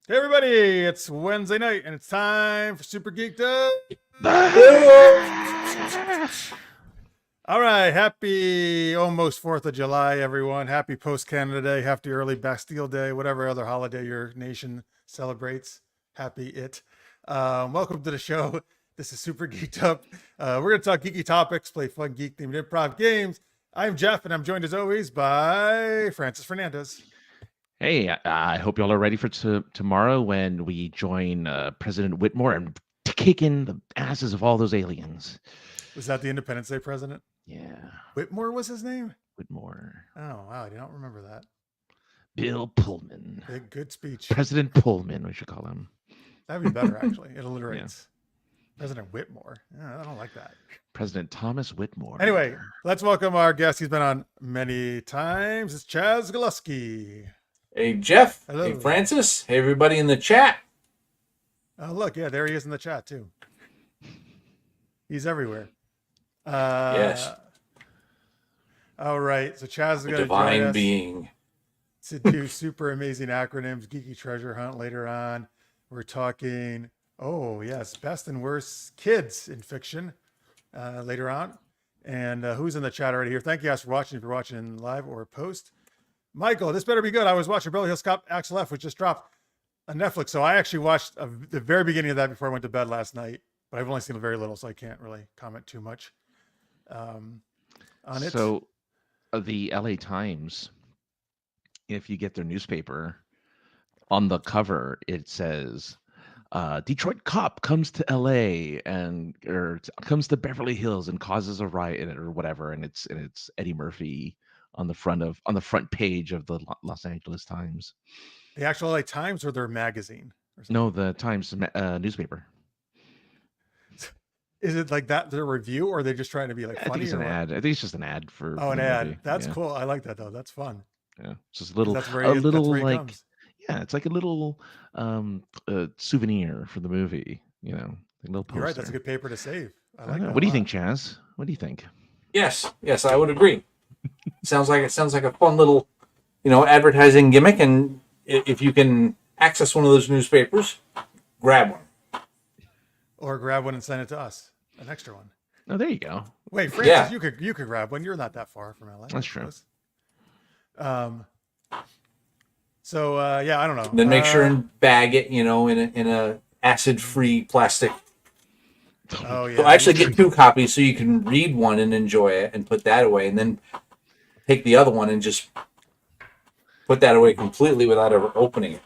Hey everybody, it's Wednesday night and it's time for Super Geeked Up. All right, happy almost 4th of July, everyone. Happy post-Canada Day, happy early Bastille Day, whatever other holiday your nation celebrates. Happy it. Welcome to the show. This is Super Geeked Up. We're going to talk geeky topics, play fun geek-themed improv games. I'm Jeff, and I'm joined as always by Francis Fernandez. Hey, I hope y'all are ready for tomorrow when we join President Whitmore and kick in the asses of all those aliens. Was that the Independence Day president? Yeah, Whitmore was his name? Whitmore. Oh, wow. I don't remember that. Bill Pullman. Big, good speech. President Pullman, we should call him. That'd be better, actually. It alliterates. Yeah. President Whitmore. Yeah, I don't like that. President Thomas Whitmore. Anyway, let's welcome our guest. He's been on many times. It's Chaz Galuski. Hey, Jeff. Hello. Hey, Francis. Hey, everybody in the chat. Oh, look. Yeah, there he is in the chat, too. He's everywhere. Yes. All right. So Chaz is The going to join divine us being. to do super amazing acronyms, geeky treasure hunt later on. We're talking, oh, yes, best and worst kids in fiction later on. And who's in the chat already here? Thank you guys for watching. If you're watching live or post. Michael, this better be good. I was watching Beverly Hills Cop Axel F, which just dropped on Netflix. So I actually watched the very beginning of that before I went to bed last night. But I've only seen very little, so I can't really comment too much on it. So the LA Times, if you get their newspaper, on the cover, it says, Detroit cop comes to LA or comes to Beverly Hills and causes a riot or whatever. And it's Eddie Murphy on the front page of the Los Angeles Times. The actual LA Times or their magazine? Or no, the Times newspaper. Is it like that their review, or are they just trying to be like funny? I think it's an ad. I think it's just an ad for. Oh, an ad. Movie. That's cool. I like that though. That's fun. Yeah, it's just a little, that's where he comes. Yeah, it's like a little souvenir for the movie. You know, a little poster. You're right. That's a good paper to save. I like that. What do you think, Chaz? What do you think? Yes, I would agree. sounds like a fun little, advertising gimmick. And if you can access one of those newspapers, grab one. Or grab one and send it to us. An extra one. Oh, there you go. Wait, Francis, you could grab one. You're not that far from LA. That's true. So I don't know. Then make sure and bag it, in a acid-free plastic. Oh yeah. So actually get 2 copies so you can read one and enjoy it and put that away, and then take the other one and just put that away completely without ever opening it.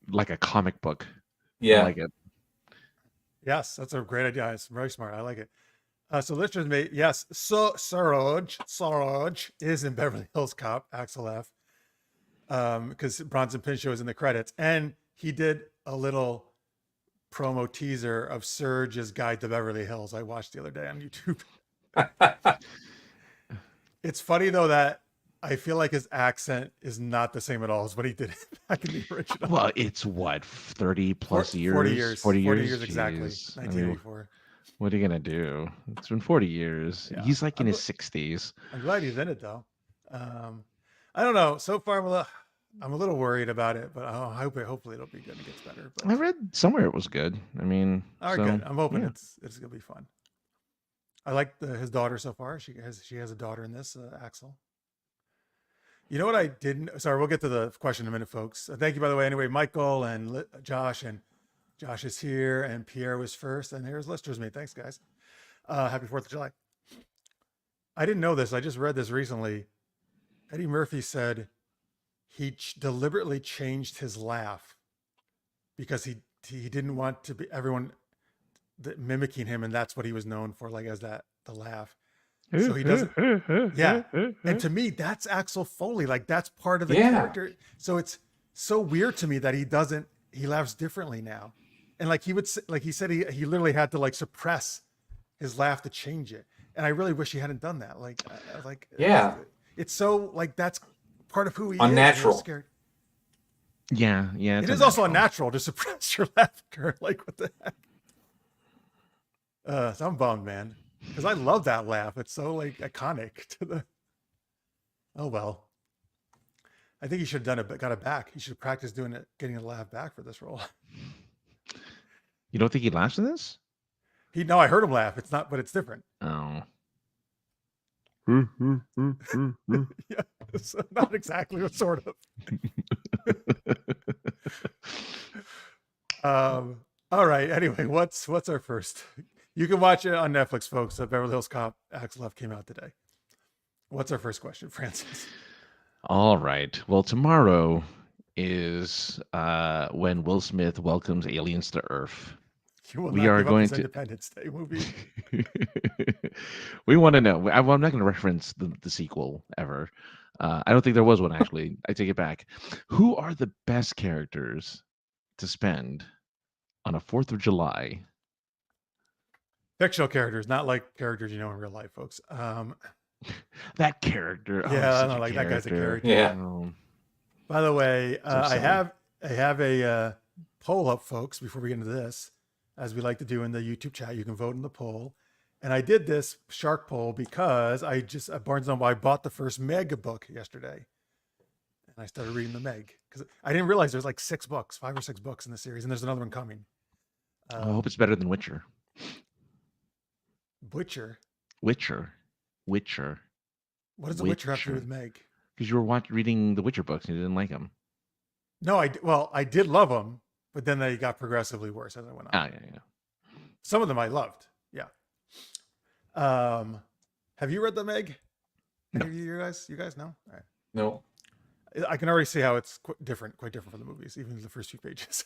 Like a comic book. Yeah. I like it. Yes, that's a great idea. It's very smart. I like it. So listeners may yes. So Saroj is in Beverly Hills Cop, Axel F. Because Bronson Pinchot is in the credits, and he did a little promo teaser of Surge's Guide to Beverly Hills. I watched the other day on YouTube. It's funny though that I feel like his accent is not the same at all as what he did back in the original. Well, it's what 30 plus years. 40 years. 40 years exactly. Jeez. 1984. I mean, what are you gonna do? It's been 40 years. Yeah. He's like in his 60s. I'm glad he's in it though. I don't know. So far, I'm a little worried about it, but hopefully it'll be good and it gets better. But I read somewhere it was good. I mean, good. I'm hoping it's gonna be fun. I like his daughter so far. She has a daughter in this, Axel. You know what I didn't? Sorry, we'll get to the question in a minute, folks. Thank you, by the way. Anyway, Michael and Josh is here, and Pierre was first, and here's Lister's mate. Thanks, guys. Happy 4th of July. I didn't know this. I just read this recently. Eddie Murphy said he deliberately changed his laugh because he didn't want to be everyone mimicking him, and that's what he was known for, like as the laugh. So he doesn't. Yeah, and to me, that's Axel Foley. Like that's part of the character. So it's so weird to me that he laughs differently now, and like he said he literally had to like suppress his laugh to change it. And I really wish he hadn't done that. It's so like that's part of who he unnatural. Is. Unnatural. Yeah. It is also unnatural to suppress your laughter. Like what the heck? So I'm bummed, man, because I love that laugh. It's so like iconic to the. Oh well. I think he should have done it, got it back. He should have practiced doing it, getting a laugh back for this role. You don't think he laughs in this? No, I heard him laugh. It's not, but it's different. Oh. Yeah, so not exactly, but sort of. All right. Anyway, what's our first? You can watch it on Netflix, folks. Beverly Hills Cop Acts Left came out today. What's our first question, Francis? All right. Well, tomorrow is when Will Smith welcomes aliens to Earth. You will We not are give up going this to- Independence Day movie. We want to know. I'm not going to reference the sequel ever. I don't think there was one, actually. I take it back. Who are the best characters to spend on a 4th of July? Fictional characters, not like characters you know in real life, folks. That character. Yeah, I such know, a like that guy's a character. Yeah. Oh, By the way, So I silly. have a poll up, folks. Before we get into this, as we like to do in the YouTube chat, you can vote in the poll. And I did this shark poll because I just at Barnes & Noble, I bought the first Meg book yesterday, and I started reading the Meg because I didn't realize there's like 5 or 6 books in the series, and there's another one coming. I hope it's better than Witcher. Butcher. Witcher. What does the Witcher have to do with Meg? Because you were reading the Witcher books and you didn't like them. No, I did love them, but then they got progressively worse as I went on. Ah, yeah. Some of them I loved. Yeah. Have you read the Meg? No. Any of you guys know? All right. No. I can already see how it's quite different from the movies, even the first few pages.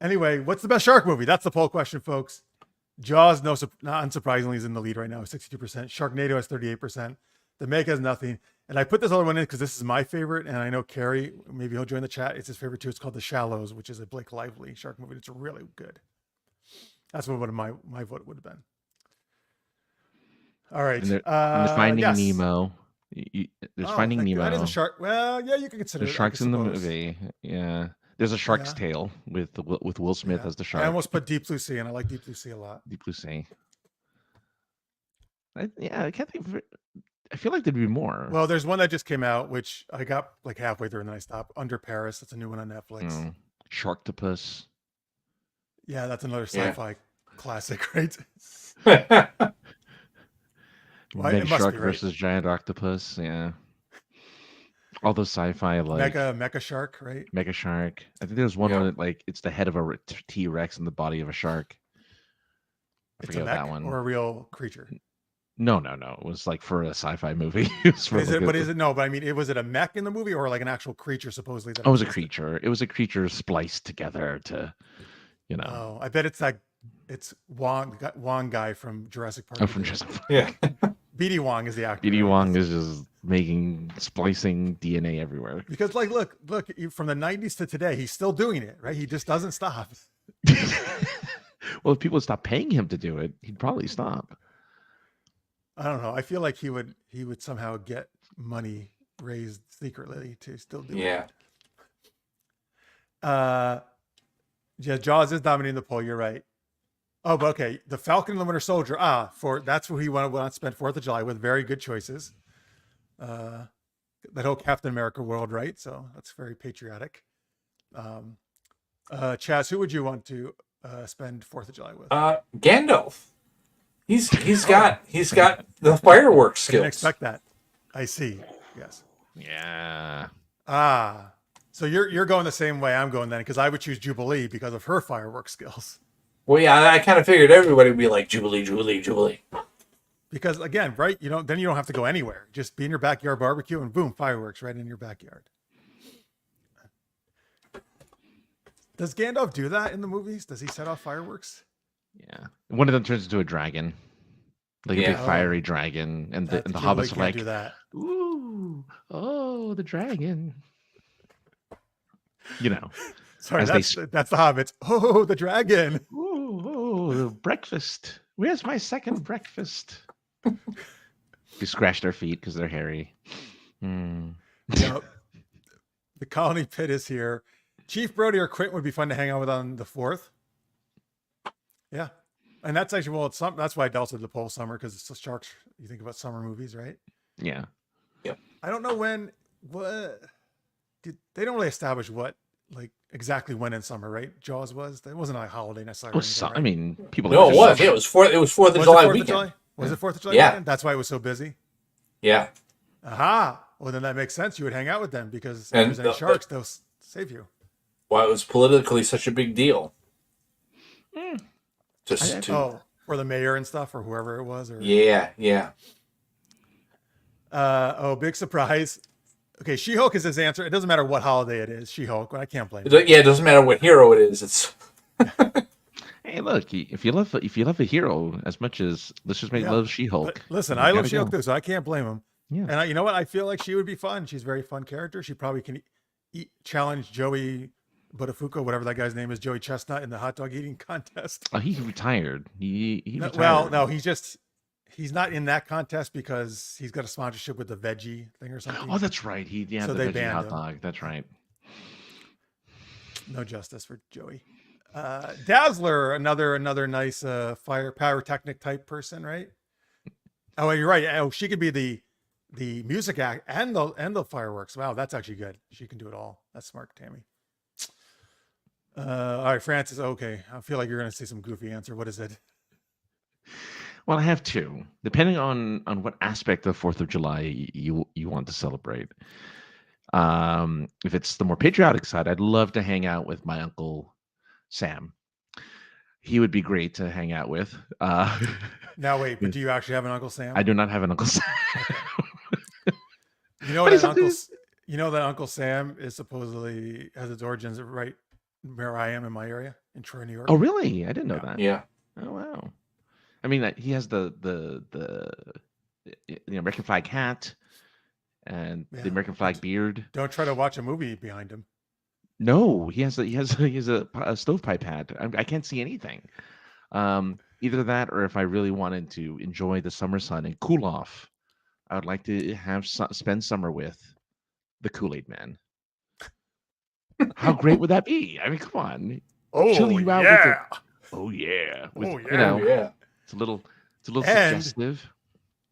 Anyway, what's the best shark movie? That's the poll question, folks. Jaws, not unsurprisingly, is in the lead right now, 62%. Sharknado has 38%. The Meg has nothing. And I put this other one in because this is my favorite, and I know Carrie, maybe he'll join the chat. It's his favorite too. It's called The Shallows, which is a Blake Lively shark movie. It's really good. That's what my vote would have been. All right. And there's Finding yes. Nemo. There's Finding thank you. Nemo. That is a shark. Well, yeah, you can consider There's it, sharks I in the suppose. movie. Yeah. There's a Shark's Yeah. Tale with Will Smith Yeah. as the shark. I almost put Deep Blue Sea, and I like Deep Blue Sea a lot. Deep Blue Sea. I can't think of it. I feel like there'd be more. Well, there's one that just came out, which I got like halfway through, and then I stopped. Under Paris. That's a new one on Netflix. Sharktopus. Yeah, that's another Yeah. sci-fi classic, right? Yeah. Well, Big it must Shark be, right? versus Giant Octopus. Yeah. All those sci-fi like Mecha Shark, right? Mega Shark. I think there's one Yeah. where like it's the head of a T-Rex and the body of a shark. I It's a forget mech that one. or a real creature. No. It was like for a sci-fi movie. It was for Is like it? But is it? No, but I mean, was it a mech in the movie or like an actual creature supposedly? That Oh, it was a existed? creature. It was a creature spliced together to, Oh, I bet it's that. It's Wong guy from Jurassic Park. Oh, from just Yeah. BD Wong is the actor. BD right? Wong is just making splicing DNA everywhere. Because like, look, from the 90s to today, he's still doing it, right? He just doesn't stop. Well, if people stop paying him to do it, he'd probably stop. I don't know. I feel like he would somehow get money raised secretly to still do Yeah. it. Yeah, Jaws is dominating the poll. You're right. Oh, but okay. The Falcon and the Winter Soldier. That's who he went to spend 4th of July with. Very good choices. That whole Captain America world, right? So that's very patriotic. Chaz, who would you want to spend 4th of July with? Gandalf. He's got the fireworks I didn't skills. expect that. I see. Yes. Yeah. So you're going the same way I'm going then, because I would choose Jubilee because of her fireworks skills. Well, yeah, I kind of figured everybody would be like Jubilee. Because again, right? Then you don't have to go anywhere. Just be in your backyard barbecue and boom, fireworks right in your backyard. Does Gandalf do that in the movies? Does he set off fireworks? Yeah. One of them turns into a dragon. Like a Yeah. big fiery dragon. And the Jubilee hobbits are can't like, do that. ooh, oh, the dragon. Sorry, as they that's the hobbits. Oh, the dragon. Ooh, breakfast. Where's my second breakfast? They scratch their feet because they're hairy. Yep. The colony pit is here. Chief Brody or Quint would be fun to hang out with on the 4th. Yeah. And that's actually, that's why I also did the poll summer, because it's the sharks. You think about summer movies, right? Yeah. Yep. I don't know when. What they don't really establish what like exactly when in summer, right? Jaws was. It wasn't a holiday necessarily. Oh, Or anything, right? I mean, people No, like it was. summer. Yeah, it was 4th of Was July it 4th of weekend. July? Was it 4th of July Yeah. weekend? That's why it was so busy. Yeah. Aha. Well, then that makes sense. You would hang out with them because if And there's any sharks, they'll save you. Why it was politically such a big deal. Mm. Just to Oh, or the mayor and stuff, or whoever it was, or yeah. big surprise. Okay, She-Hulk is his answer. It doesn't matter what holiday it is. She-Hulk. I can't blame him. Yeah, it doesn't matter what hero it is. It's Hey, look, if you love a hero as much as let's just make Yeah. love She-Hulk. But listen, you I love gotta She-Hulk go. too, so I can't blame him. Yeah. And you know what? I feel like she would be fun. She's a very fun character. She probably can challenge Joey Buttafuoco, whatever that guy's name is, Joey Chestnut, in the hot dog eating contest. Oh, he retired. He No, retired. well, no, he's not in that contest because he's got a sponsorship with the veggie thing or something. Oh, that's right. So the they veggie banned hot him. dog. That's right. No justice for Joey. Dazzler, another nice pyrotechnic type person, right? Oh, you're right. Oh, she could be the music act and the fireworks. Wow, that's actually good. She can do it all. That's smart, Tammy. All right, Francis. Okay, I feel like you're going to say some goofy answer. What is it? Well, I have two, depending on what aspect of 4th of July you want to celebrate. If it's the more patriotic side, I'd love to hang out with my uncle Sam. He would be great to hang out with. Now wait, but do you actually have an Uncle Sam? I do not have an Uncle Sam. You know But that he's- Uncle Sam is supposedly has its origins right where I am in my area in Troy, New York. Oh, really? I didn't know that. yeah. Oh, wow. I mean, he has the American flag hat and Yeah. the American flag beard. Don't try to watch a movie behind him. No, he has a stovepipe hat. I can't see anything. Either that, or if I really wanted to enjoy the summer sun and cool off, I would like to spend summer with the Kool-Aid Man. How great would that be? I mean, come on. Oh Chill you out with yeah. Oh yeah. Oh, You yeah. know, Yeah. it's a little And- suggestive.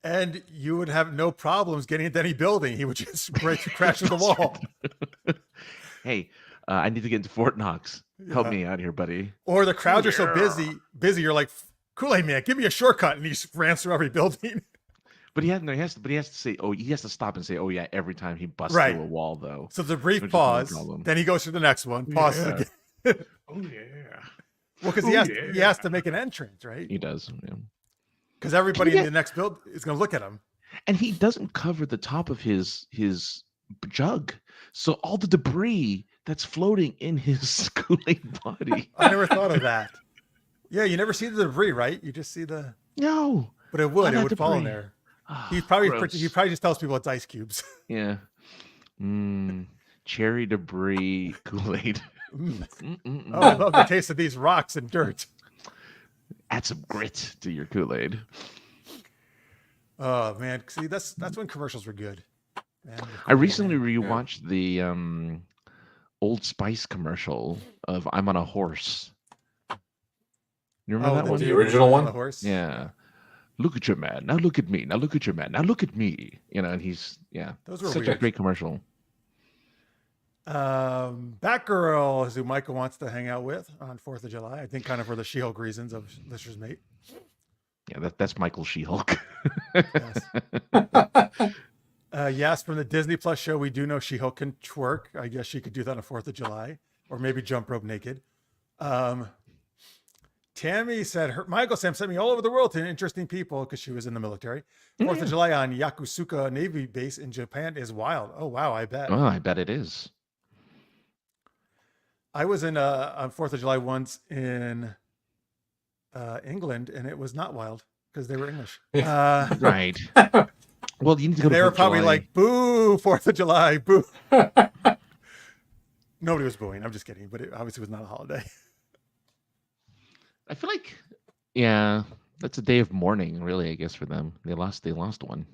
And you would have no problems getting into any building. He would just crash through the wall. Hey, I need to get into Fort Knox. Help Yeah. me out here, buddy. Or the crowds are so busy. You're like, Kool-Aid Man, give me a shortcut, and he just ran through every building. But he has to say, oh, he has to stop and say, oh yeah, every time he busts Right. through a wall, though. So the brief Which is no pause. problem. Then he goes to the next one. Pauses Yeah. again. Oh yeah. Well, because he has to make an entrance, right? He does. Yeah. Because everybody Can in you the next build is going to look at him. And he doesn't cover the top of his jug, so all the debris that's floating in his Kool-Aid body. I never thought of that. Yeah, you never see the debris, right? You just see the. No. But it would. All It that would fall in debris. there. Ah, He probably gross. just tells people it's ice cubes. Yeah. Cherry debris Kool-Aid. Oh, I love the taste of these rocks and dirt. Add some grit to your Kool-Aid. Oh man, see that's when commercials were good. Man, I recently rewatched the Old Spice commercial of "I'm on a Horse." You remember that one? The original one? The horse. Yeah. Look at your man. Now look at me. Now look at your man. Now look at me. You know, and he's Those were such a weird. great commercial. Batgirl is who Michael wants to hang out with on 4th of July. I think kind of for the She-Hulk reasons of Lister's mate. Yeah, that's Michael She-Hulk. Yes. Yes, from the Disney Plus show, we do know She-Hulk can twerk. I guess she could do that on 4th of July, or maybe jump rope naked. Tammy said, Michael Sam sent me all over the world to interesting people because she was in the military. 4th of July on Yokosuka Navy Base in Japan is wild. Oh, wow, I bet. Oh, I bet it is. I was in on 4th of July once in England, and it was not wild because they were English. Right. Well, you need to go to They were 4th of probably July. like, boo, 4th of July, boo. Nobody was booing. I'm just kidding, but it obviously was not a holiday. I feel like, yeah, that's a day of mourning, really, I guess, for them. They lost one.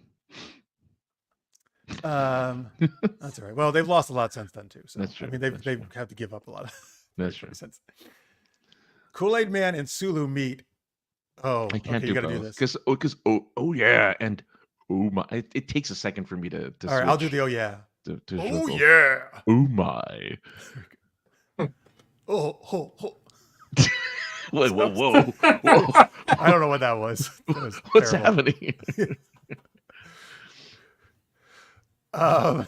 That's all right. Well, they've lost a lot since then too. So That's true. I mean, That's they've had to give up a lot. That's true. Since Kool-Aid Man and Sulu meet. Oh, I can't okay, you do got to do both. this. Because oh yeah, and Oh my! It takes a second for me to All right, I'll do switch the oh yeah. to Oh vocal. yeah. Oh my! Oh. Whoa, whoa, whoa, whoa! I don't know what that was. That was What's terrible. happening? All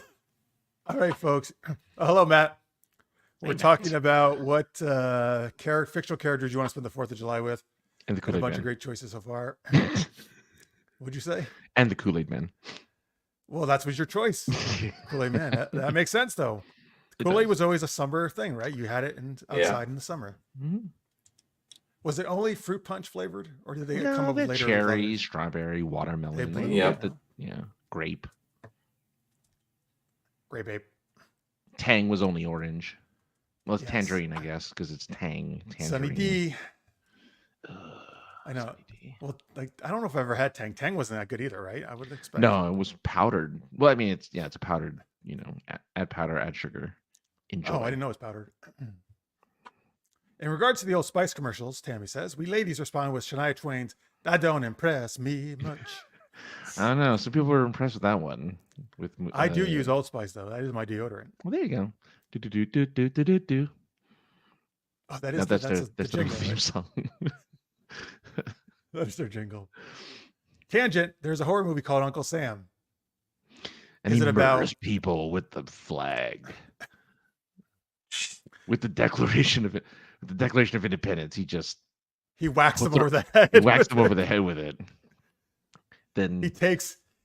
right, folks. Hello, Matt. We're Hey, talking Matt. about what fictional characters you want to spend the 4th of July with. And the Got a Kool-Aid bunch of Man. great choices so far. What'd you say? And the Kool-Aid Man. Well, that was your choice. Kool-Aid Man. That makes sense, though. It Kool-Aid does. was always a summer thing, right? You had it outside in the summer. Mhm. Was it only fruit punch flavored, or did they come No, up the later? cherry, strawberry, watermelon. blew They it. get grape. Grape ape. Tang was only orange. Well, it's Yes. tangerine, I guess, because it's Tang. Tangerine. Sunny D. Ugh, I know. Sunny D. Well, like I don't know if I ever had Tang. Tang wasn't that good either, right? I would expect. No, it was powdered. Well, I mean, it's a powdered. Add powder, add sugar. Enjoy. Oh, I didn't know it was powdered. In regards to the Old Spice commercials, Tammy says, we ladies respond with Shania Twain's "That don't impress me much." I don't know. Some people were impressed with that one. I do use Old Spice though. That is my deodorant. Well, there you go. Do do do do do do do do. Oh, that No, is that's the their jingle. theme Right? song. That's their jingle. Tangent. There's a horror movie called Uncle Sam. And Is he it about- murders people with the flag, with the Declaration of Independence. He whacks them Puts it- over the head. He whacks with them over the head with it. Then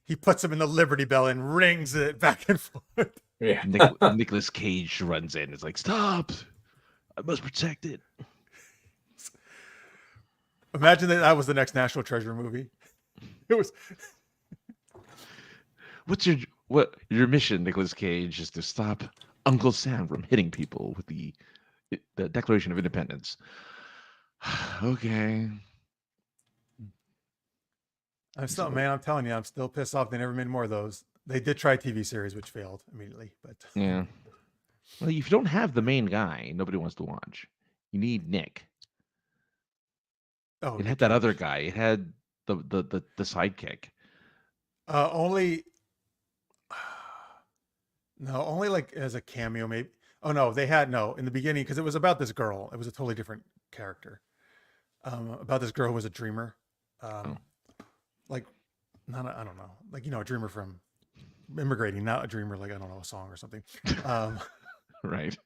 He puts him in the Liberty Bell and rings it back and forth. Yeah. Nicholas Cage runs in. It's like, stop! I must protect it. Imagine that was the next National Treasure movie. It was. What's your mission, Nicholas Cage, is to stop Uncle Sam from hitting people with the Declaration of Independence. Okay. I'm telling you, I'm still pissed off. They never made more of those. They did try a TV series, which failed immediately. But Yeah. Well, if you don't have the main guy, nobody wants to watch. You need Nick. oh, It had that other guy. It had the sidekick. Only. No, only like as a cameo, maybe. Oh no, they had in the beginning because it was about this girl. It was a totally different character. About this girl who was a dreamer. Like, I don't know, like a dreamer from immigrating, not a dreamer like I don't know, a song or something. Right.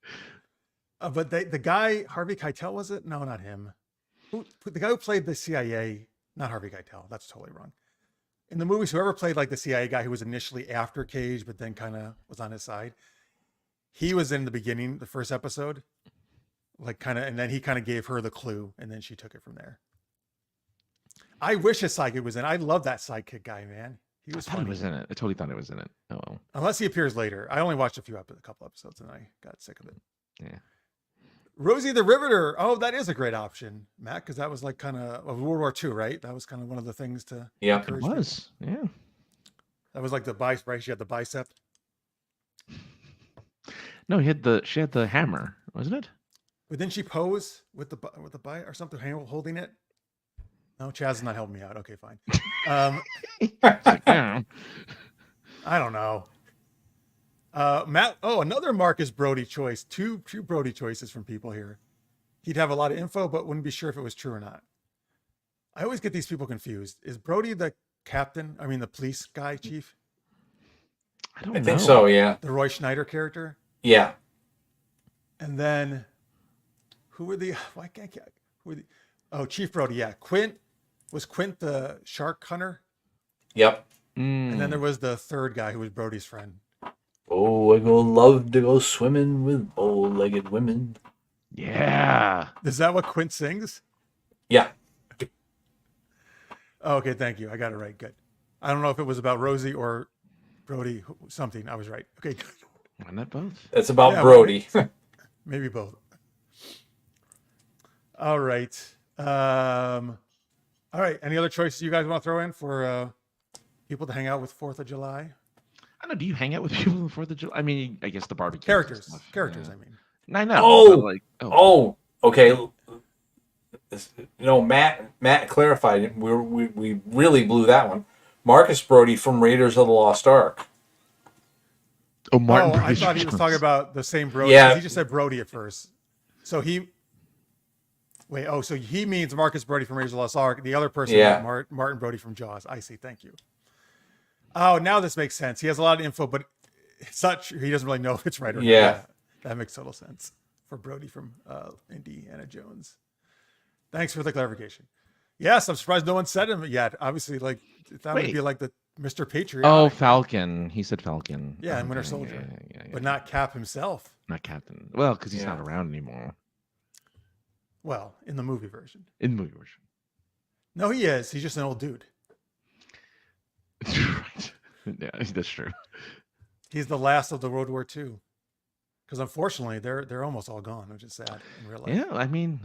But the guy Harvey Keitel, was it? No, not him. The guy who played the CIA, not Harvey Keitel. That's totally wrong. In the movies, whoever played like the CIA guy who was initially after Cage, but then kind of was on his side, he was in the beginning, the first episode, like and then he kind of gave her the clue, and then she took it from there. I wish his sidekick was in. I love that sidekick guy, man. He was I thought funny. he was in it. I totally thought it was in it. Oh well. Unless he appears later. I only watched a couple episodes, and I got sick of it. Yeah. Rosie the Riveter. Oh, that is a great option, Matt, because that was like kind of World War II, right? That was kind of one of the things to Yeah. It encourage was. people. Yeah. That was like the bicep, right? She had the bicep. No, she had the hammer, wasn't it? But didn't she pose with the bite or something, holding it? No, Chaz is not helping me out. Okay, fine. It's like, yeah. I don't know. Matt. Oh, another Marcus Brody choice. Two Brody choices from people here. He'd have a lot of info, but wouldn't be sure if it was true or not. I always get these people confused. Is Brody the captain? I mean, the police guy, chief? I don't I know. think so. Yeah. The Roy Schneider character? Yeah. And then who were the Chief Brody, yeah. Quint the shark hunter? Yep. And then there was the third guy who was Brody's friend. Oh, I love to go swimming with bow-legged women. Yeah. Is that what Quint sings? Yeah. Oh, okay, thank you. I got it right. Good. I don't know if it was about Rosie or Brody, something. I was right. Okay, good. Why not both? That's about Yeah, Brody. Maybe both. All right. All right. Any other choices you guys want to throw in for people to hang out with 4th of July? I don't know. Do you hang out with people on the 4th of July? I mean, I guess the barbecue. Characters. Yeah. I mean. I know. Oh! but like, Oh, okay. Matt clarified it. We really blew that one. Marcus Brody from Raiders of the Lost Ark. Oh, Martin. Oh, I Brady thought he was talking Jones. about the same Brody. 'Cause Yeah. he just said Brody at first. So he wait. Oh, so he means Marcus Brody from Raiders of the Lost Ark. The other person, Yeah. meant Martin Brody from Jaws. I see. Thank you. Oh, now this makes sense. He has a lot of info, but it's not true. He doesn't really know if it's right or Yeah. not. That makes total sense for Brody from Indiana Jones. Thanks for the clarification. Yes, I'm surprised no one said him yet. Obviously, like that would Wait. be like the Mr. Patriotic. Oh, right? Falcon. He said Falcon. Yeah, and Winter Okay, Soldier, yeah, but not Cap himself. not Captain. Well, because he's Yeah. not around anymore Well, in the movie version. in the movie version. No, he is. He's just an old dude. Right. Yeah, that's true. He's the last of the World War II. Because unfortunately, they're almost all gone, which is sad in real life. Yeah, I mean,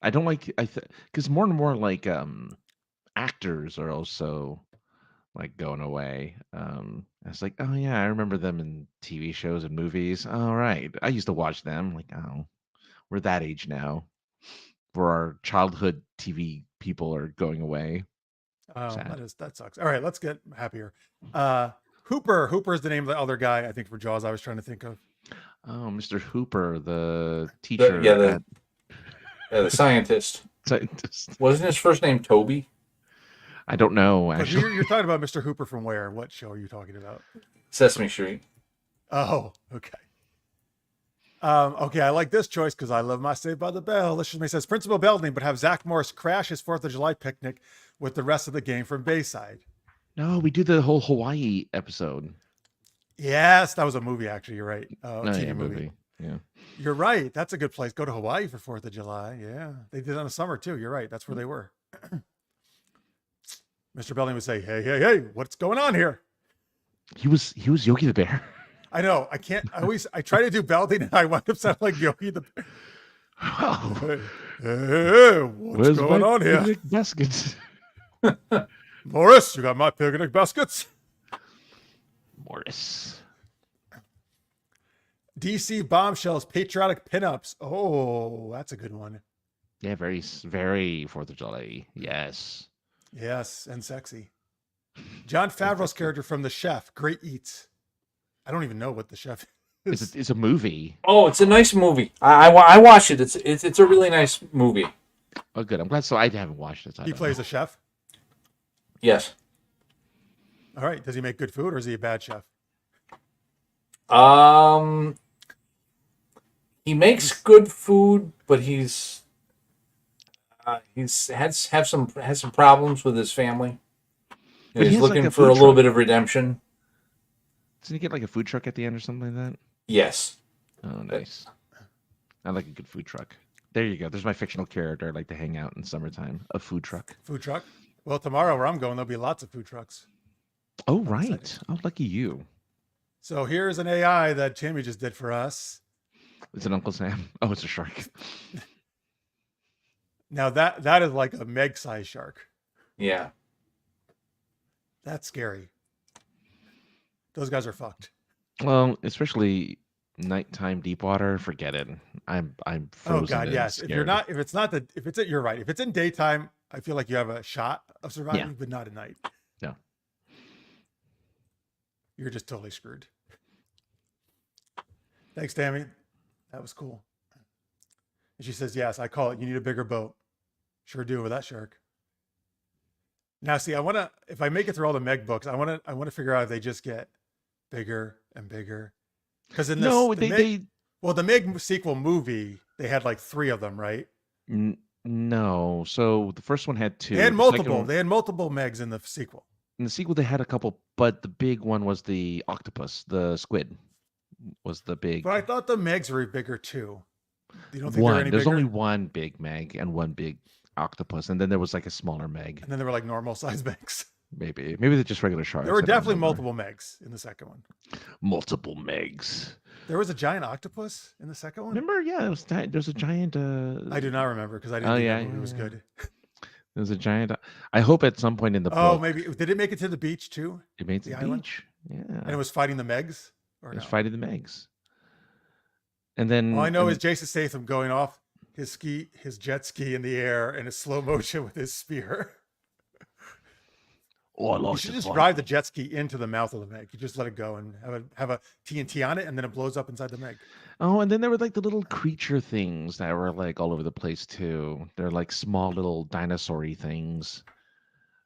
I don't like because more and more like actors are also like going away. It's like, oh yeah, I remember them in TV shows and movies. All right, I used to watch them. Like, oh, we're that age now, where our childhood TV people are going away. Oh, Sad. that sucks. All right, let's get happier. Hooper is the name of the other guy I think for Jaws I was trying to think of. Oh, Mr. Hooper, the teacher. The scientist. Scientist. Wasn't his first name Toby? I don't know But actually. you're talking about Mr. Hooper from where? What show are you talking about? Sesame Street. Oh, okay. Okay, I like this choice because I love my Saved by the Bell. This just says Principal Belding, but have Zach Morris crash his 4th of July picnic with the rest of the gang from Bayside. No, we do the whole Hawaii episode. Yes, that was a movie, actually. You're right. TV yeah, movie. Yeah. You're right. That's a good place. Go to Hawaii for 4th of July. Yeah. They did it in the summer, too. You're right. That's where they were. Mr. Belding would say, hey, what's going on here? He was Yogi the Bear. I know. I can't. I try to do Belding and I wind up sounding like Yogi the Bear. Wow. Hey, what's going on here? Picnic baskets? Morris, you got my picnic baskets? Morris. DC Bombshells, patriotic pinups. Oh, that's a good one. Yeah, very 4th of July. Yes. Yes, and sexy. John Favreau's character from The Chef, Great Eats. I don't even know what The Chef is. It's a movie. Oh, it's a nice movie. I watched it. It's a really nice movie. Oh, good. I'm glad. So I haven't watched it. He plays a chef. Yes. All right. Does he make good food or is he a bad chef? He makes good food, but he's had some problems with his family. But he He's has, like, looking a for a food little truck. bit of redemption. Doesn't he get like a food truck at the end or something like that? Yes. Oh, nice. I like a good food truck. There you go. There's my fictional character. I like to hang out in summertime. A food truck. Food truck? Well, tomorrow where I'm going, there'll be lots of food trucks. Oh, I'm right. excited. Oh, lucky you. So here's an AI that Tammy just did for us. Is it Uncle Sam? Oh, it's a shark. Now that is like a Meg-sized shark. Yeah. That's scary. Those guys are fucked. Well, especially nighttime deep water. Forget it. I'm frozen. Oh God, and yes. scared. You're right. If it's in daytime, I feel like you have a shot of surviving, but not at night. No. You're just totally screwed. Thanks, Tammy. That was cool. And she says, yes, I call it. You need a bigger boat. Sure do with that shark. Now, see, if I make it through all the Meg books, I want to figure out if they just get bigger and bigger. Because in this, the Meg sequel movie, they had like 3 of them, right? No. So the first one had 2. They had The multiple. second one- They had multiple Megs in the sequel. In the sequel, they had a couple, but the big one was the octopus, the squid, was the big But I thought the Megs were bigger too. You don't think they're one. any There's bigger? only one big Meg and one big octopus, and then there was like a smaller Meg. And then there were like normal size Megs. Maybe they're just regular sharks. There were I don't definitely remember. multiple Megs in the second one. Multiple Megs. There was a giant octopus in the second one. Remember? Yeah, there's a giant. I do not remember because I didn't Oh, think yeah, that movie yeah, was yeah. good. There's a giant. I hope at some point in the Oh, book maybe did it make it to the beach too? it made the the island? beach. Yeah, And it was fighting the Megs? Or it was no? fighting the Megs. And then All I know and- is Jason Statham going off his jet ski in the air in a slow motion with his spear. Oh, I You lost should his just life. drive the jet ski into the mouth of the Meg. You just let it go and have a TNT on it, and then it blows up inside the Meg. Oh, and then there were like the little creature things that were like all over the place too. They're like small little dinosaur-y things.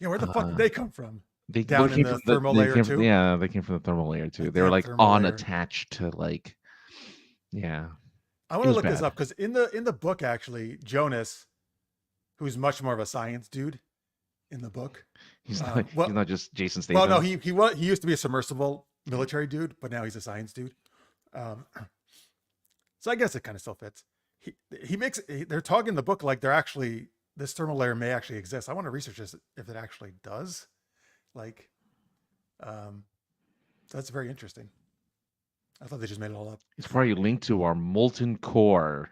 Yeah, where the fuck did they come from? They Down in the thermal layer they too? yeah, they came from the thermal layer too. That They were damn like thermal on layer. attached to like, yeah. I It want to was look this bad. up because in the book, actually, Jonas, who's much more of a science dude in the book. He's Uh, not. well- He's not just Jason Statham. Well, no, he used to be a submersible military dude, but now he's a science dude. So I guess it kind of still fits. They're talking in the book like they're actually, this thermal layer may actually exist. I want to research this if it actually does. Like, that's very interesting. I thought they just made it all up. It's probably linked to our molten core.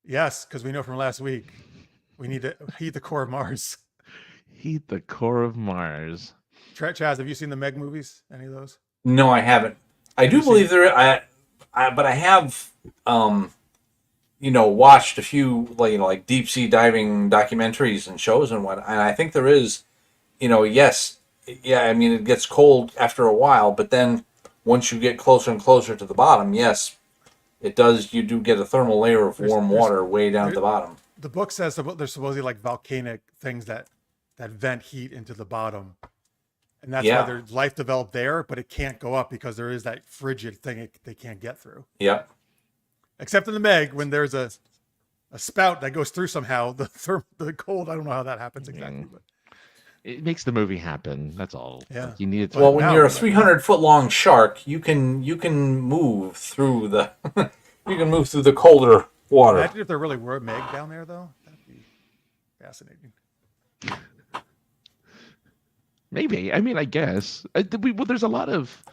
Yes, because we know from last week we need to heat the core of Mars. Heat the core of Mars. Chaz, have you seen the Meg movies? Any of those? No, I haven't. I do you seen- believe there. But I have, watched a few like deep sea diving documentaries and shows and what. And I think there is, yes, yeah. I mean, it gets cold after a while, but then once you get closer and closer to the bottom, yes, it does. You do get a thermal layer of warm water way down at the bottom. The book says there's supposedly like volcanic things that vent heat into the bottom. And that's why there's life developed there, but it can't go up because there is that frigid thing they can't get through. Yeah. Except in the Meg, when there's a spout that goes through somehow, the cold, I don't know how that happens exactly. But It makes the movie happen. That's all. Yeah. Like, you need it to. Well, when now- you're a 300-foot long shark, you can move through the colder water. imagine if there really were a Meg down there, though. That'd be fascinating. Maybe. I mean, I guess. There's a lot of.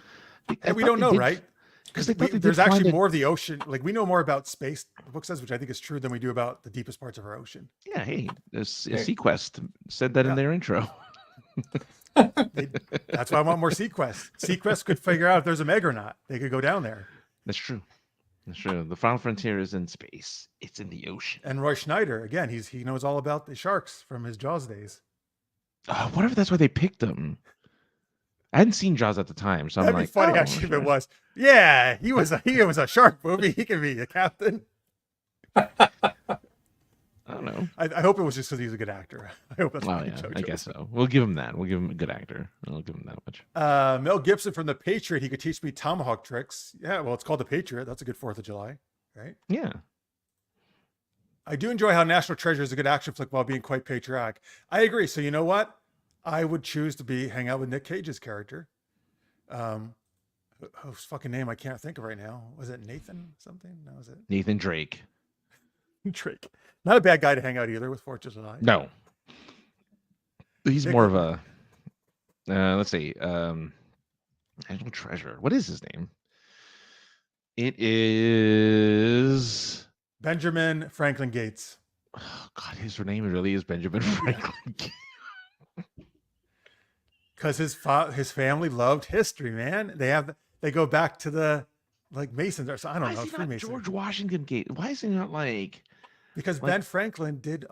And we don't know, right? Because There's actually more of the ocean. Like, we know more about space, the book says, which I think is true, than we do about the deepest parts of our ocean. Yeah. Hey, Sequest said that in their intro. That's why I want more Sequest. Sequest could figure out if there's a Meg or not. They could go down there. That's true. That's true. The final frontier is in space. It's in the ocean. And Roy Schneider, again, he knows all about the sharks from his Jaws days. What if that's why they picked him? I hadn't seen Jaws at the time, so That'd I'm be like, funny oh, actually if sure. it was. Yeah, he was a shark movie. He could be a captain. I don't know. I hope it was just because he's a good actor. I hope that's Well, why yeah, JoJo. I guess so. We'll give him that. We'll give him a good actor. I'll give him that much. Mel Gibson from The Patriot. He could teach me tomahawk tricks. Yeah, well, it's called The Patriot. That's a good 4th of July, right? Yeah. I do enjoy how National Treasure is a good action flick while being quite patriotic. I agree. So you know what? I would choose to hang out with Nick Cage's character. Whose fucking name I can't think of right now. Was it Nathan something? No, was it Nathan Drake. Drake? Not a bad guy to hang out either with 4th of July. No. He's Nick- more of a let's see. National Treasure. What is his name? It is Benjamin Franklin Gates. oh God, his name really is Benjamin Franklin. Because his family loved history, man. They go back to the Masons or something. I Why don't know, is he not Freemasons. George Washington Gate? Why is he not like Because like- Ben Franklin did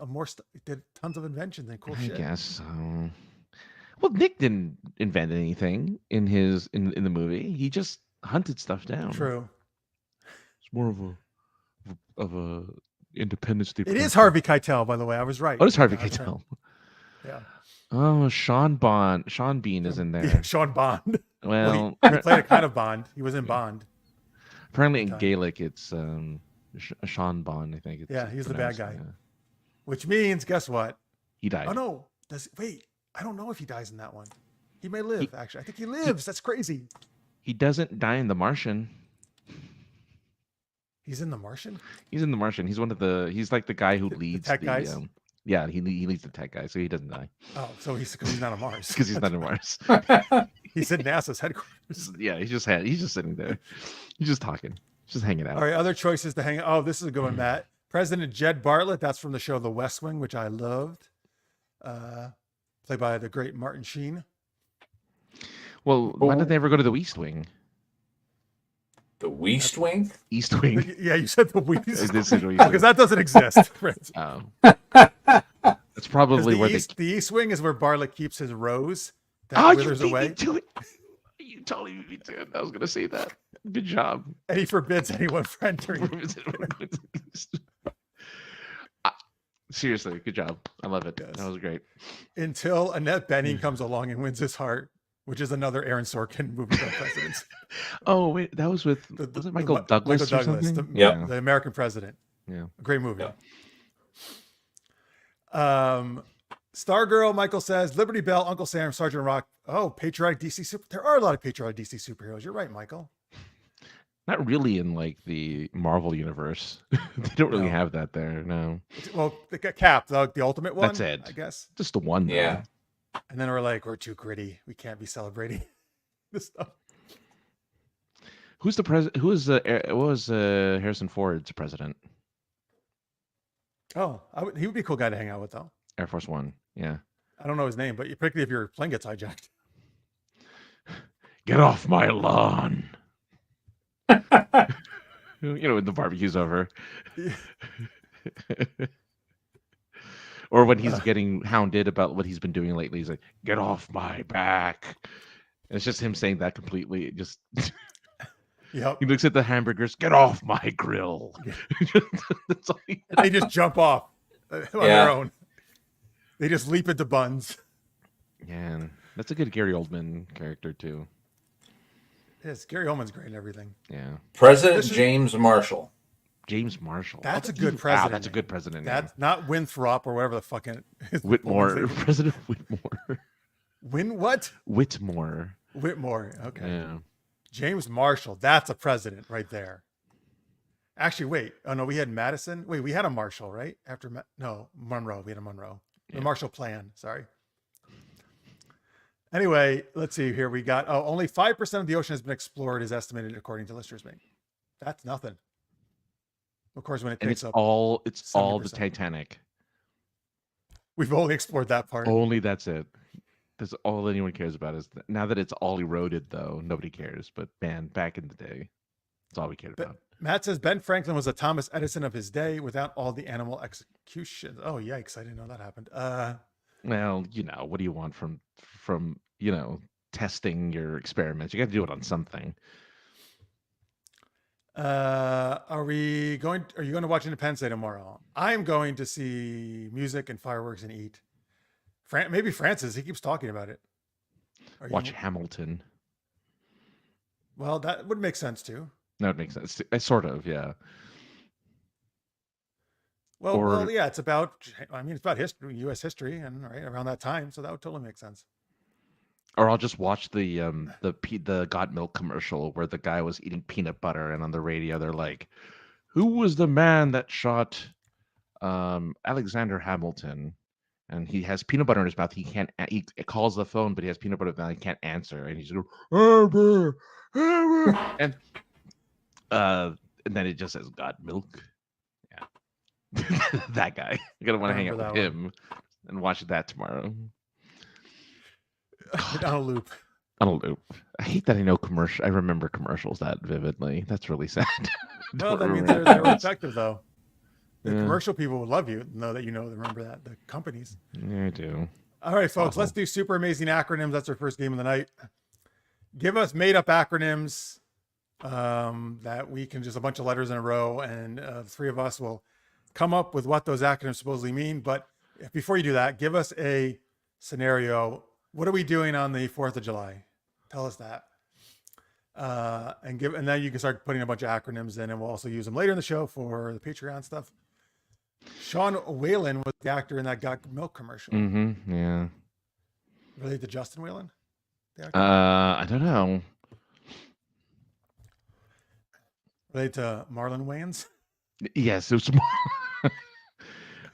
did tons of inventions and cool I shit. guess so. Well, Nick didn't invent anything in the movie. He just hunted stuff down. True. It's more of a Independence Day. It is Harvey Keitel, by the way. I was right. Oh, it's Harvey I was right. Keitel. Yeah. Oh, Sean Bean is in there. Sean Bond. Well, he played a kind of Bond. He was in Bond. apparently in time. Gaelic it's Sean Bond. I think. It's Yeah, he's the bad pronounced, guy. Which means, guess what? He died. Oh no. Wait, I don't know if he dies in that one. He may live, actually. I think he lives. That's crazy. He doesn't die in The Martian. He's in The Martian? He's in The Martian. He's one of the. He's like the guy who leads tech guys? Yeah, he leads the tech guy, so he doesn't die Oh, so because he's not on Mars. because he's not in Mars. He's at NASA's headquarters. Yeah, he's just sitting there. He's just talking. Just hanging out. All right, other choices to hang. Oh, this is a good one, Matt. President Jed Bartlett. That's from the show The West Wing, which I loved. Played by the great Martin Sheen. Well, why did they ever go to the East Wing? The West Wing? East Wing. Yeah, you said the West. This is what Because that doesn't exist. Fritz. That's That's probably where the East Wing is where Barlick keeps his rose that Oh, you withers beat away, me to it. You totally beat me to it. I was gonna say that. Good job. and he forbids anyone from entering. Seriously, good job. I love it. Yes. That was great. Until Annette Bening comes along and wins his heart, which is another Aaron Sorkin movie about presidents. Oh wait, that was with was it Michael Douglas Michael or Douglas, something? the American president. Yeah. Great movie. Yeah. Stargirl, Michael says, Liberty Bell, Uncle Sam, Sergeant Rock. Oh, patriotic DC super. There are a lot of patriotic DC superheroes. You're right, Michael. Not really in like the Marvel universe. They don't really No. have that there. No. Well, the Cap, the ultimate one. That's it. I guess. Just the one. Though. Yeah. And then we're like, we're too gritty. We can't be celebrating this stuff. Who's the president? Who is what was Harrison Ford's president? Oh, he would be a cool guy to hang out with, though. Air Force One. Yeah. I don't know his name, but particularly if your plane gets hijacked. Get off my lawn. When the barbecue's over. Or when he's getting hounded about what he's been doing lately, he's like, "Get off my back." And it's just him saying that completely. Just Yep. he looks at the hamburgers. Get off my grill. That's all he They just jump off on their own. They just leap into buns. Man, that's a good Gary Oldman character too. Yes, Gary Oldman's great in everything. Yeah. President James Marshall. James Marshall. That's a good president. That's a good president. That's not Winthrop or whatever the fucking Whitmore. President Whitmore. What? Whitmore. Whitmore. Okay. Yeah. James Marshall. That's a president right there. Actually, wait. Oh no, we had Madison. Wait, we had a Marshall, right? Monroe. We had a Monroe. The Marshall Plan. Sorry. Anyway, let's see here. We got only 5% of the ocean has been explored, is estimated according to Lister's Mate. That's nothing. Of course, when it And takes it's up all the 70%. Titanic. We've only explored that part. Only that's it. That's all anyone cares about is now that it's all eroded though, nobody cares. But man, back in the day, that's all we cared about. Matt says Ben Franklin was a Thomas Edison of his day without all the animal execution. Oh, yikes. I didn't know that happened. Well, what do you want from testing your experiments? You got to do it on something. Are you going to watch Independence Day tomorrow? I'm going to see music and fireworks and eat. Maybe Francis, he keeps talking about it. Watch Hamilton. Well, that would make sense too. No, it makes sense. Sort of, yeah. Well, yeah, it's about history, U.S. history, and right around that time, so that would totally make sense. Or I'll just watch the Got Milk commercial where the guy was eating peanut butter, and on the radio they're like, "Who was the man that shot Alexander Hamilton?" And he has peanut butter in his mouth. He can't. He calls the phone, but he has peanut butter in his mouth. He can't answer, and he's going, and then it just says "Got Milk." Yeah, that guy. You're gonna want to hang out with him and watch that tomorrow. On a loop. On a loop. I hate that I know I remember commercials that vividly. That's really sad. Well, that means they're effective, though. The commercial people will love you, know that remember that. The companies. Yeah, I do. All right, folks, let's do super amazing acronyms. That's our first game of the night. Give us made-up acronyms that we can just a bunch of letters in a row, and the three of us will come up with what those acronyms supposedly mean. But before you do that, give us a scenario. What are we doing on the 4th of July? Tell us that. And then you can start putting a bunch of acronyms in, and we'll also use them later in the show for the Patreon stuff. Sean Whalen was the actor in that Got Milk commercial. Mm-hmm. Yeah. Related to Justin Whalen? I don't know. Related to Marlon Wayans? Yes, it was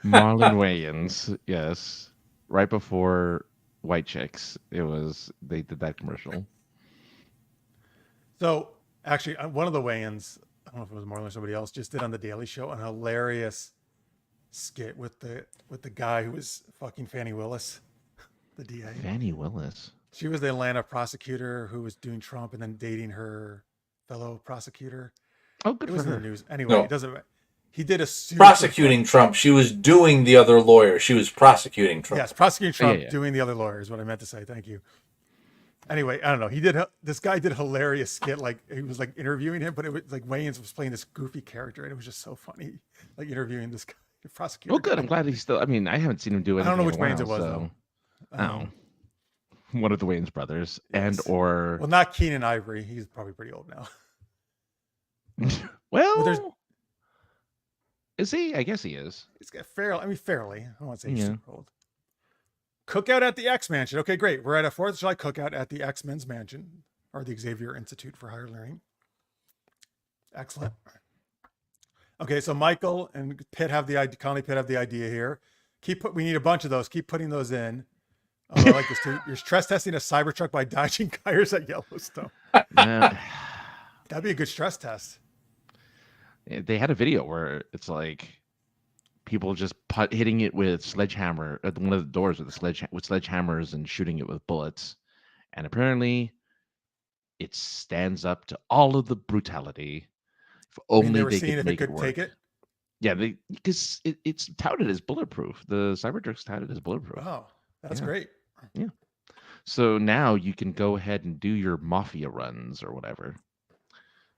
Marlon Wayans. Yes, right before White Chicks, they did that commercial. So actually, one of the Wayans, I don't know if it was Marlon or somebody else, just did on the Daily Show an hilarious skit with the guy who was fucking Fannie Willis, the DA. Fannie Willis. She was the Atlanta prosecutor who was doing Trump and then dating her fellow prosecutor. Oh, good it was for her. in the news. Anyway, It doesn't. He did a super Prosecuting Trump. She was doing the other lawyer. She was prosecuting Trump. Yes, prosecuting Trump, yeah. doing the other lawyer is what I meant to say. Thank you. Anyway, I don't know. This guy did a hilarious skit. Like he was like interviewing him, but it was like Wayans was playing this goofy character, and it was just so funny. Like interviewing this guy, the prosecutor. Well, good. guy. I'm glad he's still. I mean, I haven't seen him do I anything. don't know which in a Wayans it while, was so, though. Oh, one of the Wayans brothers, and Yes. or Well, not Keenan Ivory. He's probably pretty old now. well, there's- is he? I guess he is. He's got fairly. I mean, fairly. I don't want to say he's Yeah. super old. Cookout at the X Mansion. Okay, great. We're at a 4th of July cookout at the X-Men's Mansion, or the Xavier Institute for Higher Learning. Excellent. Okay, so Michael and Pitt have the idea. Conley Pitt have the idea here. We need a bunch of those. Keep putting those in. Oh, I like this too. You're stress testing a Cybertruck by dodging tires at Yellowstone. Yeah. That'd be a good stress test. They had a video where it's like people just hitting it with sledgehammer at one of the doors with sledgehammers and shooting it with bullets, and apparently it stands up to all of the brutality. If I mean, only they were they seeing could if make it could work. take it. Yeah, because it's touted as bulletproof. The Cybertruck's touted as bulletproof. Oh, that's Yeah. great. So now you can go ahead and do your mafia runs or whatever.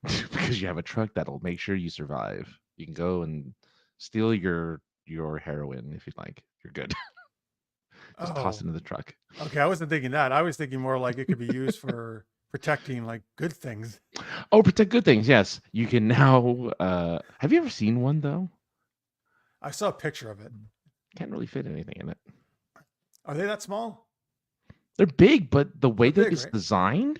Because you have a truck that'll make sure you survive. You can go and steal your heroin if you'd like. You're good. Just toss it into the truck. Okay, I wasn't thinking that. I was thinking more like it could be used for protecting like good things. Oh, protect good things. Yes, you can now. Have you ever seen one though? I saw a picture of it. Can't really fit anything in it. Are they that small? They're big, but the way They're that big, it's right?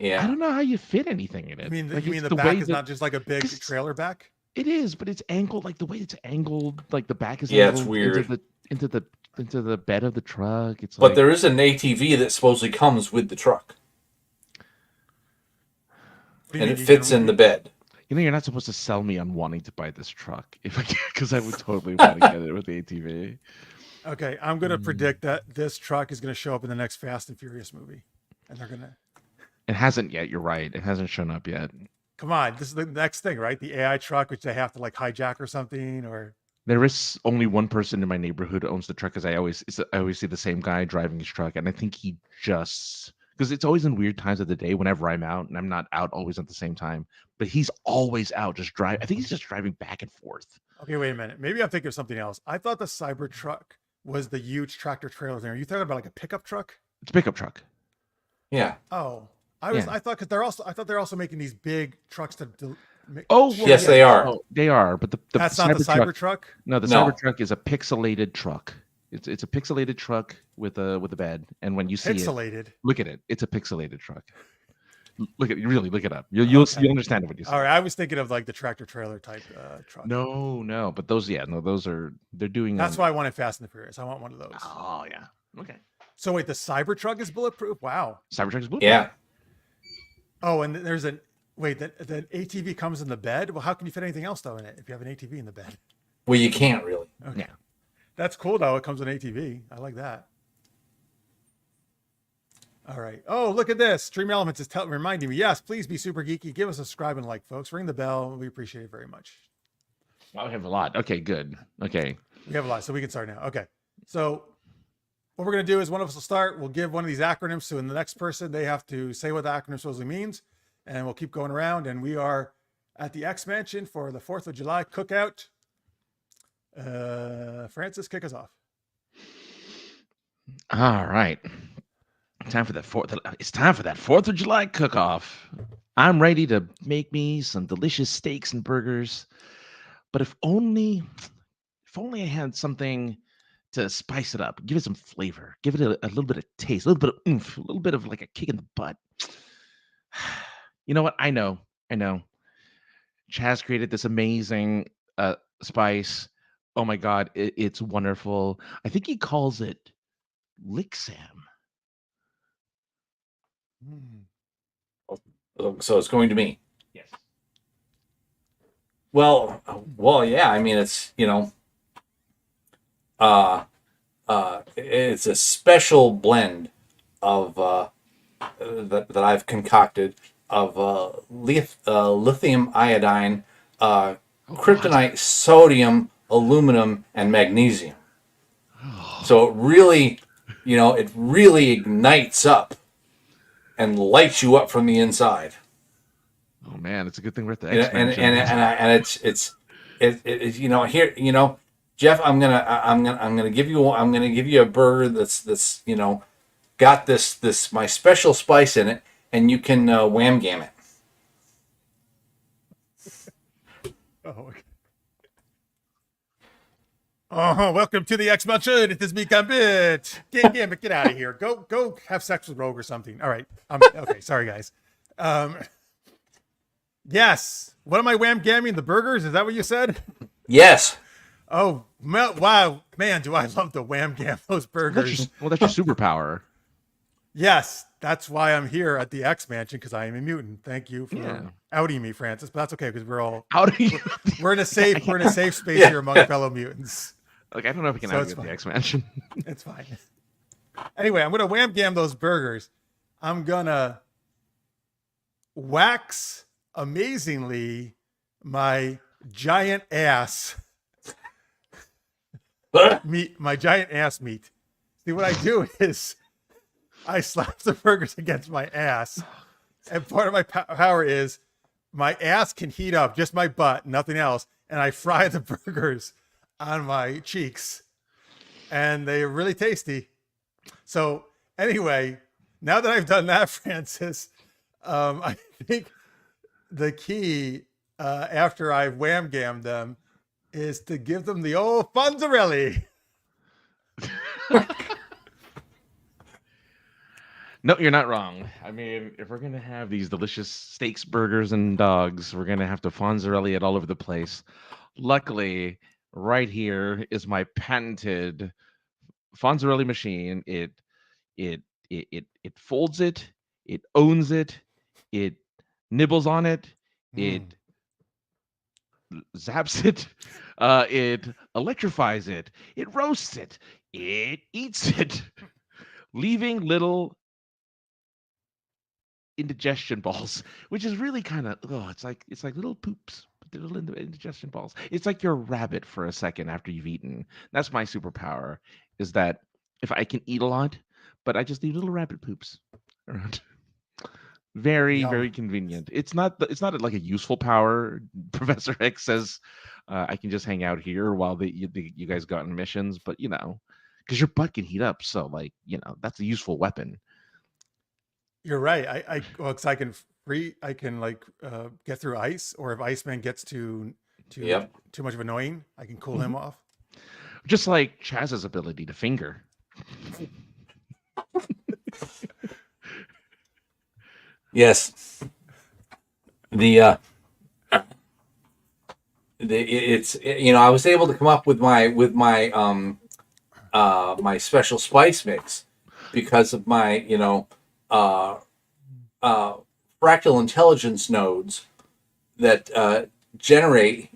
I Yeah. don't know how you fit anything in it. You mean Like, you mean it's the back way is that- not just like a big 'cause- trailer back? It is, but it's angled like the way it's angled. Like the back is Yeah, it's angled weird. into the bed of the truck. It's But like, there is an ATV that supposedly comes with the truck, What do you and mean, it you fits can- in the bed. you know, you're not supposed to sell me on wanting to buy this truck because I would totally want to get it with the ATV. Okay, I'm Hmm. going to predict that this truck is going to show up in the next Fast and Furious movie, and they're going to. It hasn't yet. You're right. It hasn't shown up yet. Come on, this is the next thing, right? The AI truck, which they have to like hijack or something, or There is only one person in my neighborhood who owns the truck because I always see the same guy driving his truck, and I think he just because it's always in weird times of the day whenever I'm out, and I'm not out always at the same time. But he's always out just driving. I think he's just driving back and forth. okay, wait a minute. Maybe I'm thinking of something else. I thought the Cybertruck was the huge tractor trailer thing. Are you talking about like a pickup truck? It's a pickup truck. Yeah. Oh, Yeah. I thought because I thought they're also making these big trucks to. Oh, Yes, they are. Oh, they are, but the That's not the Cybertruck- Cybertruck. No, the No. Cybertruck is a pixelated truck. It's a pixelated truck with a bed, and when you see it, Pixelated. look at it. It's a pixelated truck. Look at look it up. You'll Okay. you'll understand it when you see All it. right, I was thinking of like the tractor trailer type truck. No, but those they're doing. That's why I wanted Fast and the Furious. I want one of those. Oh yeah. Okay. So wait, the Cybertruck is bulletproof? Wow. Cybertruck's blue. Yeah. Oh, and there's an wait. The ATV comes in the bed. Well, how can you fit anything else though in it if you have an ATV in the bed? Well, you can't really. Okay. Yeah. That's cool though. It comes with an ATV. I like that. All right. Oh, look at this. Stream Elements is reminding me. Yes, please be super geeky. Give us a subscribe and like, folks. Ring the bell. We appreciate it very much. I have a lot. Okay, good. Okay. We have a lot, so we can start now. Okay. So what we're going to do is one of us will start. We'll give one of these acronyms to the next person. They have to say what the acronym supposedly means, and we'll keep going around. And we are at the X Mansion for the 4th of July cookout. Francis, kick us off. All right. Time for that It's time for that 4th of July cook-off. I'm ready to make me some delicious steaks and burgers. But if only I had something to spice it up, give it some flavor, give it a little bit of taste, a little bit of oomph, a little bit of like a kick in the butt. You know what? I know. Chaz created this amazing spice. Oh my God, it's wonderful. I think he calls it Lixam. So it's going to me. Yes. Well, yeah. I mean, it's it's a special blend of that I've concocted of lithium iodine, kryptonite, sodium, aluminum, and magnesium. So it really, it really ignites up and lights you up from the inside. Oh man, it's a good thing we're at the You know, X Mansion. and it's here, Jeff, I'm gonna give you a burger that's got this my special spice in it, and you can wham gam it. Oh, okay. Welcome to the X Mansion. It is me, Gambit. Gambit, get out of here. Go have sex with Rogue or something. All right. Okay, sorry guys. Yes. What am I wham gamming? The burgers? Is that what you said? Yes. Oh, wow. Man, do I love to wham gam those burgers. That's your superpower. Yes, that's why I'm here at the X Mansion, because I am a mutant. Thank you for outing me, Francis. But that's okay, because we're in a safe space here among fellow mutants. Like, I don't know if we can out you at the X Mansion. It's fine. Anyway, I'm gonna wham gam those burgers. I'm gonna wax amazingly my giant ass meat. My giant ass meat. See, what I do is I slap the burgers against my ass, and part of my power is my ass can heat up, just my butt, nothing else, and I fry the burgers on my cheeks, and they're really tasty. So anyway, now that I've done that, Francis, I think the key after I've wham gammed them is to give them the old Fonzarelli. No, you're not wrong. I mean, if we're going to have these delicious steaks, burgers, and dogs, we're going to have to Fonzarelli it all over the place. Luckily, right here is my patented Fonzarelli machine. It folds it, it owns it, it nibbles on it, it zaps it, it electrifies it, it roasts it, it eats it, leaving little indigestion balls, which is really kind of it's like little poops, little indigestion balls. It's like you're a rabbit for a second after you've eaten. That's my superpower, is that if I can eat a lot, but I just leave little rabbit poops around. Very very convenient. It's not like a useful power. Professor X says I can just hang out here while you guys go on missions, but because your butt can heat up, so that's a useful weapon. You're right. Because I can get through ice, or if Iceman gets too much of annoying, I can cool him off. Just like Chaz's ability to finger. Yes. I was able to come up with my my special spice mix because of my fractal intelligence nodes that generate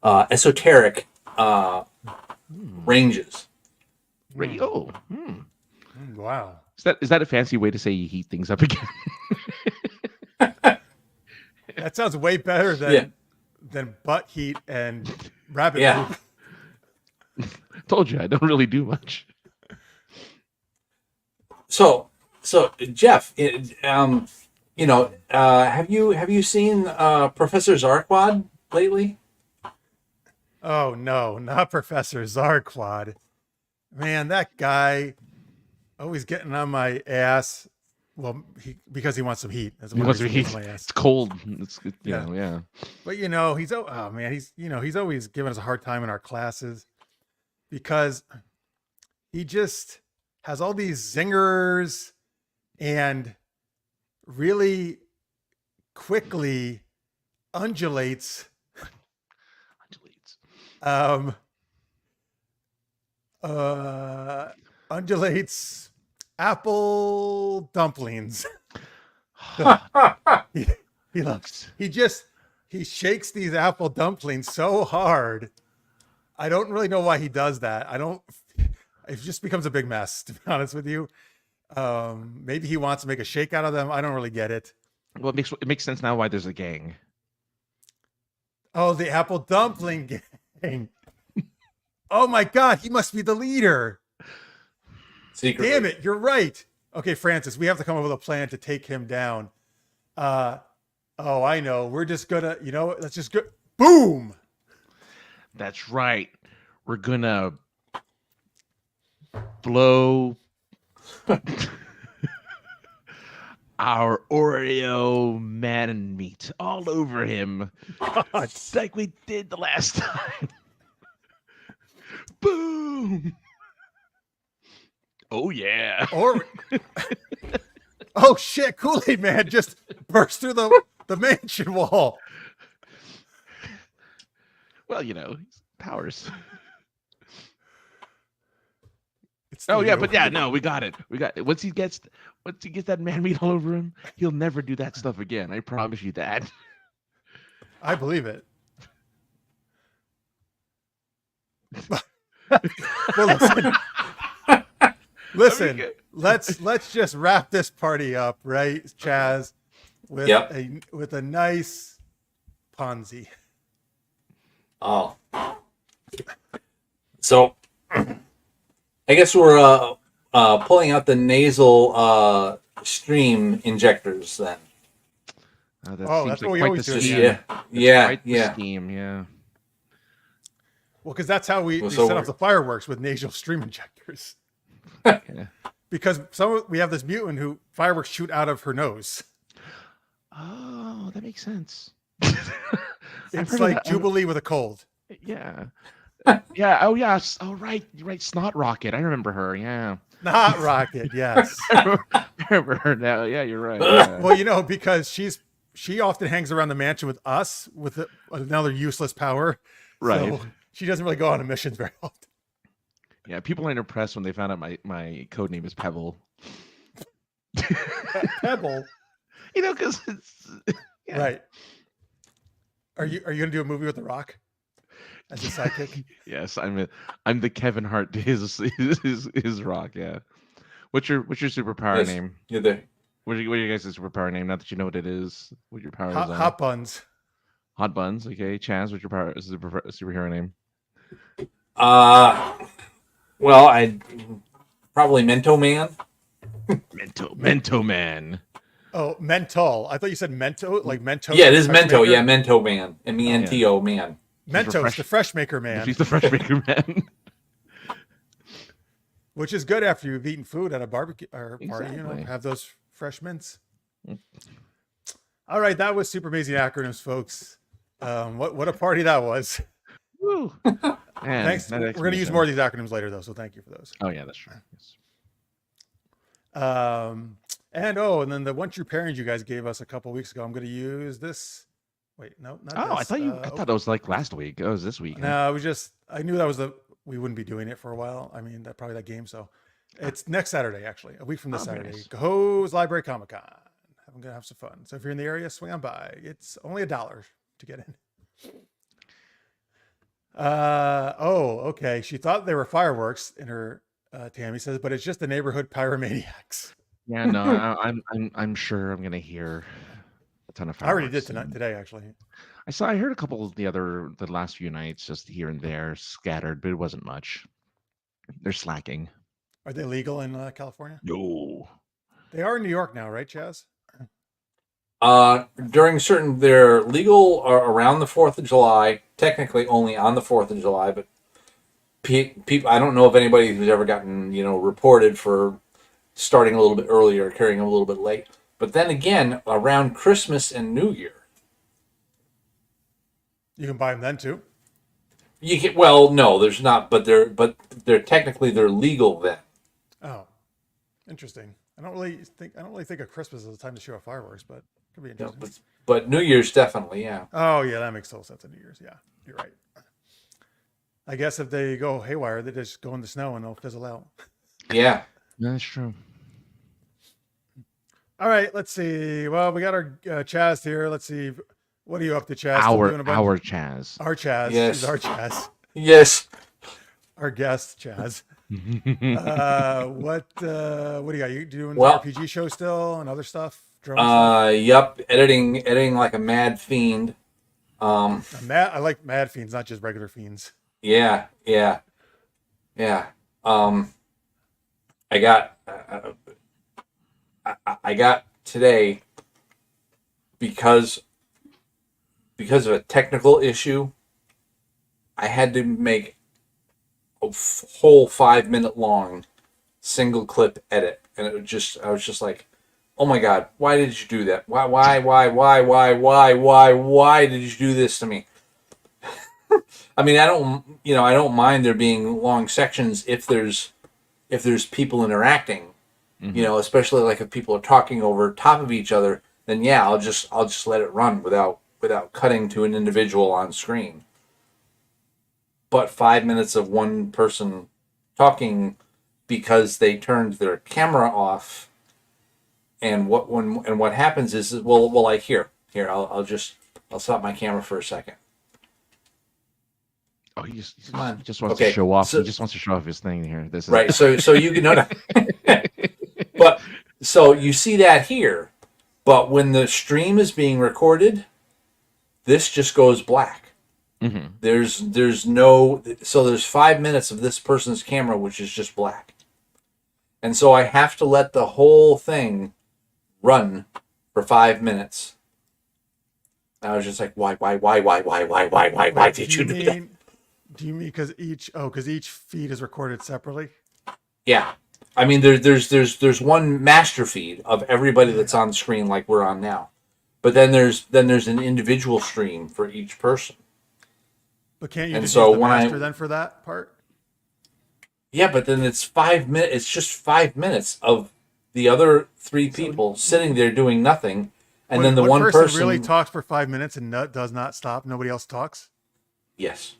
esoteric ranges. Radio. Wow. Is that a fancy way to say you heat things up again? That sounds way better than butt heat and rabbit poop. Told you I don't really do much. So Jeff, have you seen Professor Zarquad lately? Oh no, not Professor Zarquad. Man, that guy always getting on my ass. Well, because he wants some heat. He wants some heat. It's cold. It's yeah. But he's he's always giving us a hard time in our classes because he just has all these zingers and really quickly undulates apple dumplings. He shakes these apple dumplings so hard. I don't really know why he does that. It just becomes a big mess, to be honest with you. Maybe he wants to make a shake out of them. I don't really get it. Well, it makes sense now why there's a gang. Oh, the apple dumpling gang. Oh my God, he must be the leader. Secretly. Damn it, you're right. Okay, Francis, we have to come up with a plan to take him down. Oh, I know. We're just gonna, let's just go. Boom. That's right. We're gonna blow our Oreo man meat all over him, God. like we did the last time. Boom. Oh yeah. Or, oh shit, Kool-Aid Man just burst through the mansion wall. Well, powers. It's Oh still yeah, you. but yeah, no, we got it. We got it. Once he gets that man meat all over him, he'll never do that stuff again. I promise you that. I believe it. Well, listen. Let's just wrap this party up, right, Chaz, with Yep. a nice Ponzi. Oh. So, I guess we're pulling out the nasal stream injectors then. That Oh, seems that's like what we quite always the do. scheme. Yeah, That's yeah, quite the yeah. scheme, yeah. Well, because that's how we So set we're- off the fireworks with nasal stream injectors. Okay. Because we have this mutant who fireworks shoot out of her nose. Oh, that makes sense. It's heard of like that. Jubilee with a cold. Yeah. Yeah. Oh, yeah. Oh, right. You're right. Snot Rocket. I remember her. Yeah. Not Rocket, yes. I remember her now. Yeah, you're right. Yeah. Well, because she often hangs around the mansion with us with another useless power. Right. So she doesn't really go on missions very often. Yeah. People aren't impressed when they found out my code name is Pebble. Pebble. Because it's yeah. Right. Are you gonna do a movie with The Rock as a sidekick? Yes, I'm the Kevin Hart to his Rock. Yeah. What's your superpower Yes, name? you're there. What are you guys' superpower name? Not that you know what it is. What your powers are? Hot buns. Hot buns. Okay, Chaz. What's your superhero name? Well, I probably Mento Man. Mento Man. Oh, mental. I thought you said mento, like Mentos. Yeah, it is the fresh Mento. maker. Yeah, Mento Man. M-E-N-T-O Man. Mentos, the fresh maker man, She's the fresh maker man. which is good after you've eaten food at a barbecue or party. Exactly. Have those fresh mints. All right, that was super amazing acronyms, folks. What a party that was. Woo. Man, Thanks. that We're actually going to makes use more of these acronyms later, though, so thank you for those. Oh yeah, that's true. Yes. And then the One True Pairing you guys gave us a couple weeks ago, I'm going to use this. Wait, no, not Oh, this. I thought it was like last week. Oh, it was this week. huh? No, I knew that was we wouldn't be doing it for a while. I mean, probably that game. So it's next Saturday, actually, a week from this Oh, Saturday. nice. Cohoes Library Comic Con. I'm going to have some fun. So if you're in the area, swing on by. It's only $1 to get in. Okay. She thought they were fireworks in her, Tammy says, but it's just the neighborhood pyromaniacs. Yeah, no, I'm sure I'm gonna hear a ton of I already did fireworks. today, actually. I heard a couple of the last few nights just here and there scattered, but it wasn't much. They're slacking. Are they legal in California? No. They are in New York now, right, Chaz? They're legal around the 4th of July, technically only on the 4th of July, but people, I don't know if anybody who's ever gotten, reported for starting a little bit earlier, carrying a little bit late. But then again, around Christmas and New Year, You can buy them then too. you can, well, no, there's not, but they're technically they're legal then. Oh, interesting. I don't really think of Christmas as a time to show off fireworks, but it could be You know, interesting. but New Year's definitely, yeah. Oh yeah, that makes total sense. Of New Year's, yeah, you're right. I guess if they go haywire, they just go in the snow and they'll fizzle out. Yeah. That's true. All right, let's see. Well, we got our Chaz here. Let's see. What are you up to, Chaz? Still Our doing a bunch- Chaz. Our Chaz. Yes. She's our Chaz. Yes. Our guest, Chaz. What do you got? You doing Well- the RPG show still and other stuff? Drone stuff? Yep. Editing like a mad fiend. I like mad fiends, not just regular fiends. Yeah. I got I got today because of a technical issue. I had to make a whole 5 minute long single clip edit, and I was just like, oh my god, why did you do that? Why did you do this to me? I mean, I don't mind there being long sections if there's people interacting, especially like if people are talking over top of each other, then yeah, I'll just let it run without cutting to an individual on screen. But 5 minutes of one person talking because they turned their camera off, and what happens is like here I'll stop my camera for a second. Oh, he just Come wants on. to show off. So, He just wants to show off his thing here. This is right. So you can know that. But so you see that here, but when the stream is being recorded, this just goes black. Mm-hmm. There's 5 minutes of this person's camera which is just black, and so I have to let the whole thing run for 5 minutes. And I was just like, why did you do that? Do you mean because each feed is recorded separately? Yeah, I mean there's one master feed of everybody that's on the screen like we're on now, but then there's an individual stream for each person. But can't you And just so use the when master then for that part? Yeah, but then it's 5 minutes. It's just 5 minutes of the other three people sitting there doing nothing, and then the one person really talks for 5 minutes and does not stop. Nobody else talks. Yes.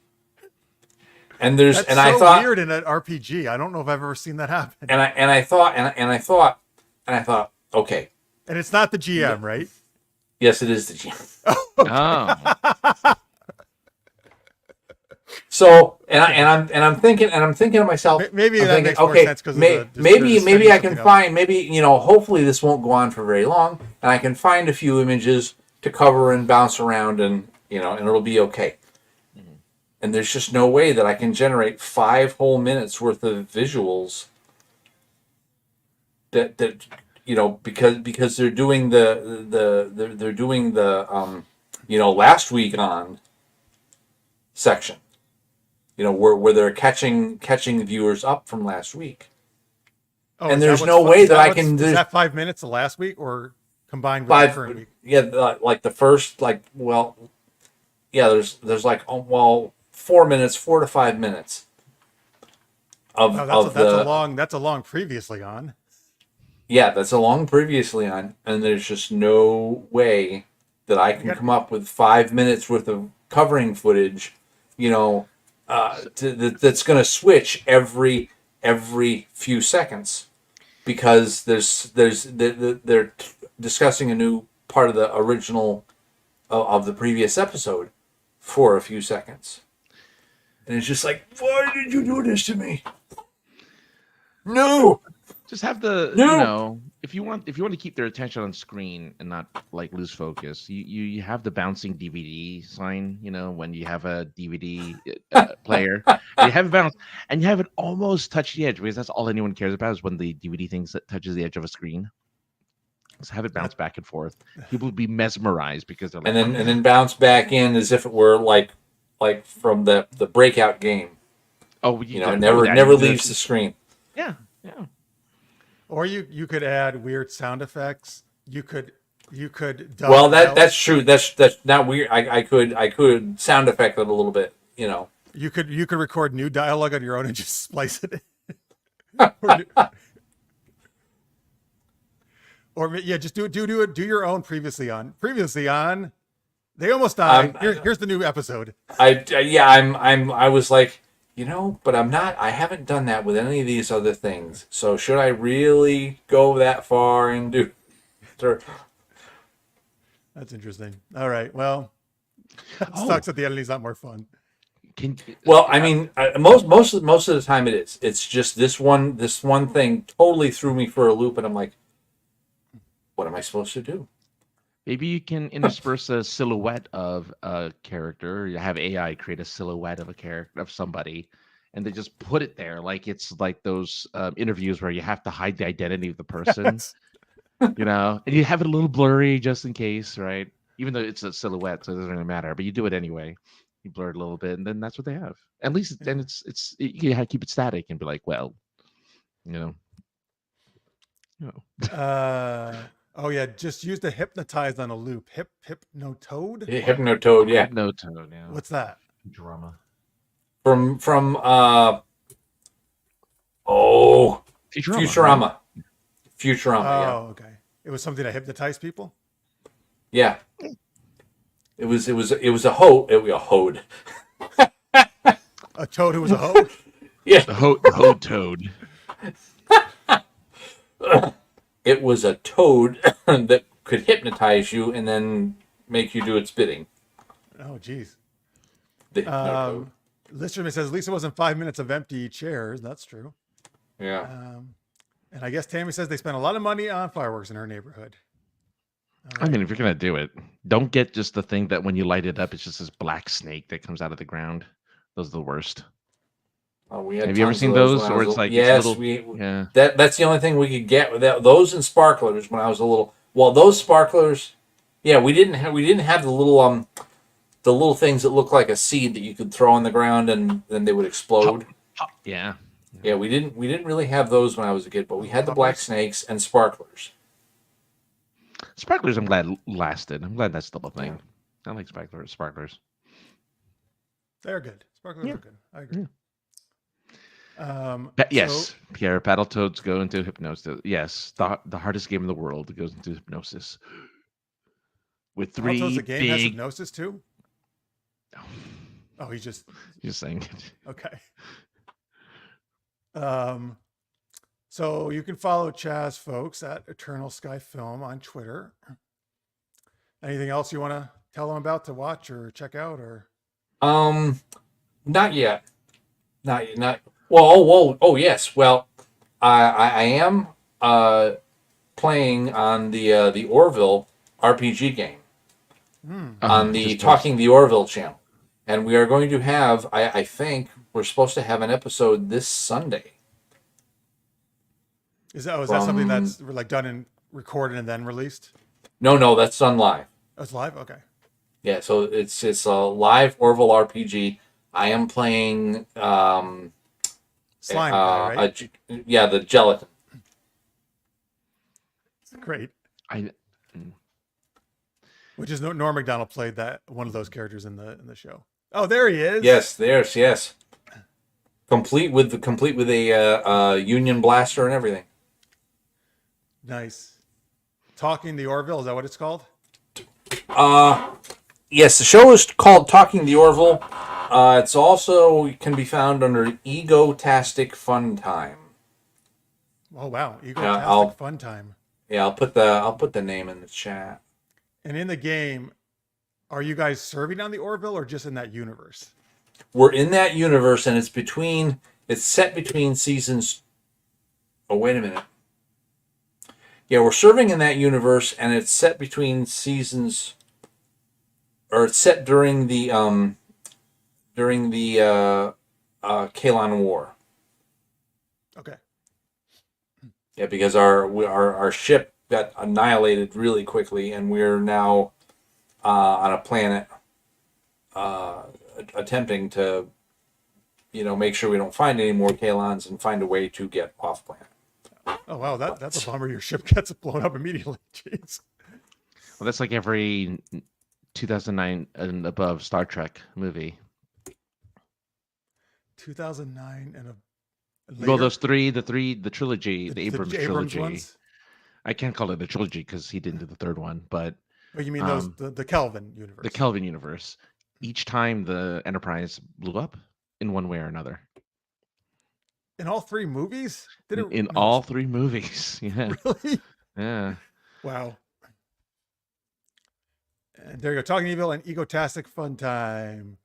And there's That's and so I thought weird in an RPG. I don't know if I've ever seen that happen. and I thought, okay. And it's not the GM, right? Yes, it is the GM. Oh. So I'm thinking to myself, Maybe I'm that thinking, makes more okay, sense because maybe I can find hopefully this won't go on for very long, and I can find a few images to cover and bounce around, and and it'll be okay. Mm-hmm. And there's just no way that I can generate 5 whole minutes worth of visuals. That because they're doing they're doing the last week on section. Where they're catching viewers up from last week. Oh, and there's no way that I can... Is that 5 minutes the last week or combined with the current week? Yeah, like the first, there's like, 4 minutes, 4 to 5 minutes of that's a long previously on. Yeah, that's a long previously on, and there's just no way that I can come up with 5 minutes worth of covering footage, that's going to switch every few seconds, because they're discussing a new part of the original of the previous episode for a few seconds, and it's just like, why did you do this to me? No. Just have the if you want to keep their attention on screen and not like lose focus, you have the bouncing DVD sign, when you have a DVD player, you have it bounce and you have it almost touch the edge, because that's all anyone cares about is when the DVD thing touches the edge of a screen. So have it bounce back and forth. People would be mesmerized because they're like, and then bounce back in as if it were like from the breakout game. Oh, it never leaves the screen. Yeah. Or you could add weird sound effects. You could Well, that's true. That's not weird. I could sound effect it a little bit. You could record new dialogue on your own and just splice it in. Or just do your own previously on. They almost died. Here's the new episode. I was like, but I'm not. I haven't done that with any of these other things. So should I really go that far and do? That's interesting. All right. Well, that sucks that the editing's not more fun. I mean, most of the time it is. It's just this one thing totally threw me for a loop, and I'm like, what am I supposed to do? Maybe you can intersperse a silhouette of a character. You have AI create a silhouette of a character of somebody, and they just put it there, like it's like those interviews where you have to hide the identity of the person, Yes. and you have it a little blurry just in case, right? Even though it's a silhouette, so it doesn't really matter. But you do it anyway. You blur it a little bit, and then that's what they have. At least then you have to keep it static and be like, well, you know, you know. Oh yeah, just use the hypnotize on a loop. Hypnotoad. Hypnotoad, yeah. Hypnotoad, yeah. What's that? Drama. From Futurama. Futurama. Futurama, Oh, okay. It was something to hypnotize people. yeah. It was a hoed. A toad who was a hoe. Yeah. The Ho Toad. It was a toad that could hypnotize you and then make you do its bidding. Oh, geez. The Hypnotoad. Listerman says, at least it wasn't 5 minutes of empty chairs. That's true. Yeah. And I guess Tammy says they spent a lot of money on fireworks in her neighborhood. I mean, if you're gonna do it, don't get just the thing that when you light it up, it's just this black snake that comes out of the ground. Those are the worst. We had Have you ever tons seen of those? when I Or was it's like yes, little, we yeah. that's the only thing we could get without those and sparklers when I was a little. Well, those sparklers, yeah, we didn't have the little things that look like a seed that you could throw on the ground and then they would explode. Yeah. Yeah, we didn't really have those when I was a kid, but we had the black snakes and sparklers. Sparklers, I'm glad lasted. I'm glad that's still a thing. I like sparklers. They're good. Sparklers are good. I agree. Yes, So, Pierre, Battletoads go into hypnosis. Yes, the hardest game in the world goes into hypnosis. With three Battletoads, the game has big. hypnosis too? Oh, he's just saying it. okay. So you can follow Chaz, folks, at Eternal Sky Film on Twitter. Anything else you want to tell them about to watch or check out, or? Not yet. Not. Well, oh yes. Well, I am playing on the Orville RPG game on the Talking the Orville channel, and we are going to have. I think we're supposed to have an episode this Sunday. Is that something that's like done and recorded and then released? No, that's done live. Oh, it's live. Okay. Yeah, so it's a live Orville RPG. I am playing Slime guy, right? the gelatin. Great. I Which is Norm Macdonald played that one of those characters in the show. Oh, there he is. Yes. Complete with a Union blaster and everything. Nice. Talking the Orville, is that what it's called? Yes, the show is called Talking the Orville. It's also can be found under Egotastic Fun Time. Oh wow, Egotastic Fun Time. Yeah, I'll put the name in the chat. And in the game, are you guys serving on the Orville or just in that universe? We're in that universe, and it's set between seasons. Oh, wait a minute. Yeah, we're serving in that universe, and it's set between seasons, or it's set during the Kalon War. Okay. Yeah, because our ship got annihilated really quickly, and we're now on a planet attempting to, make sure we don't find any more Kalons and find a way to get off planet. Oh wow, that's a bummer. Your ship gets blown up immediately. Jeez. Well, that's like every 2009 and above Star Trek movie. 2009 and later? Well, those the trilogy, the Abrams trilogy. Ones? I can't call it a trilogy because he didn't do the third one, but. Oh, you mean the Kelvin universe? The Kelvin universe. Each time the Enterprise blew up in one way or another. In all three movies? All three movies. Yeah. Really? Yeah. Wow. And there you go. Talking Evil and Egotastic Fun Time.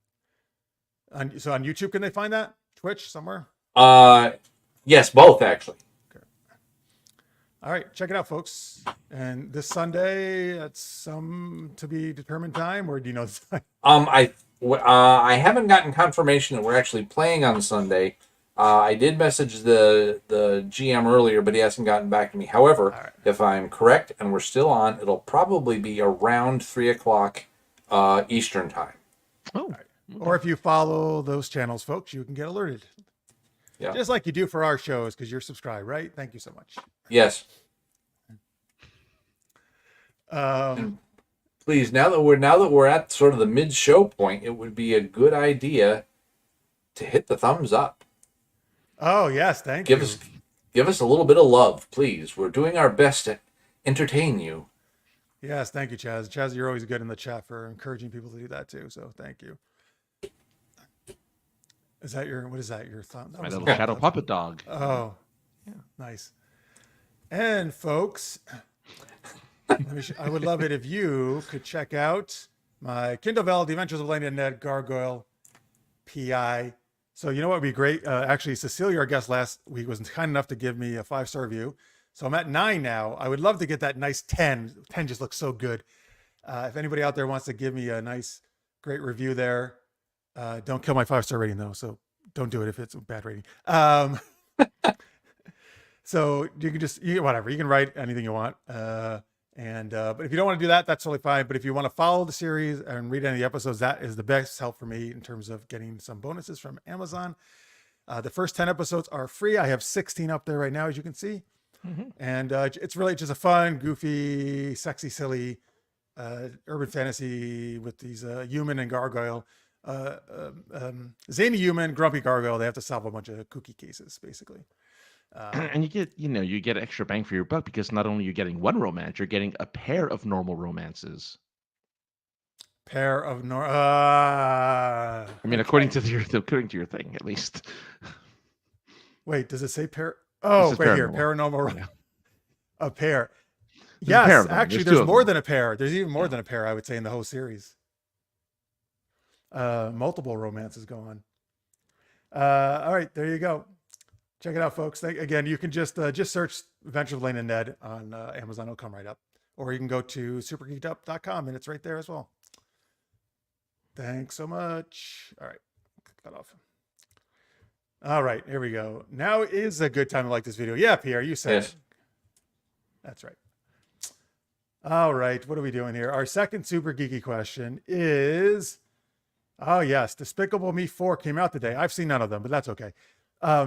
So on YouTube, can they find that? Twitch somewhere? Yes, both actually. All right, check it out, folks. And this Sunday at some to be determined time, or do you know the time? I haven't gotten confirmation that we're actually playing on Sunday. I did message the GM earlier, but he hasn't gotten back to me. However, All right. if I'm correct and we're still on, it'll probably be around 3:00 Eastern time. Oh, Or if you follow those channels, folks, you can get alerted. Yeah. Just like you do for our shows because you're subscribed, right? Thank you so much. Yes. Please, now that we're at sort of the mid-show point, it would be a good idea to hit the thumbs up. Oh yes, thank you. Give us a little bit of love, please. We're doing our best to entertain you. Yes, thank you, Chaz. Chaz, you're always good in the chat for encouraging people to do that too. So thank you. Is that your, what is that? Your thumb? That my was little a shadow thumb. puppet dog. Oh, yeah, nice. And folks, I would love it if you could check out my Kindle Valley, The Adventures of Lane and Ned Gargoyle PI. So you know what would be great? Actually, Cecilia, our guest last week, was kind enough to give me a 5-star review. So I'm at 9 now. I would love to get that nice 10. 10 just looks so good. If anybody out there wants to give me a nice, great review there, don't kill my 5-star rating though. So don't do it if it's a bad rating. So you can just, whatever, you can write anything you want. But if you don't want to do that, that's totally fine. But if you want to follow the series and read any of the episodes, that is the best help for me in terms of getting some bonuses from Amazon. The first 10 episodes are free. I have 16 up there right now, as you can see. Mm-hmm. And it's really just a fun, goofy, sexy, silly urban fantasy with these human and gargoyle, zany human, grumpy gargoyle. They have to solve a bunch of kooky cases, basically. And you get extra bang for your buck because not only are you getting one romance, you're getting a pair of normal romances. Pair of I mean, according to your thing, at least. Wait, does it say pair? Oh, right here, paranormal. Yeah. A pair. There's a pair Yes, of them. actually, There's two there's of more them. than a pair. There's even more than a pair, I would say, in the whole series. Multiple romances go on. All right, there you go. Check it out, folks. Again, you can just search Adventures of Lane and Ned on Amazon. It'll come right up. Or you can go to super-geekedup.com and it's right there as well. Thanks so much. All right, click that off. All right, here we go. Now is a good time to like this video. Yeah, Pierre, you said Yes. it. That's right. All right, what are we doing here? Our second super geeky question is, oh yes, Despicable Me 4 came out today. I've seen none of them, but that's okay.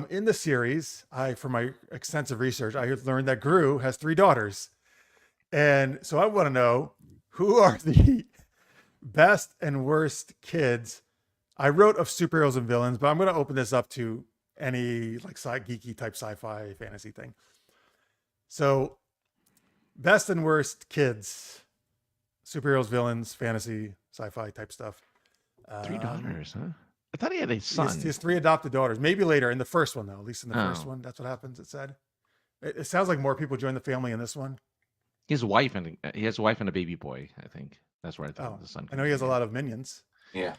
In the series, from my extensive research, I learned that Gru has 3 daughters. And so I want to know, who are the best and worst kids? I wrote of superheroes and villains, but I'm going to open this up to any like geeky type sci-fi fantasy thing. So best and worst kids, superheroes, villains, fantasy, sci-fi type stuff. 3 daughters, huh? I thought he had a son. He has 3 adopted daughters. Maybe later in the first one, though. At least in the first Oh. one, that's what happens. It said. It sounds like more people join the family in this one. He has a wife and a baby boy. I think that's where I thought Oh, the son. I know he has a lot of minions. Yeah.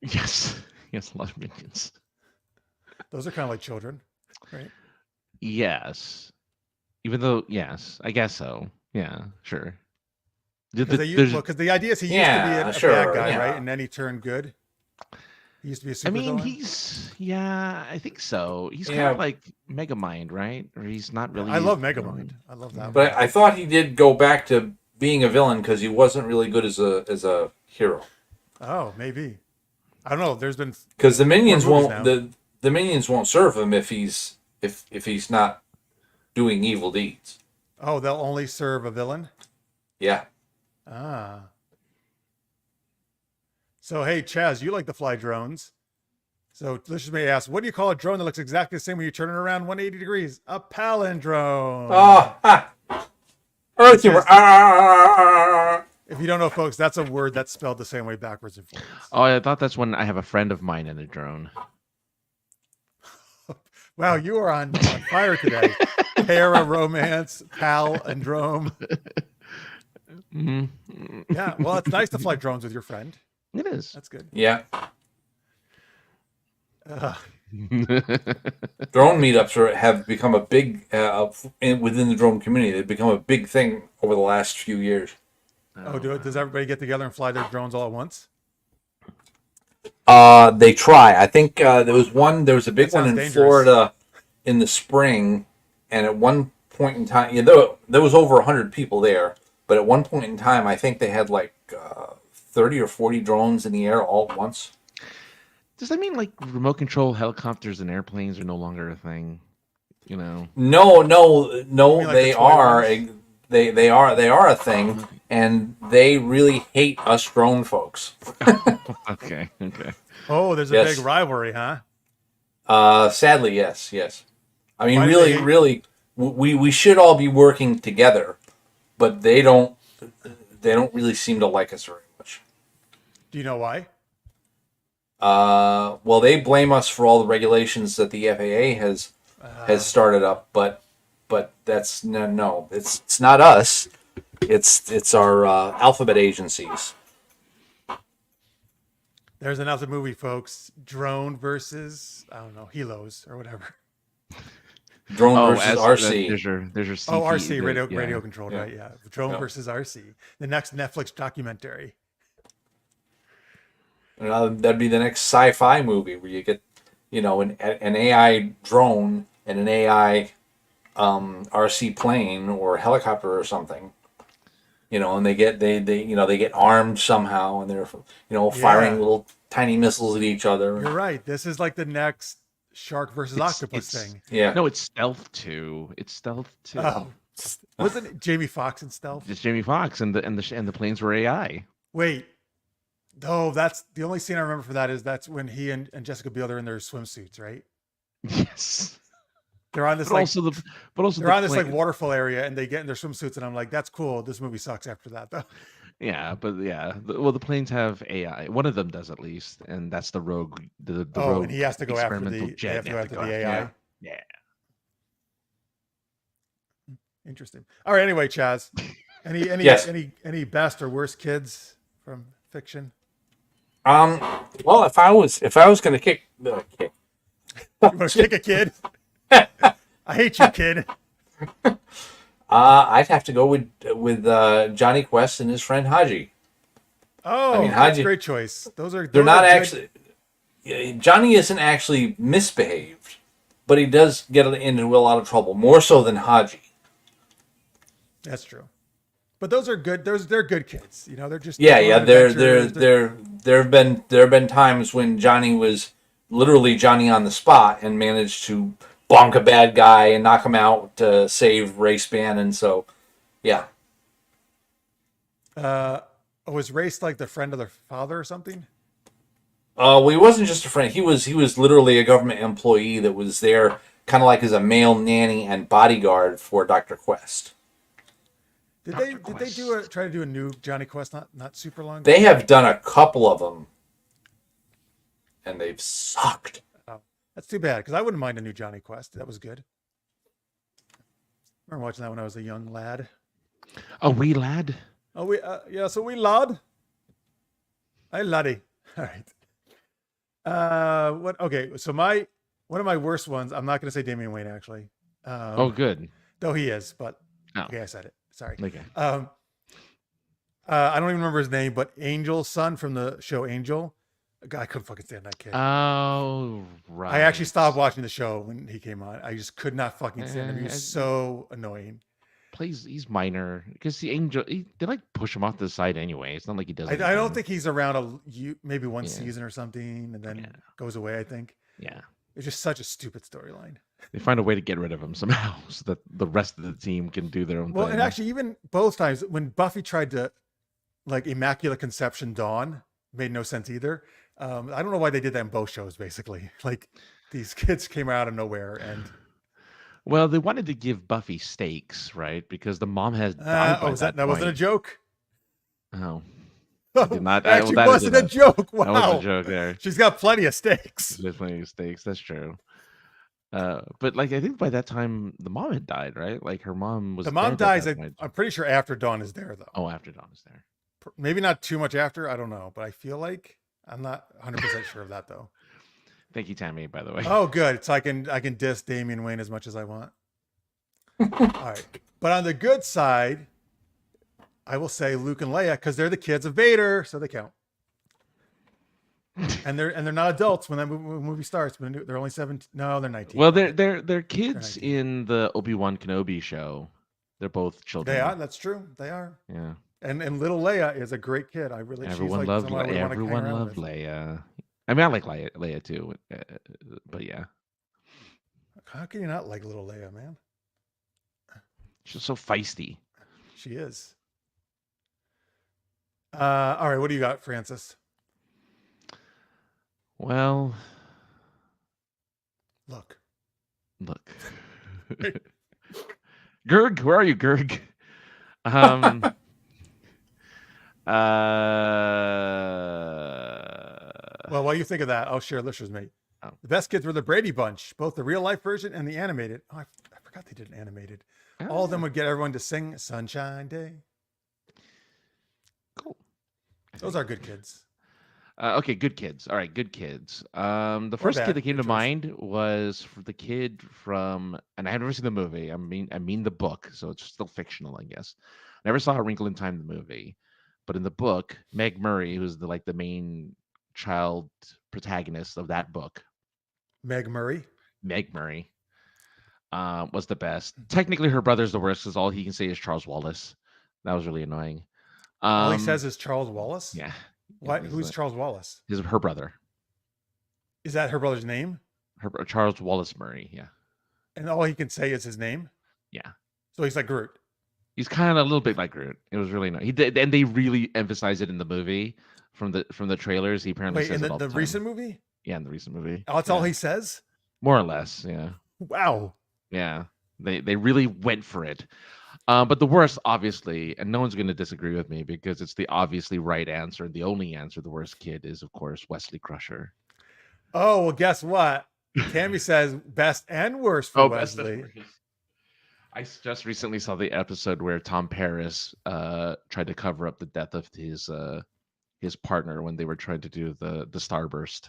Yes, he has a lot of minions. Those are kind of like children, right? Yes, even though yes, I guess so. Yeah, sure. Because the idea is he used to be a bad guy, right? And then he turned good. He used to be a super villain. I think so. He's kind of like Megamind, right? Or he's not really. I love Megamind. I love that. But I thought he did go back to being a villain because he wasn't really good as a hero. Oh, maybe. I don't know. There's been because the minions won't now. the minions won't serve him if he's not doing evil deeds. Oh, they'll only serve a villain? Yeah. Ah. So, hey, Chaz, you like to fly drones. So, Delicious may ask, what do you call a drone that looks exactly the same when you turn it around 180 degrees? A palindrome. Oh, Earth humor. If you don't know, folks, that's a word that's spelled the same way backwards and forwards. Oh, I thought that's when I have a friend of mine in a drone. Wow, you are on fire today. Para, romance, pal, and drome. Mm-hmm. Yeah, well, it's nice to fly drones with your friend. It is. That's good. Yeah. Drone meetups have become a big within the drone community. They've become a big thing over the last few years. Oh, does everybody get together and fly their drones all at once? They try. I think there was one. There was a big That one sounds in dangerous. Florida in the spring, and at one point in time, there was over 100 people there. But at one point in time, I think they had like 30 or 40 drones in the air all at once. Does that mean like remote control helicopters and airplanes are no longer a thing? You know? No. You mean like They the toy are. ones? They are a thing, and they really hate us drone folks. Okay. Oh, there's a Yes. big rivalry, huh? Sadly, yes. I mean, Why do they hate- really, we should all be working together, but they don't really seem to like us very much. Do you know why? Well, they blame us for all the regulations that the FAA has started up, but that's no, it's not us. It's our alphabet agencies. There's another movie, folks. Drone versus, I don't know, Helos or whatever. Drone versus RC. There's your Oh, CT, RC, radio controlled, Yeah. right? Yeah. Drone Yeah. versus RC. The next Netflix documentary. That'd be the next sci-fi movie where you get, an AI drone and an AI RC plane or helicopter or something. And they get armed somehow, and they're firing Yeah. little tiny missiles at each other. You're right. This is like the next shark versus octopus thing. Yeah. No, it's Stealth 2. It's Stealth 2. Oh, wasn't it Jamie Foxx in Stealth? It's Jamie Foxx and the planes were AI. Wait. Oh, that's the only scene I remember for that is that's when he and Jessica Biel are in their swimsuits, right? Yes. They're on this But also they're on this like waterfall area and they get in their swimsuits and I'm like, that's cool. This movie sucks after that though. Yeah, but yeah, the planes have AI. One of them does at least, and that's the rogue. The rogue and he has to go after experimental the jet. they have to go after the AI. Yeah. Interesting. All right. Anyway, Chaz, Yes. any best or worst kids from fiction? Well, if I was going to kick. You want to kick a kid? I hate you, kid. I'd have to go with Johnny Quest and his friend Haji. Oh, I mean, that's Haji- a great choice. They're Not good. actually. Johnny isn't actually misbehaved, but he does get into a lot of trouble, more so than Haji. That's true. But those are good. They're good kids. They're just Yeah. adventures. There have been times when Johnny was literally Johnny on the spot and managed to bonk a bad guy and knock him out to save Race Bannon. So, yeah. Was Race like the friend of their father or something? Well, he wasn't just a friend. He was literally a government employee that was there, kind of like as a male nanny and bodyguard for Dr. Quest. Did they try to do a new Johnny Quest not super long ago? They have done a couple of them, and they've sucked. Oh, that's too bad because I wouldn't mind a new Johnny Quest. That was good. I remember watching that when I was a young lad. A wee lad. Oh, so we lad. Hi, laddie. All right. What? Okay, so one of my worst ones. I'm not going to say Damian Wayne actually. Oh, good. Though he is, but Oh. okay, I said it. Sorry. Okay. I don't even remember his name, but Angel's son from the show Angel. I couldn't fucking stand that kid. Oh, right. I actually stopped watching the show when he came on. I just could not fucking stand him. He was so annoying. He's minor because the Angel. They like push him off to the side anyway. It's not like he does. I don't anything. think he's around maybe one Yeah. season or something, and then goes away. I think Yeah. it's just such a stupid storyline. They find a way to get rid of him somehow, so that the rest of the team can do their own Well, thing. and actually, even both times when Buffy tried to like Immaculate Conception Dawn, made no sense either. I don't know why they did that in both shows. Basically, like these kids came out of nowhere, and Well, they wanted to give Buffy stakes, right? Because the mom has died by that wasn't a point. joke. Oh, Oh, did not- it actually that wasn't a didn't- joke. Wow, that was a joke there. She's got plenty of stakes. There's plenty of stakes. That's true. But like I think by that time the mom had died, right? Like her mom was. The mom dead at dies. that point. I'm pretty sure after Dawn is there, though. Oh, after Dawn is there. Maybe not too much after. I don't know, but I feel like I'm not 100% sure of that though. Thank you, Tammy, by the way. Oh, good. So I can diss Damian Wayne as much as I want. All right. But on the good side, I will say Luke and Leia because they're the kids of Vader, so they count. And they're not adults when that movie starts. When they're only 17. No, they're 19. Well, they're kids 19. in the Obi-Wan Kenobi show. They're both children. They are. That's true. They are. Yeah. And little Leia is a great kid. I really. Everyone she's like loved someone I would wanna hang everyone around loved with. Leia. I mean, I like Leia too, but yeah, How can you not like little Leia, man? she's so feisty. She is. All right. What do you got, Francis? Well, Look. Gerg, where are you, Gerg? Well, while you think of that, I'll share Lisher's mate. Oh. The best kids were the Brady Bunch, both the real life version and the animated. Oh, I forgot they did an animated. All of them would get everyone to sing Sunshine Day. Cool. Those are good kids. Okay, good kids. All right, good kids. The first bad, kid that came good to choice. mind was the kid from, and I have never seen the movie. I mean the book, so it's still fictional, I guess. Never saw A Wrinkle in Time, the movie, but in the book, Meg Murray, who's the main child protagonist of that book, Meg Murray. Was the best. Technically, her brother's the worst because all he can say is Charles Wallace. That was really annoying. All he says is Charles Wallace. Yeah. What? Who's Charles Wallace? Her brother. Is that her brother's name? Charles Wallace Murray. Yeah. And all he can say is his name. Yeah. So he's like Groot. He's kind of a little bit like Groot. It was really nice. He did, and they really emphasize it in the movie from the trailers. He apparently Wait, says in it all the time. recent movie? Yeah, in the recent movie. Oh, that's all he says? More or less. Yeah. Wow. Yeah. They really went for it. But the worst, obviously, and no one's going to disagree with me because it's the obviously right answer. The only answer, the worst kid, is, of course, Wesley Crusher. Oh, well, guess what? Tammy says best and worst for Wesley. I just recently saw the episode where Tom Paris tried to cover up the death of his partner when they were trying to do the starburst.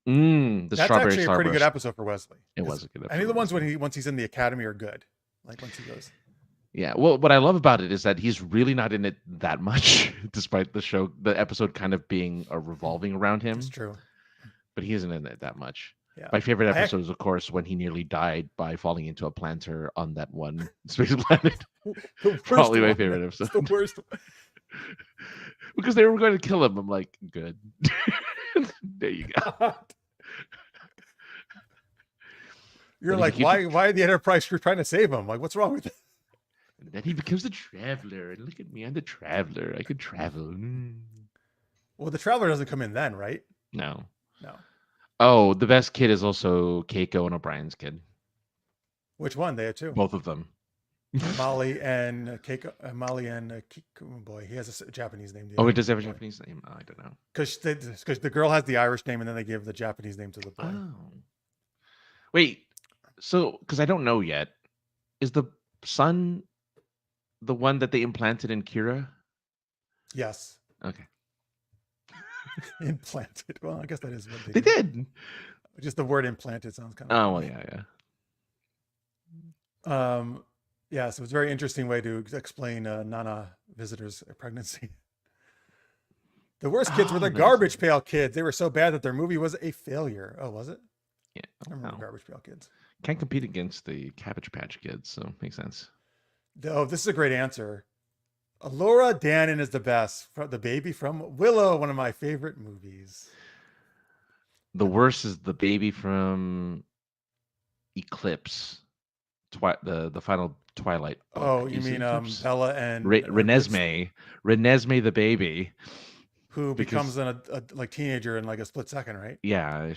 That's strawberry actually a pretty good episode for Wesley. It was a good episode. Any of the ones once he's in the academy are good. Like once he goes. Yeah, well, what I love about it is that he's really not in it that much, despite the episode kind of being revolving around him. It's true. But he isn't in it that much. Yeah. My favorite episode is, of course, when he nearly died by falling into a planter on that one space planet. Probably my favorite episode. It's the worst one. Because they were going to kill him. I'm like, good. There you go. You're like, why the Enterprise crew trying to save him? Like, what's wrong with it? And then he becomes the traveler. And look at me, I'm the traveler. I could travel. Well, the Traveler doesn't come in then, right? No. No. Oh, the best kid is also Keiko and O'Brien's kid. Which one? They had two. Both of them. Molly and Keiko. Molly and Kiko. Oh boy, he has a Japanese name. Oh, it does have a Japanese name? Oh, I don't know. Because the girl has the Irish name, and then they give the Japanese name to the boy. Oh. Wait. So, because I don't know yet, is the son the one that they implanted in Kira? Yes. Okay. Implanted. Well, I guess that is what They did. Just the word implanted sounds kind of. Oh well, yeah. Yeah. So it's a very interesting way to explain Nana visitor's pregnancy. The worst kids were the Garbage Pail Kids. They were so bad that their movie was a failure. Oh, was it? Yeah. I remember Garbage Pail Kids. Can't compete against the Cabbage Patch Kids, so makes sense. Oh, this is a great answer. Laura Dannon is the best. The baby from Willow, one of my favorite movies. The worst is the baby from Eclipse, the final Twilight book. Oh, you mean Bella and Renesmee the baby, who becomes a like teenager in like a split second, right? Yeah,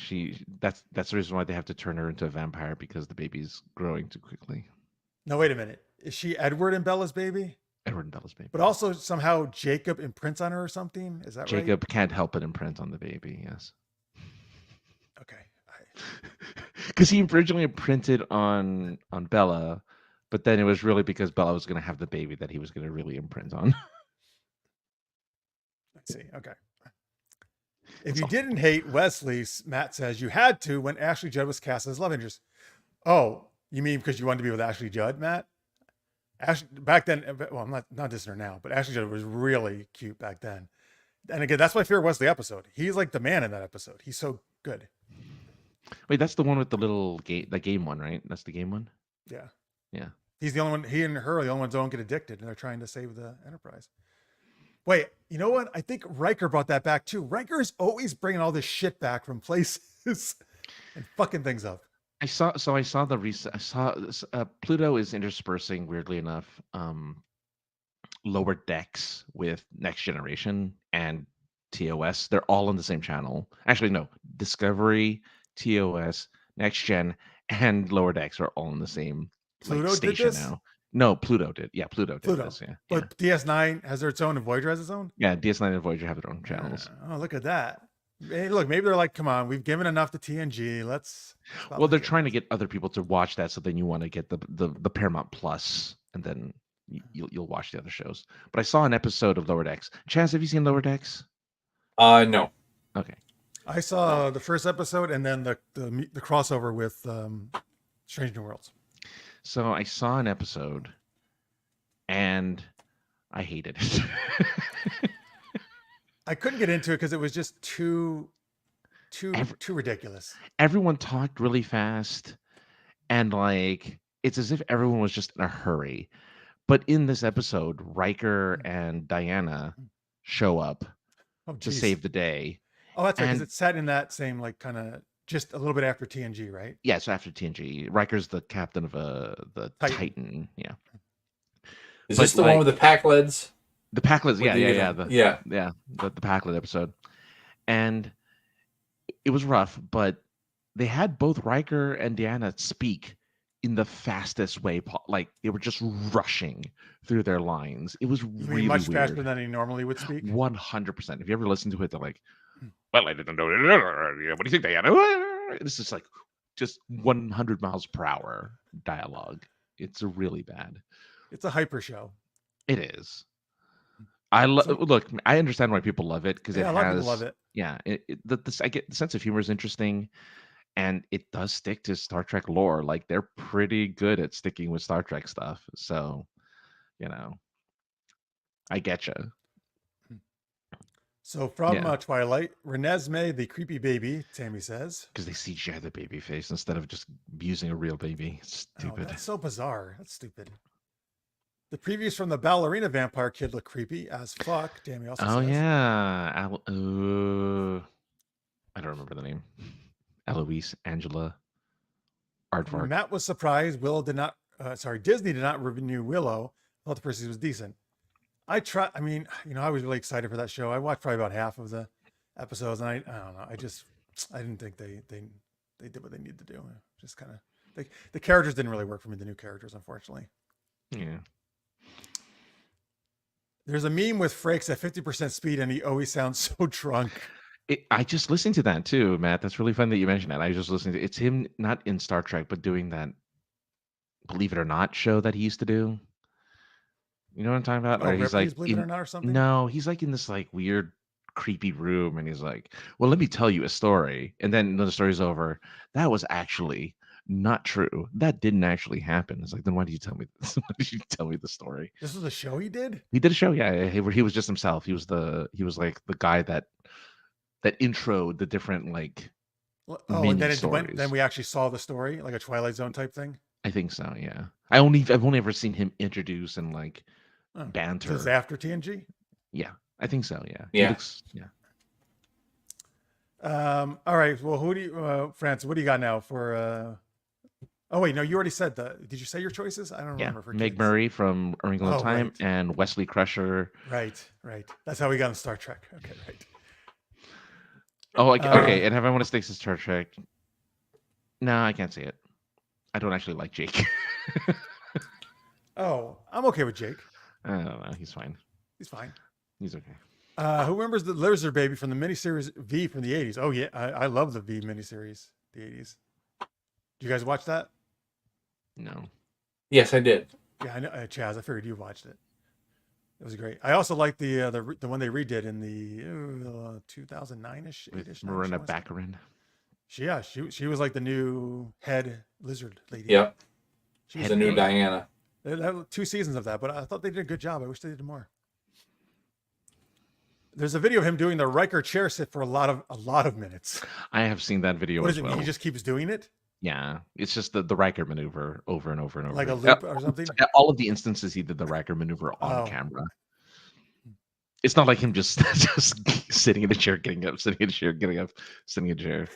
that's the reason why they have to turn her into a vampire, because the baby's growing too quickly. No, wait a minute. Is she Edward and Bella's baby? Edward and Bella's baby. But also somehow Jacob imprints on her or something? Is that right? Jacob can't help but imprint on the baby, yes. Okay. Because he originally imprinted on Bella, but then it was really because Bella was going to have the baby that he was going to really imprint on. Let's see. Okay. If you didn't hate Wesley, Matt says you had to when Ashley Judd was cast as love interest. Oh, you mean because you wanted to be with Ashley Judd, Matt? Ashley back then. Well, I'm not dissing her now, but Ashley Judd was really cute back then. And again, that's my favorite Wesley episode. He's like the man in that episode. He's so good. Wait, that's the one with the little game, the game one, right? That's the game one. Yeah. Yeah. He's the only one. He and her are the only ones who don't get addicted, and they're trying to save the Enterprise. Wait, you know what? I think Riker brought that back too. Riker is always bringing all this shit back from places and fucking things up. I saw the recent. I saw Pluto is interspersing, weirdly enough, Lower Decks with Next Generation and TOS. They're all on the same channel. Actually, no, Discovery, TOS, Next Gen, and Lower Decks are all in the same Pluto did station this? now. No, Pluto did. Yeah, Pluto did Pluto. this. Yeah, But DS9 has its own and Voyager has its own? yeah. DS9 and Voyager have their own channels. Oh, look at that. Hey, look, maybe they're like, come on, we've given enough to TNG. Let's Well, they're trying to get other people to watch that, so then you want to get the Paramount Plus, and then you'll watch the other shows. But I saw an episode of Lower Decks. Chaz, have you seen Lower Decks? No. Okay. I saw the first episode and then the crossover with Strange New Worlds. So I saw an episode, and I hated it. I couldn't get into it because it was just too ridiculous. Everyone talked really fast, and like it's as if everyone was just in a hurry. But in this episode, Riker and Diana show up to geez. save the day. Oh, that's right, because And- it's set in that same like kind of just a little bit after TNG, right? Yeah, so after TNG, Riker's the captain of the Titan. Titan. Yeah, Is But this the one with the Packleds? the Packlets. Yeah, Yeah. the Packlet episode, and it was rough, but they had both Riker and Deanna speak in the fastest way. Like they were just rushing through their lines. It was You mean really much weird. faster than he normally would speak. 100%. If you ever listen to it, they're like, "Well, I didn't know. What do you think, Diana?" This is like just 100 miles per hour dialogue. It's really bad. It's a hyper show. It is. Look. I understand why people love it because Yeah, a it lot of has. people love it. Yeah, I get the sense of humor is interesting, and it does stick to Star Trek lore. Like they're pretty good at sticking with Star Trek stuff. So, I get you. So from Yeah. Twilight, Renesmee, the creepy baby, Tammy says. Because they CGI the baby face instead of just using a real baby. It's Oh, stupid. that's so bizarre. That's stupid. The previews from the ballerina vampire kid look creepy as fuck. Tammy also Oh says. yeah, I don't remember the name. Eloise, Angela, Aardvark. Matt was surprised. Disney did not renew Willow. I thought the person was decent. I was really excited for that show. I watched probably about half of the episodes, and I don't know. I didn't think they did what they needed to do. Just kind of the characters didn't really work for me. The new characters, unfortunately. Yeah. There's a meme with Frakes at 50% speed, and he always sounds so drunk. I just listened to that too, Matt. That's really fun that you mentioned that. I was just listening to it's him not in Star Trek, but doing that Believe It or Not show that he used to do. You know what I'm talking about? Oh, Where he's Ripley's like Believe It or Not or something? No, he's like in this like weird, creepy room, and he's like, "Well, let me tell you a story." And then the story's over. That was actually not true. That didn't actually happen. It's like, then why did you tell me this? Why did you tell me the story? This was a show he did? He did a show, yeah, where he was just himself. He was like the guy that introed the different like Oh, and then stories. then we actually saw the story, like a Twilight Zone type thing. I think so, yeah. I've only ever seen him introduce and like banter. This is after TNG? Yeah, I think so, yeah. Yeah. All right. Well, who do you, Francis, what do you got now for, oh wait, no, you already said did you say your choices? I don't remember. For Meg kids. Murray from A Wrinkle in Time right. and Wesley Crusher. Right. That's how we got in Star Trek. Okay, right. Oh, okay. And if I want to stick to Star Trek, no, I can't see it. I don't actually like Jake. Oh, I'm okay with Jake. I don't know. He's fine. He's fine. He's okay. Who remembers the Lizard Baby from the miniseries V from the 80s? Oh, yeah. I love the V miniseries, the 80s. Did you guys watch that? No. Yes, I did. Yeah, I know, Chaz. I figured you watched it. It was great. I also like the one they redid in the 2009ish, with 8ish, 9ish. Marina Baccarin. She was like the new head lizard lady. Yep. She She's was the new Head- Diana. They had 2 seasons of that, but I thought they did a good job. I wish they did more. There's a video of him doing the Riker chair sit for a lot of minutes. I have seen that video What as does it well. mean? He just keeps doing it Yeah, it's just the Riker maneuver over and over and over. like a again. loop or something. All of the instances he did the Riker maneuver on Oh. camera. It's not like him just sitting in a chair, getting up, sitting in a chair, getting up, sitting in a chair.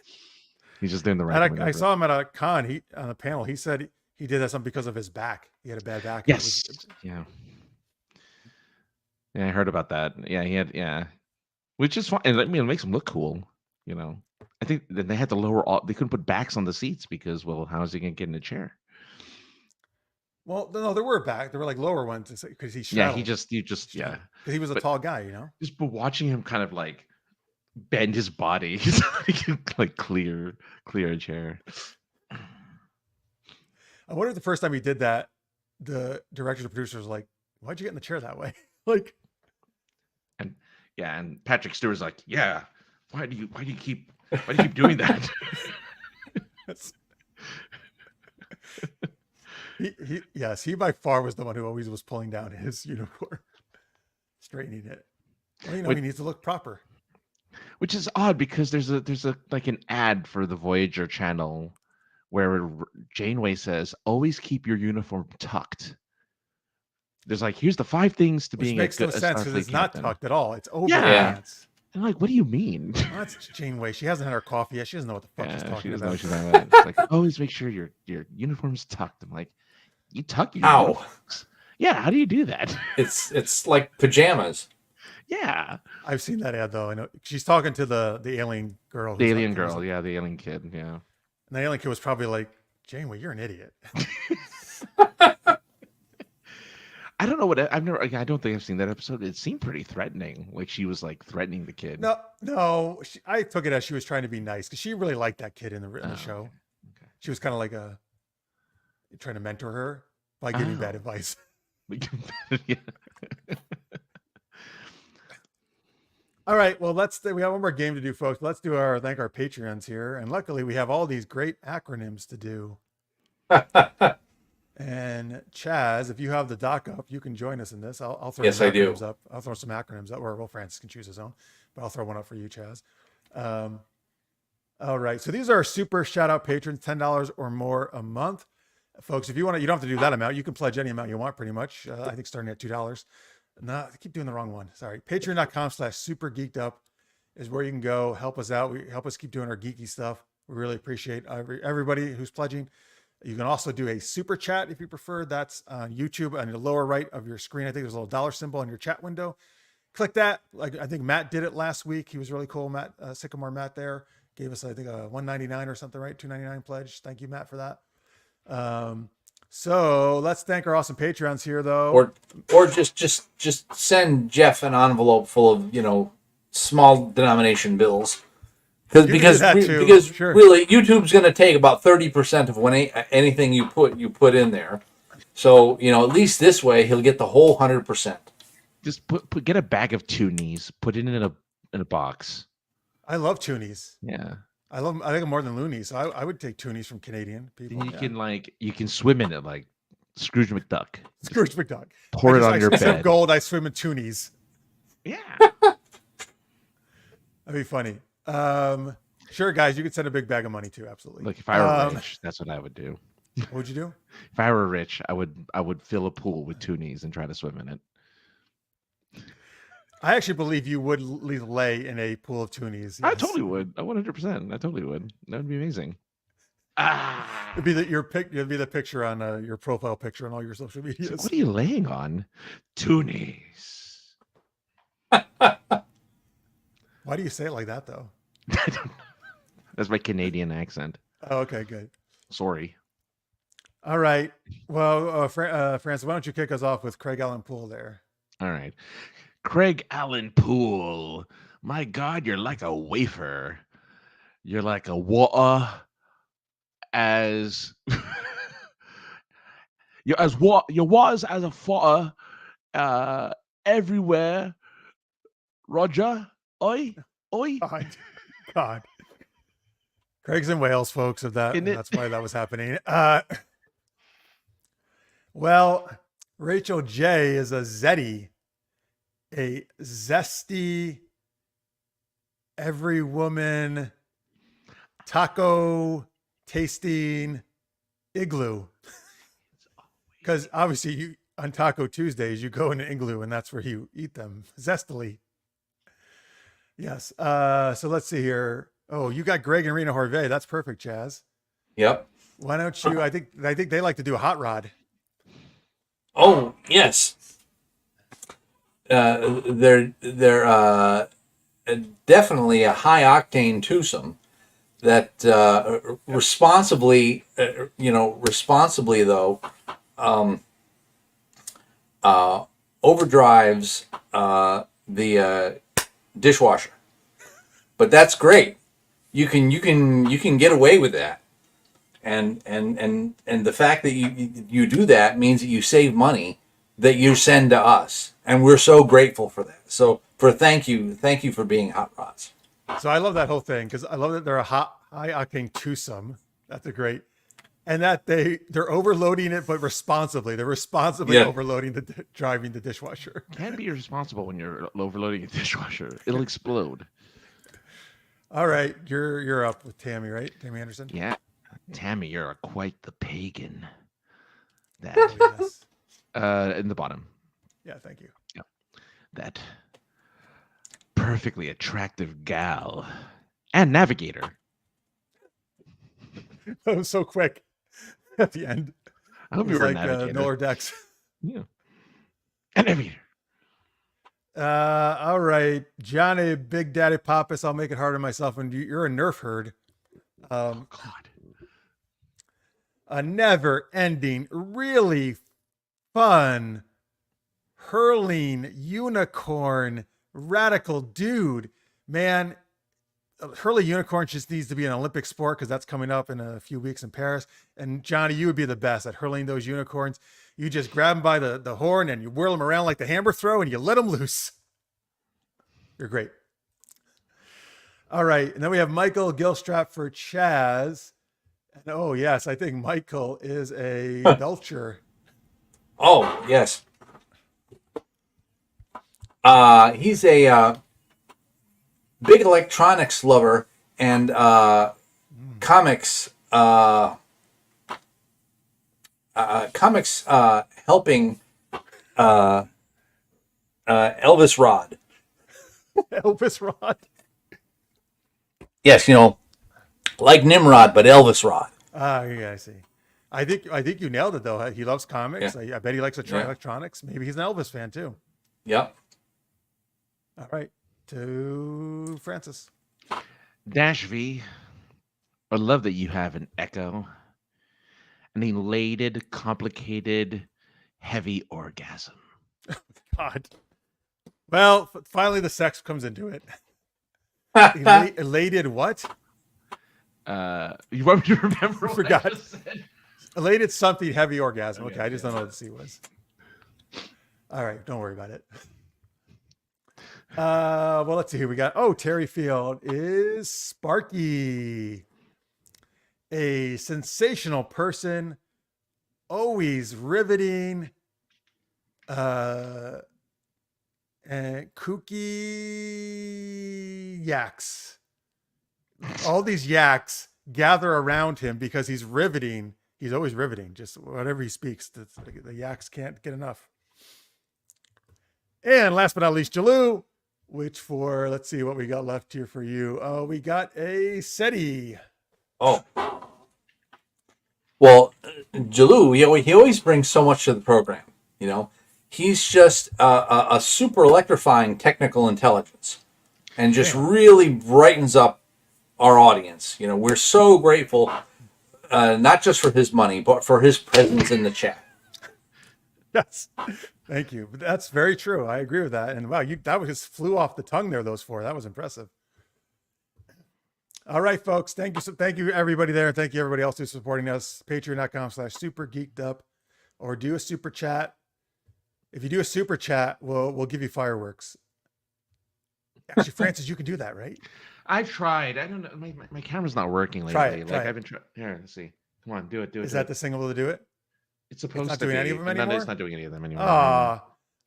He's just doing the Riker maneuver. I saw him at a con. He on a panel. He said he did that something because of his back. He had a bad back. Yes. Yeah. Yeah, I heard about that. Yeah, he had. Yeah, which is fine. And I mean, it makes him look cool. You know, I think then they had to lower all. They couldn't put backs on the seats because, well, how is he gonna get in a chair? Well, no, there were back. There were like lower ones because he Yeah, straddled. you just yeah. Because he was a But- tall guy, you know. Just but watching him kind of like bend his body, like clear a chair. I wonder if the first time he did that, the directors or producers were like, "Why'd you get in the chair that way?" Like, Yeah, and Patrick Stewart's like, yeah. Why do you keep doing that? that's- he by far was the one who always was pulling down his uniform, straightening it. Well, you know, he needs to look proper. Which is odd because there's a like an ad for the Voyager channel where Janeway says, "Always keep your uniform tucked." There's like, here's the 5 things to Which being makes a no good sense because it's not captain. tucked at all. It's over Yeah. the pants. I'm like, what do you mean? Well, that's Janeway. She hasn't had her coffee yet. She doesn't know what the fuck she's Yeah, talking she doesn't know about. what she's talking about. It's like, always make sure your uniform's tucked. I'm like, you tuck your Ow. uniforms? Yeah, how do you do that? It's like pajamas. Yeah. I've seen that ad though. I know she's talking to the alien girl. The who's alien up- who's- girl, yeah, the alien kid, yeah. And the alien kid was probably like, "Janeway, you're an idiot." I don't know what I don't think I've seen that episode. It seemed pretty threatening. Like she was like threatening the kid. No. I took it as she was trying to be nice because she really liked that kid in the Oh, show. okay. She was kind of like trying to mentor her by giving bad Oh. advice. Yeah. All right, well, we have one more game to do, folks. Let's thank our Patreons here, and luckily we have all these great acronyms to do. And Chaz, if you have the doc up, you can join us in this. I'll throw Yes, some I do. acronyms up. I'll throw some acronyms up, or Francis can choose his own, but I'll throw one up for you, Chaz. All right, so these are our super shout out patrons, $10 or more a month, folks. If you want to, you don't have to do that amount. You can pledge any amount you want, pretty much. I think starting at $2. No, I keep doing the wrong one. Sorry. Patreon.com/super-geeked-up is where you can go. Help us out. Help us keep doing our geeky stuff. We really appreciate everybody who's pledging. You can also do a super chat if you prefer. That's on YouTube on the lower right of your screen. I think there's a little dollar symbol in your chat window. Click that. Like I think Matt did it last week. He was really cool. Matt, Sycamore Matt gave us, I think, a $1.99 or something, right? $2.99 pledge. Thank you, Matt, for that. So let's thank our awesome Patreons here, though. Or just send Jeff an envelope full of small denomination bills. Because Sure. really YouTube's going to take about 30% of anything you put in there. So at least this way he'll get the whole 100%. Just get a bag of toonies, put it in a box. I love toonies. Yeah. I think them more than loonies. So I would take toonies from Canadian people. Then you can swim in it like Scrooge McDuck. Scrooge McDuck. Pour it on your instead of bed. gold, I swim in toonies. Yeah. That'd be funny. Sure, guys, you could send a big bag of money too. Absolutely. Like if I were rich, that's what I would do. What would you do? If I were rich, I would fill a pool with toonies and try to swim in it. I actually believe you would lay in a pool of toonies. I yes. totally would. 100%. I totally would. That would be amazing. It'd be it'd be the picture on your profile picture on all your social medias. What are you laying on? Toonies. Why do you say it like that, though? That's my Canadian accent. Oh, okay, good. Sorry. All right. Well, Francis, why don't you kick us off with Craig Allen Poole there? All right. Craig Allen Poole. My God, you're like a wafer. You're like a water as you're as what you was as a fodder everywhere. Roger, oi. Oi. God. Craig's in Wales, folks. Isn't it? That's why that was happening. Well, Rachel J is a Zeddy, a zesty, every woman taco tasting igloo. Because obviously, you on Taco Tuesdays, you go in an igloo and that's where you eat them zestily. Yes. So let's see here. Oh, you got Greg and Rena Horvey. That's perfect, Chaz. Yep. Why don't you? I think they like to do a hot rod. Oh yes. They're definitely a high octane twosome that responsibly though overdrives the dishwasher. But that's great. You can get away with that. And the fact that you do that means that you save money that you send to us, and we're so grateful for that. So thank you for being Hot Rods. So I love that whole thing because I love that they're a high octane twosome. That's a great, and that they're overloading it, but responsibly. They're responsibly overloading driving the dishwasher. Can't be irresponsible when you're overloading a dishwasher. It'll explode. All right, you're up with Tammy, right? Tammy Anderson. Yeah, Tammy, you're quite the pagan. That yes. In the bottom. Yeah, thank you. Yeah, that perfectly attractive gal and navigator. That was so quick at the end. I hope you were like navigator. Nolar Dex. Yeah, and navigator. All right, Johnny, Big Daddy Pappas. I'll make it hard on myself. And you're a Nerf herd. Oh God. A never-ending, really fun, hurling unicorn radical dude. Man, hurling unicorn just needs to be an Olympic sport because that's coming up in a few weeks in Paris. And Johnny, you would be the best at hurling those unicorns. You just grab them by the horn and you whirl them around like the hammer throw and you let them loose. You're great. All right. And then we have Michael Gilstrap for Chaz. And oh, yes, I think Michael is a belcher. Oh, yes. He's a big electronics lover and comics helping Elvis Rod. Elvis Rod. Yes, like Nimrod, but Elvis Rod. Yeah, I see. I think you nailed it though. He loves comics. Yeah. I bet he likes electronics. Maybe he's an Elvis fan too. Yep. All right, to Francis. Dash V. I love that you have an echo, an elated, complicated, heavy orgasm. God. Well, finally the sex comes into it. Elated what? You want me to remember? I forgot. Elated something heavy orgasm. Okay, I just don't know what the C was. All right, don't worry about it. Well, let's see here. We got Terry Field is Sparky, a sensational person, always riveting, and kooky yaks. All these yaks gather around him because he's riveting. He's always riveting. Just whatever he speaks, the yaks can't get enough. And last but not least, Jalou, which for, let's see what we got left here for you. We got a SETI. Oh. Well, Jalou, he always brings so much to the program, He's just a super electrifying technical intelligence and just really brightens up our audience. We're so grateful, not just for his money, but for his presence in the chat. Yes. Thank you. That's very true. I agree with that. And wow, that just flew off the tongue there, those four. That was impressive. All right, folks. Thank you. So thank you everybody there. And thank you everybody else who's supporting us. Patreon.com/super-geeked-up, or do a super chat. If you do a super chat, we'll give you fireworks. Actually, Francis, you can do that, right? I've tried. I don't know. My camera's not working lately. Try it, Like try I've it. been trying. Here, let's see. Come on, do it. Is that the single to do it? It's It's supposed not to doing any of be, them but no, it's anymore? not doing any of them anymore. Ah,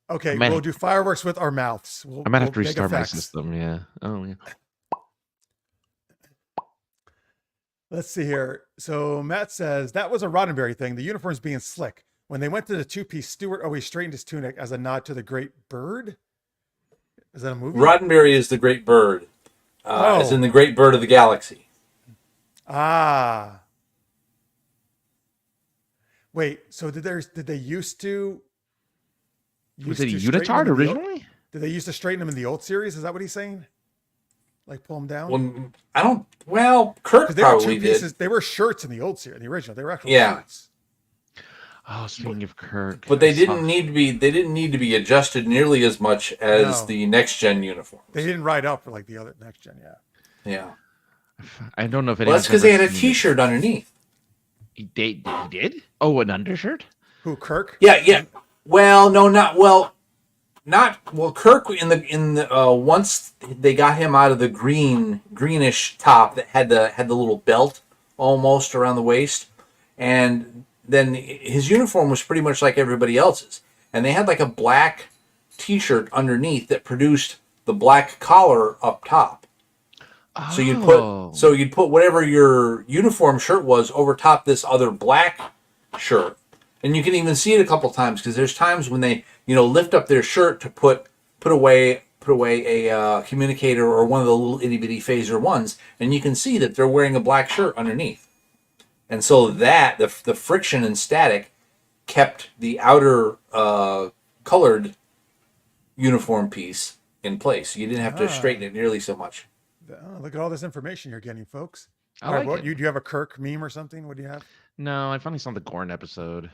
okay. I might, We'll do fireworks with our mouths. We'll, I might have we'll to make restart my effects. system. Yeah. Oh yeah. Let's see here. So Matt says that was a Roddenberry thing. The uniforms being slick. When they went to the two-piece, Stewart always straightened his tunic as a nod to the Great Bird. Is that a movie? Roddenberry is the great bird, as in the great bird of the galaxy. Ah. Wait. So did they used to? Was it a straighten unitard them in the old- originally? Did they used to straighten them in the old series? Is that what he's saying? Like pull them down? Well, I don't. Well, Kirk Because they were probably two did. pieces. They were shirts in the old series, the original. They were actual Yeah. shirts. Oh, speaking of Kirk, But they didn't need to be. They didn't need to be adjusted nearly as much as No. the next gen uniforms. They didn't ride up for like the other next gen. Yeah. Yeah. I don't know if Well, anyone's that's because they had a ever seen T-shirt underneath. He did? Oh, an undershirt? Who, Kirk? Yeah. Well, no, not well. Not well. Kirk in the once they got him out of the greenish top that had the little belt almost around the waist, and then his uniform was pretty much like everybody else's, and they had like a black T-shirt underneath that produced the black collar up top. Oh. So you'd put whatever your uniform shirt was over top this other black shirt, and you can even see it a couple times because there's times when they lift up their shirt to put away a communicator or one of the little itty bitty phaser ones, and you can see that they're wearing a black shirt underneath, and so that the friction and static kept the outer colored uniform piece in place. You didn't have to straighten it nearly so much. Oh, look at all this information you're getting, folks. I All right, like it. do you have a Kirk meme or something? What do you have? No, I finally saw the Gorn episode.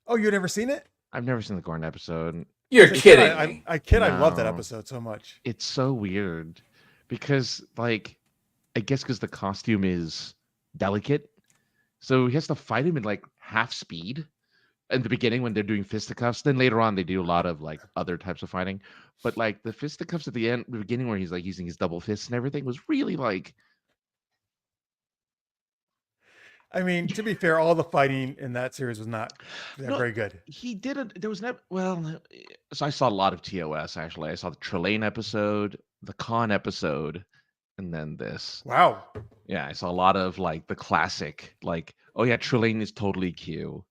Oh, you never seen it? I've never seen the Gorn episode. You're As a kid, kidding me. I kid. I love that No. episode so much. It's so weird because, like, I guess because the costume is delicate, so he has to fight him in like half speed in the beginning when they're doing fisticuffs. Then later on, they do a lot of like other types of fighting. But like the fisticuffs at the beginning, where he's like using his double fists and everything, was really like. I mean, to be fair, all the fighting in that series was not No, very good. He did it. There was never. Well, so I saw a lot of TOS actually. I saw the Trelane episode, the Khan episode, and then this. Wow. Yeah, I saw a lot of like the classic, like, oh yeah, Trelane is totally Q.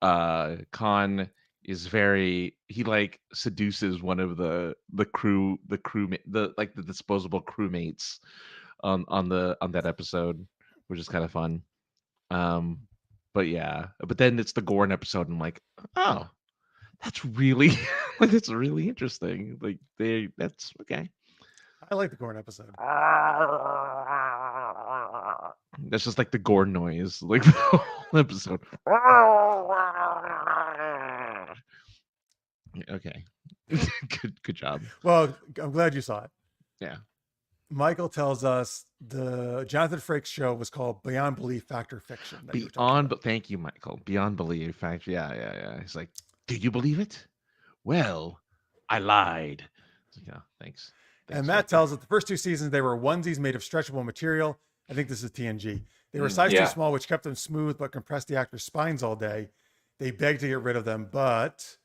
Khan is he like seduces one of the disposable crewmates on that episode, which is kind of fun. But yeah, but then it's the Gorn episode, and I'm like, oh, that's really that's really interesting. Like that's okay. I like the Gorn episode. That's just like the Gorn noise, like the whole episode. Okay, good job. Well, I'm glad you saw it. Yeah. Michael tells us the Jonathan Frakes show was called Beyond Belief Factor Fiction. that you were talking Beyond, about. thank you, Michael. Beyond belief, fact. Yeah. He's like, do you believe it? Well, I lied. Yeah, thanks. And Matt tells us the first two seasons they were onesies made of stretchable material. I think this is TNG. They were size too Yeah. small, which kept them smooth but compressed the actors' spines all day. They begged to get rid of them, but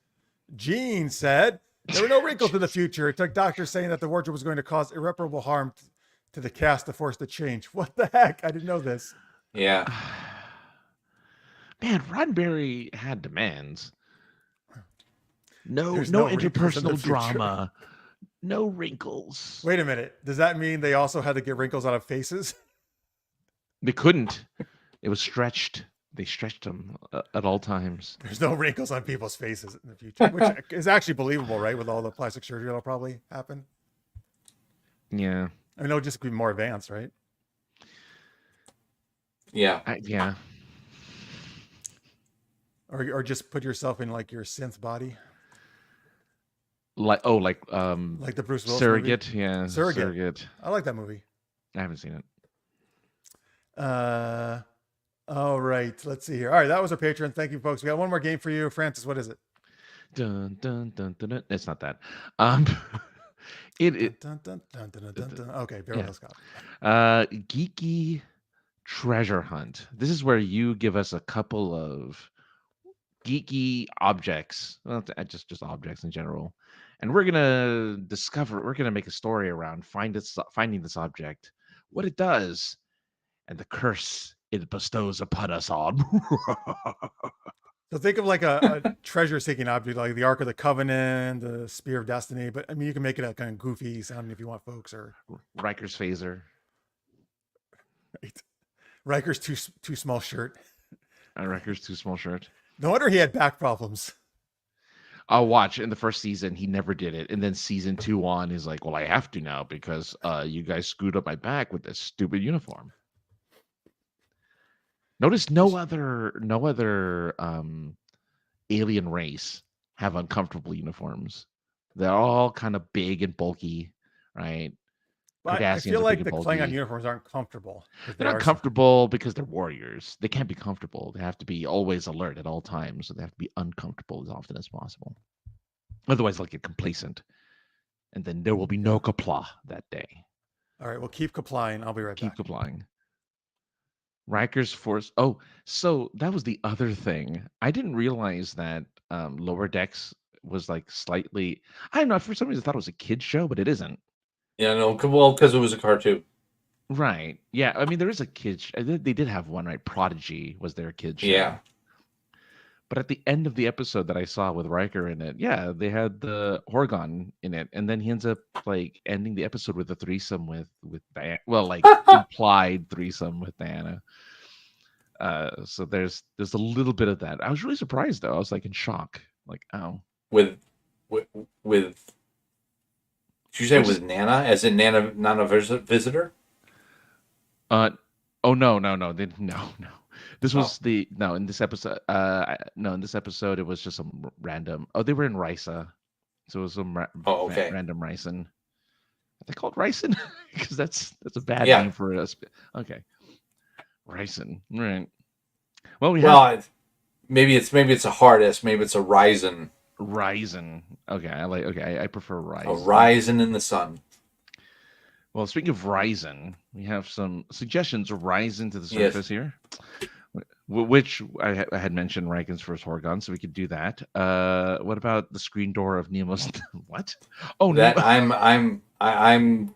Gene said there were no wrinkles in the future. It took doctors saying that the wardrobe was going to cause irreparable harm to the cast to force the change. What the heck? I didn't know this. Yeah. Man, Roddenberry had demands. No There's no wrinkles in the interpersonal future. drama. No wrinkles. Wait a minute. Does that mean they also had to get wrinkles out of faces? They couldn't. It was stretched. They stretched them at all times. There's no wrinkles on people's faces in the future, which is actually believable, right? With all the plastic surgery that'll probably happen. Yeah. I mean, it'll just be more advanced, right? Yeah. Yeah. Or just put yourself in like your synth body, Like like the Bruce Willis Surrogate. movie. Yeah. Surrogate. I like that movie. I haven't seen it. All right. Let's see here. All right, that was our Patreon. Thank you, folks. We got one more game for you, Francis. What is it? Dun dun dun dun. Dun. It's not that. It Dun, dun, dun, dun, dun, dun, dun. Okay, Beverly yeah. Hills Cop. Geeky treasure hunt. This is where you give us a couple of geeky objects, well, just objects in general, and we're gonna discover. We're gonna make a story around finding this object, what it does, and the curse it bestows upon us all. So think of like a treasure-seeking object, like the Ark of the Covenant, the Spear of Destiny. But I mean, you can make it a kind of goofy sounding if you want, folks. Or Riker's phaser. right. Riker's too small shirt. Riker's too small shirt. No wonder he had back problems. I'll watch in the first season. He never did it, and then season 2 on, he's like, "Well, I have to now because you guys screwed up my back with this stupid uniform." Notice no other alien race have uncomfortable uniforms. They're all kind of big and bulky, right? But I Cardassians feel are like big the and Klingon bulky. uniforms aren't comfortable. They're not comfortable because they're warriors. They can't be comfortable. They have to be always alert at all times. So they have to be uncomfortable as often as possible. Otherwise, they'll get complacent. And then there will be no Qapla' that day. All right, well, keep complying. I'll be right Keep back. complying. Riker's force. Oh, so that was the other thing. I didn't realize that Lower Decks was like slightly. I don't know. For some reason, I thought it was a kid's show, but it isn't. Yeah, no, well, because it was a cartoon. Right. Yeah. I mean, there is a kid's. They did have one, right? Prodigy was their kid's show. Yeah. But at the end of the episode that I saw with Riker in it, yeah, they had the Horgon in it, and then he ends up like ending the episode with a threesome with Diana. Well, like implied threesome with Diana. So there's a little bit of that. I was really surprised though. I was like in shock. Like, oh, With did you say with Nana? As in Nana Visitor? Oh no. This was in this episode. In this episode it was just some random. Oh, they were in Risa, so it was some random Ricin. Are they called Ricin? Because that's a bad name for us. Okay, Ricin. Right. Well, maybe it's a hard S. Maybe it's a Ryzen. Ryzen. Okay, I prefer Ryzen. A Ryzen in the sun. Well, speaking of Ryzen, we have some suggestions of Ryzen to the surface here, which I had mentioned Riken's first Horgon, so we could do that. What about the screen door of Nemo's? What? Oh, that Nemo. I'm.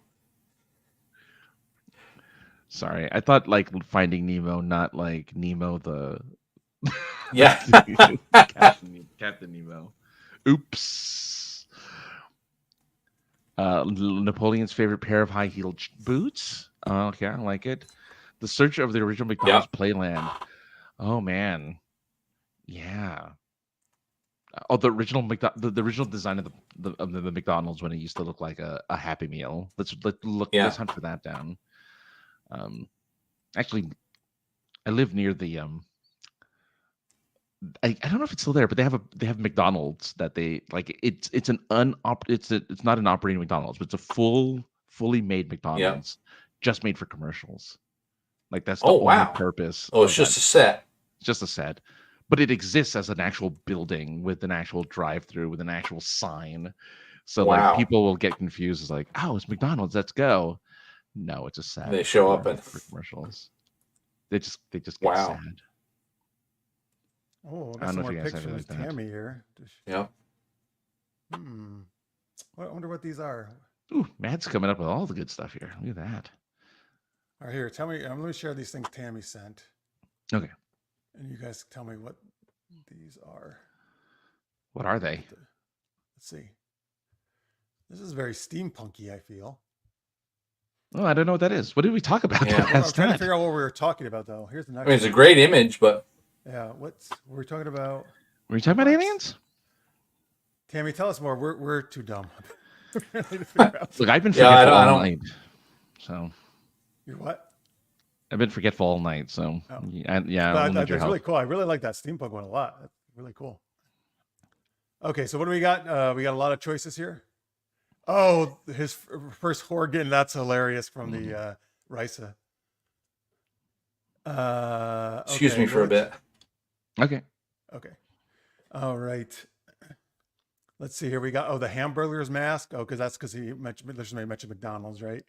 Sorry, I thought like Finding Nemo, not like Nemo the. Yeah. Captain Nemo. Oops. Napoleon's favorite pair of high-heeled boots. Okay, I like it. The search of the original McDonald's Playland. Oh man, yeah. Oh, the original the original design of the McDonald's when it used to look like a Happy Meal. Let's hunt for that down. Actually, I live near the I don't know if it's still there, but they have McDonald's that they like. It's not an operating McDonald's, but it's a fully made McDonald's, just made for commercials. Like that's the only purpose. Oh, it's just a set. It's just a set, but it exists as an actual building with an actual drive-through with an actual sign. So like people will get confused. It's like, oh, it's McDonald's. Let's go. No, it's a set. They show up for commercials. They just get sad. Oh, I got some more pictures of Tammy here. Yeah. I wonder what these are. Ooh, Matt's coming up with all the good stuff here. Look at that. All right, here, tell me. Let me share these things Tammy sent. Okay. And you guys tell me what these are. What are they? Let's see. This is very steampunky, I feel. Oh, I don't know what that is. What did we talk about? Yeah. I'm trying to figure out what we were talking about, though. Here's the next it's a great image, but... Yeah, were we talking about? Were you talking about aliens? Tammy, tell us more. We're too dumb. Look, I've been forgetful all night. So. You're what? I've been forgetful all night. So that's really cool. I really like that steampunk one a lot. That's really cool. Okay, so what do we got? We got a lot of choices here. Oh, his first Horgan. That's hilarious from the Risa. Excuse me for a bit. Okay. All right. Let's see here. We got the Hamburger's mask. Oh, because he mentioned McDonald's, right?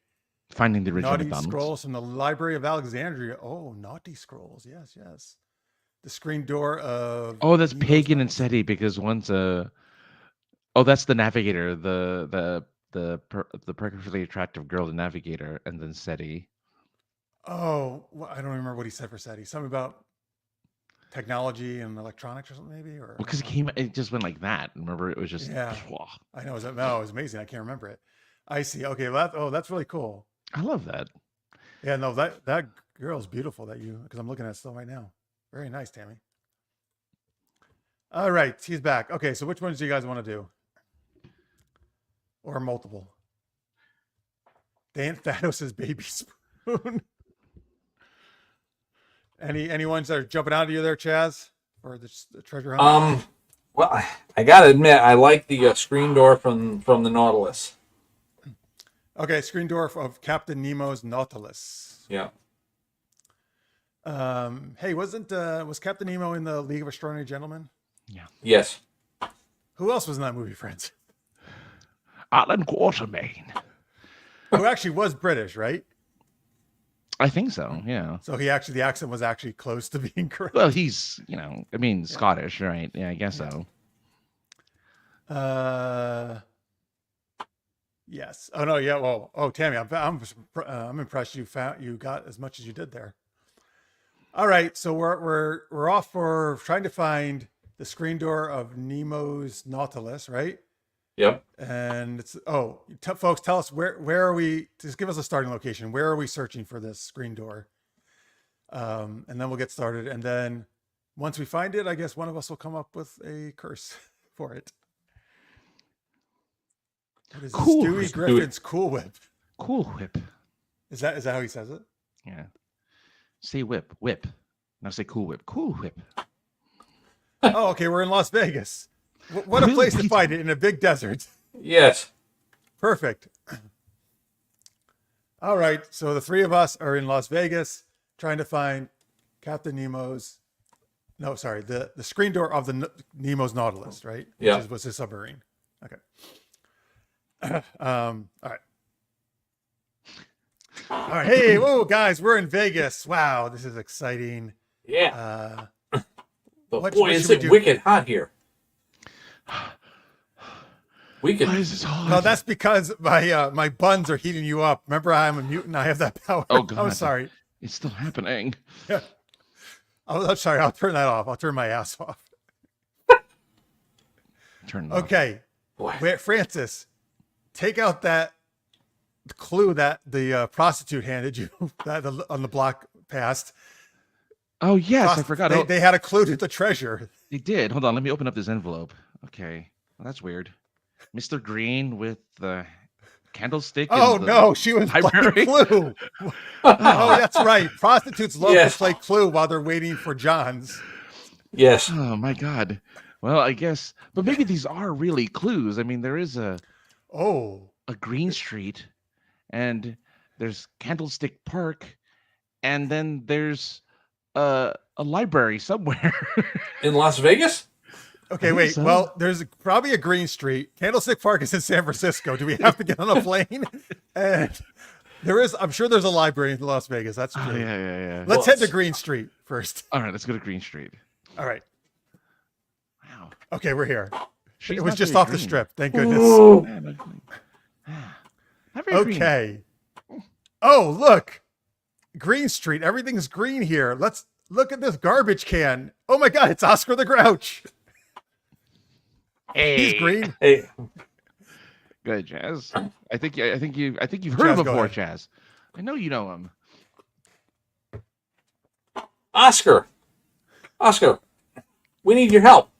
Finding the original Naughty McDonald's. Scrolls from the Library of Alexandria. Oh, Naughty Scrolls. Yes, yes. The screen door of. Oh, that's Nemo's Pagan and Nautilus. SETI because one's a. Oh, that's the navigator. The perfectly attractive girl, the navigator, and then SETI. Oh, I don't remember what he said for SETI. Something about technology and electronics or something, maybe. Or Because it just went like that. Remember, it was just. Yeah. Whoa. I know. It was amazing. I can't remember it. I see. Okay. Well, that's really cool. I love that. Yeah. No, that girl's beautiful. Because I'm looking at it still right now. Very nice, Tammy. All right, he's back. Okay, so which ones do you guys want to do? Or multiple? Dan Thanos' baby spoon. Any ones that are jumping out at you there, Chaz? Or the treasure hunt? Well, I gotta admit, I like the screen door from the Nautilus. Okay, screen door of Captain Nemo's Nautilus. Yeah. Hey, was Captain Nemo in the League of Extraordinary Gentlemen? Yeah. Yes. Who else was in that movie, friends? Alan Quatermain. Who actually was British, right? I think so. Yeah. So the accent was actually close to being correct. Well, he's Scottish, right? Yeah, I guess so. Yes. Oh no. Yeah. Well. Oh, Tammy, I'm impressed. You got as much as you did there. All right. So we're off for trying to find the screen door of Nemo's Nautilus, right? Yep. And it's folks, tell us where are we? Just give us a starting location. Where are we searching for this screen door? And then we'll get started. And then once we find it, I guess one of us will come up with a curse for it. What is Cool. Stewie Griffin's Cool Whip? Cool Whip. Is that how he says it? Yeah. Say whip. Now say Cool Whip. Cool Whip. Oh, okay. We're in Las Vegas. What a place to find it in a big desert. Yes. Perfect. All right. So the three of us are in Las Vegas trying to find Captain Nemo's. No, sorry. The screen door of the Nemo's Nautilus, right? Yeah. Which was his submarine. Okay. All right. All right. Hey, whoa, guys, we're in Vegas. Wow, this is exciting. Yeah. But what boy, should is we it do? wicked hot here. We Why could. is this hard? No, that's because my buns are heating you up. Remember, I'm a mutant. I have that power. Oh, God. I'm sorry. It's still happening. Yeah. I'm sorry. I'll turn that off. I'll turn my ass off. Turn it off. Okay. Boy. Francis, take out that clue that the prostitute handed you on the block past. Oh, yes. I forgot. They had a clue to the treasure. They did. Hold on. Let me open up this envelope. Okay. Well, that's weird. Mr. Green with the candlestick. Oh, and the no. She was library. playing Clue. Oh, that's right. Prostitutes love Yes. to play Clue while they're waiting for John's. Yes. Oh, my God. Well, I guess. But maybe these are really clues. I mean, there is a Green Street, and there's Candlestick Park, and then there's a library somewhere. In Las Vegas? Okay, think wait. so. Well, there's probably a Green Street. Candlestick Park is in San Francisco. Do we have to get on a plane? And I'm sure there's a library in Las Vegas. That's true. Oh, yeah. Let's head to Green Street first. All right, let's go to Green Street. All right. Wow. Okay, we're here. She's It was not just very off the green. strip. Thank goodness. Not very green. Okay. Oh, look. Green Street. Everything's green here. Let's look at this garbage can. Oh my God, it's Oscar the Grouch. Hey. He's green. Hey. Good, Chaz. I think you've heard him Chaz, go before, ahead. Chaz. I know you know him. Oscar, we need your help.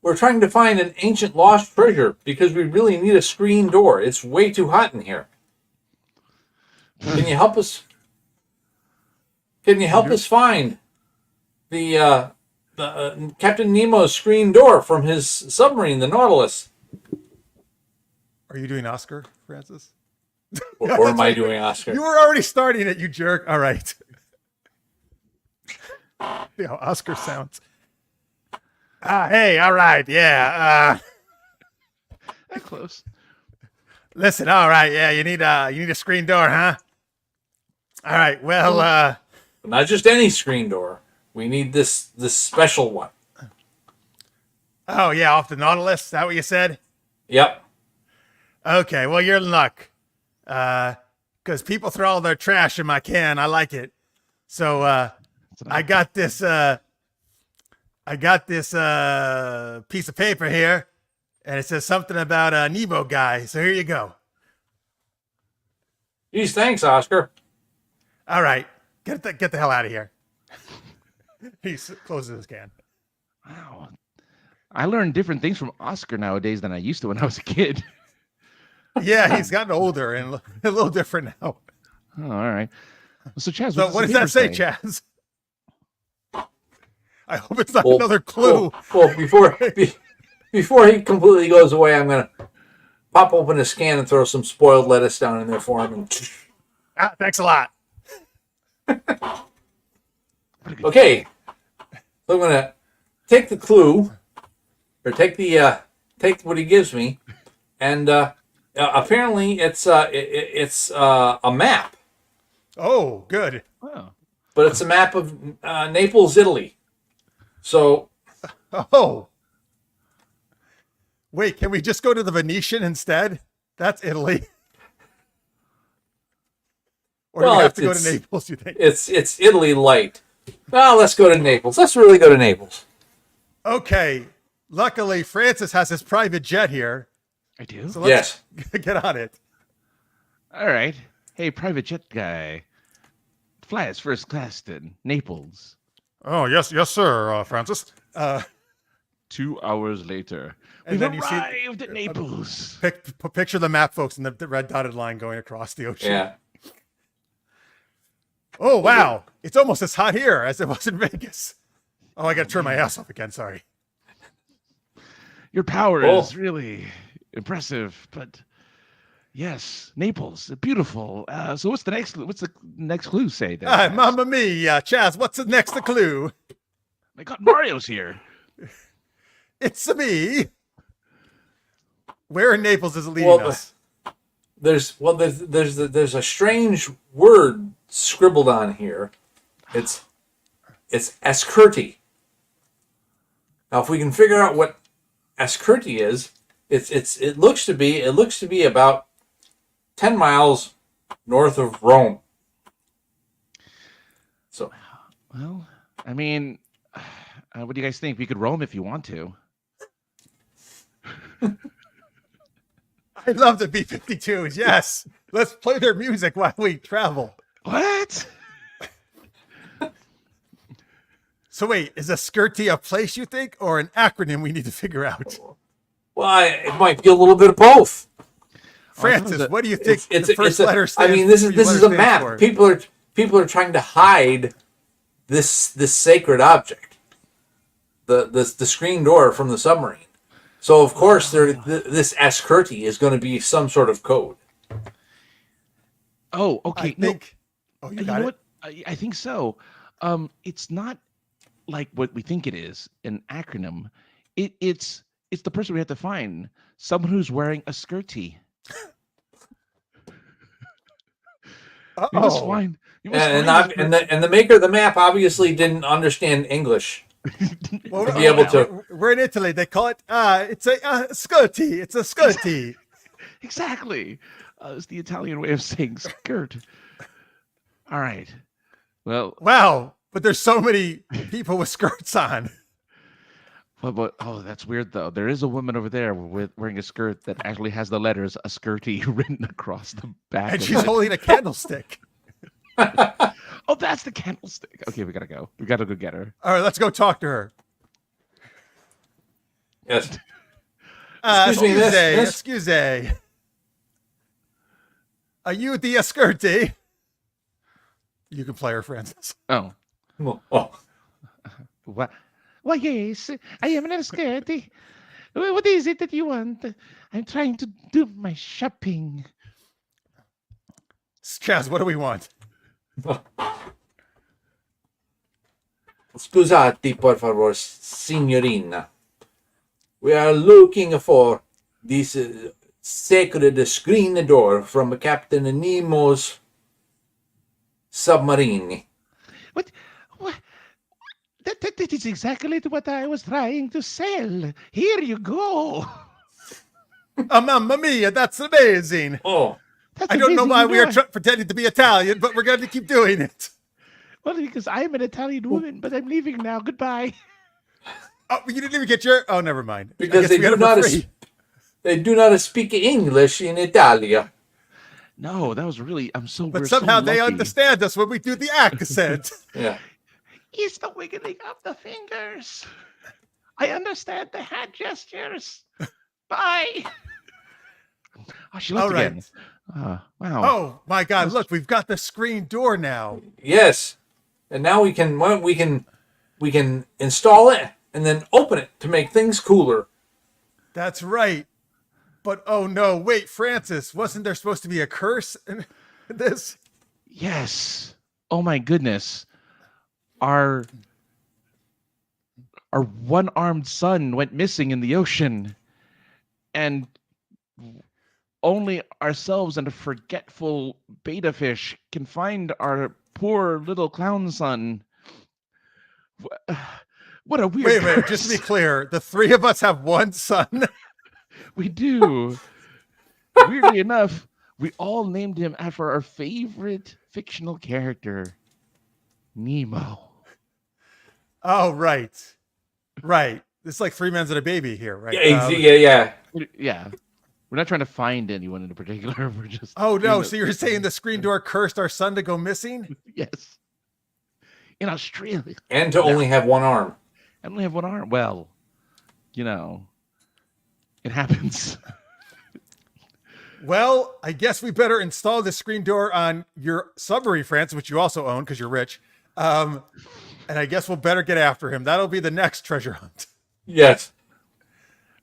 We're trying to find an ancient lost treasure because we really need a screen door. It's way too hot in here. Can you help us? Can you help us find the Captain Nemo's screen door from his submarine, the Nautilus? Are you doing Oscar, Francis? Or am I doing Oscar? You were already starting it, you jerk. All right. Oscar sounds. Hey, all right. Yeah. Close. Listen, all right, yeah, you need a screen door, huh? All right, well, Not just any screen door. We need this special one. oh yeah, off the Nautilus. Is that what you said? Yep. Okay, well you're in luck. Because people throw all their trash in my can. I like it. So I got this piece of paper here, and it says something about a Nebo guy. So here you go. Geez, thanks, Oscar. All right, get the hell out of here. He closes his can. Wow. I learned different things from Oscar nowadays than I used to when I was a kid. Yeah, he's gotten older and a little different now. Oh, all right. So, Chaz, So what does that say, Chaz? I hope it's not another clue. Well, before he completely goes away, I'm gonna pop open his can and throw some spoiled lettuce down in there for him. And... Thanks a lot. Okay, so I'm gonna take the clue, or take what he gives me, and apparently it's a map, Oh, good. Oh. but it's a map of Naples, Italy. So Oh. Wait, can we just go to the Venetian instead? That's Italy. Or do we have to go to Naples, you think? it's Italy light. Well, let's go to Naples. Let's really go to Naples. Okay. Luckily, Francis has his private jet here. I do? So let's get on it. All right. Hey, private jet guy. Fly us first class to Naples. Oh, yes, sir, Francis. 2 hours later. And We've then you see- arrived at Naples. Picture the map, folks, and the red dotted line going across the ocean. Yeah. Oh, wow. It's almost as hot here as it was in Vegas. Oh, I got to turn my ass off again. Sorry. Your power Oh. is really impressive, but yes, Naples, beautiful. So what's the next clue say then? Chaz? Mamma mia. Chaz, what's the next clue? My God, Mario's here. It's me. Where in Naples is it leading Well, us? There's a strange word scribbled on here. It's Escurti. Now, if we can figure out what Escurti is, it looks to be about 10 miles north of Rome. So, Well, I mean, what do you guys think? We could roam if you want to. I love the B-52s. Yes. Let's play their music while we travel. What? So wait, is Escurti a place you think, or an acronym we need to figure out? well, it might be a little bit of both. Francis, what do you think It's the first letter I stands? mean, this is a stands map. for? People are trying to hide this sacred object, the screen door from the submarine. So of course, this Escurti is going to be some sort of code. Oh, okay. I think. Oh, you got know it. what? I think so. It's not like what we think it is, an acronym. It's the person we have to find. Someone who's wearing a skirty. You must Oh, find. You must And find and the maker of the map obviously didn't understand English. well, to be able to- We're in Italy. They call it. It's a skirty. It's a skirty. Exactly. It's the Italian way of saying skirt. All right. Well, Wow, but there's so many people with skirts on. but oh, that's weird though. There is a woman over there wearing a skirt that actually has the letters "a skirty" written across the back. And of she's it. holding a candlestick. Oh, that's the candlestick. Okay, we gotta go. We gotta go get her. All right, let's go talk to her. Yes. Excuse me, miss. Excuse me. Are you the skirty? You can play her, Francis. Oh, Oh. what? Why, yes, I am an skirty. What is it that you want? I'm trying to do my shopping. Chaz, what do we want? Scusate, por favor, signorina. We are looking for this sacred screen door from Captain Nemo's submarine. What? That is exactly what I was trying to sell. Here you go. Oh, mamma mia, that's amazing. Oh, That's I don't know amazing why you we are know. pretending to be Italian, but we're going to keep doing it. Well, because I'm an Italian woman, but I'm leaving now. Goodbye. Oh, you didn't even get your. Oh, never mind. I because guess they we got do it for not free. they do not speak English in Italia. No, that was really. But We're somehow so they lucky. understand us when we do the accent. Yeah. It's the wiggling of the fingers. I understand the hand gestures. Bye. Oh, she left All right. again. Wow. Oh my God! Look, we've got the screen door now. Yes. And now we can install it and then open it to make things cooler. That's right. But oh no! Wait, Francis, wasn't there supposed to be a curse in this? Yes. Oh my goodness. Our one-armed son went missing in the ocean, and only ourselves and a forgetful beta fish can find our poor little clown son. What a weird Wait. Just to be curse. clear, the three of us have one son. We do. Weirdly enough, we all named him after our favorite fictional character, Nemo. Oh, right. It's like three men and a baby here, right? Yeah. Yeah. We're not trying to find anyone in particular. We're just. Oh no! doing So you're saying the screen door cursed our son to go missing? Yes. In Australia. And to only have one arm. I only have one arm. Well, it happens. Well, I guess we better install this screen door on your submarine, France, which you also own because you're rich. And I guess we'll better get after him. That'll be the next treasure hunt. Yes.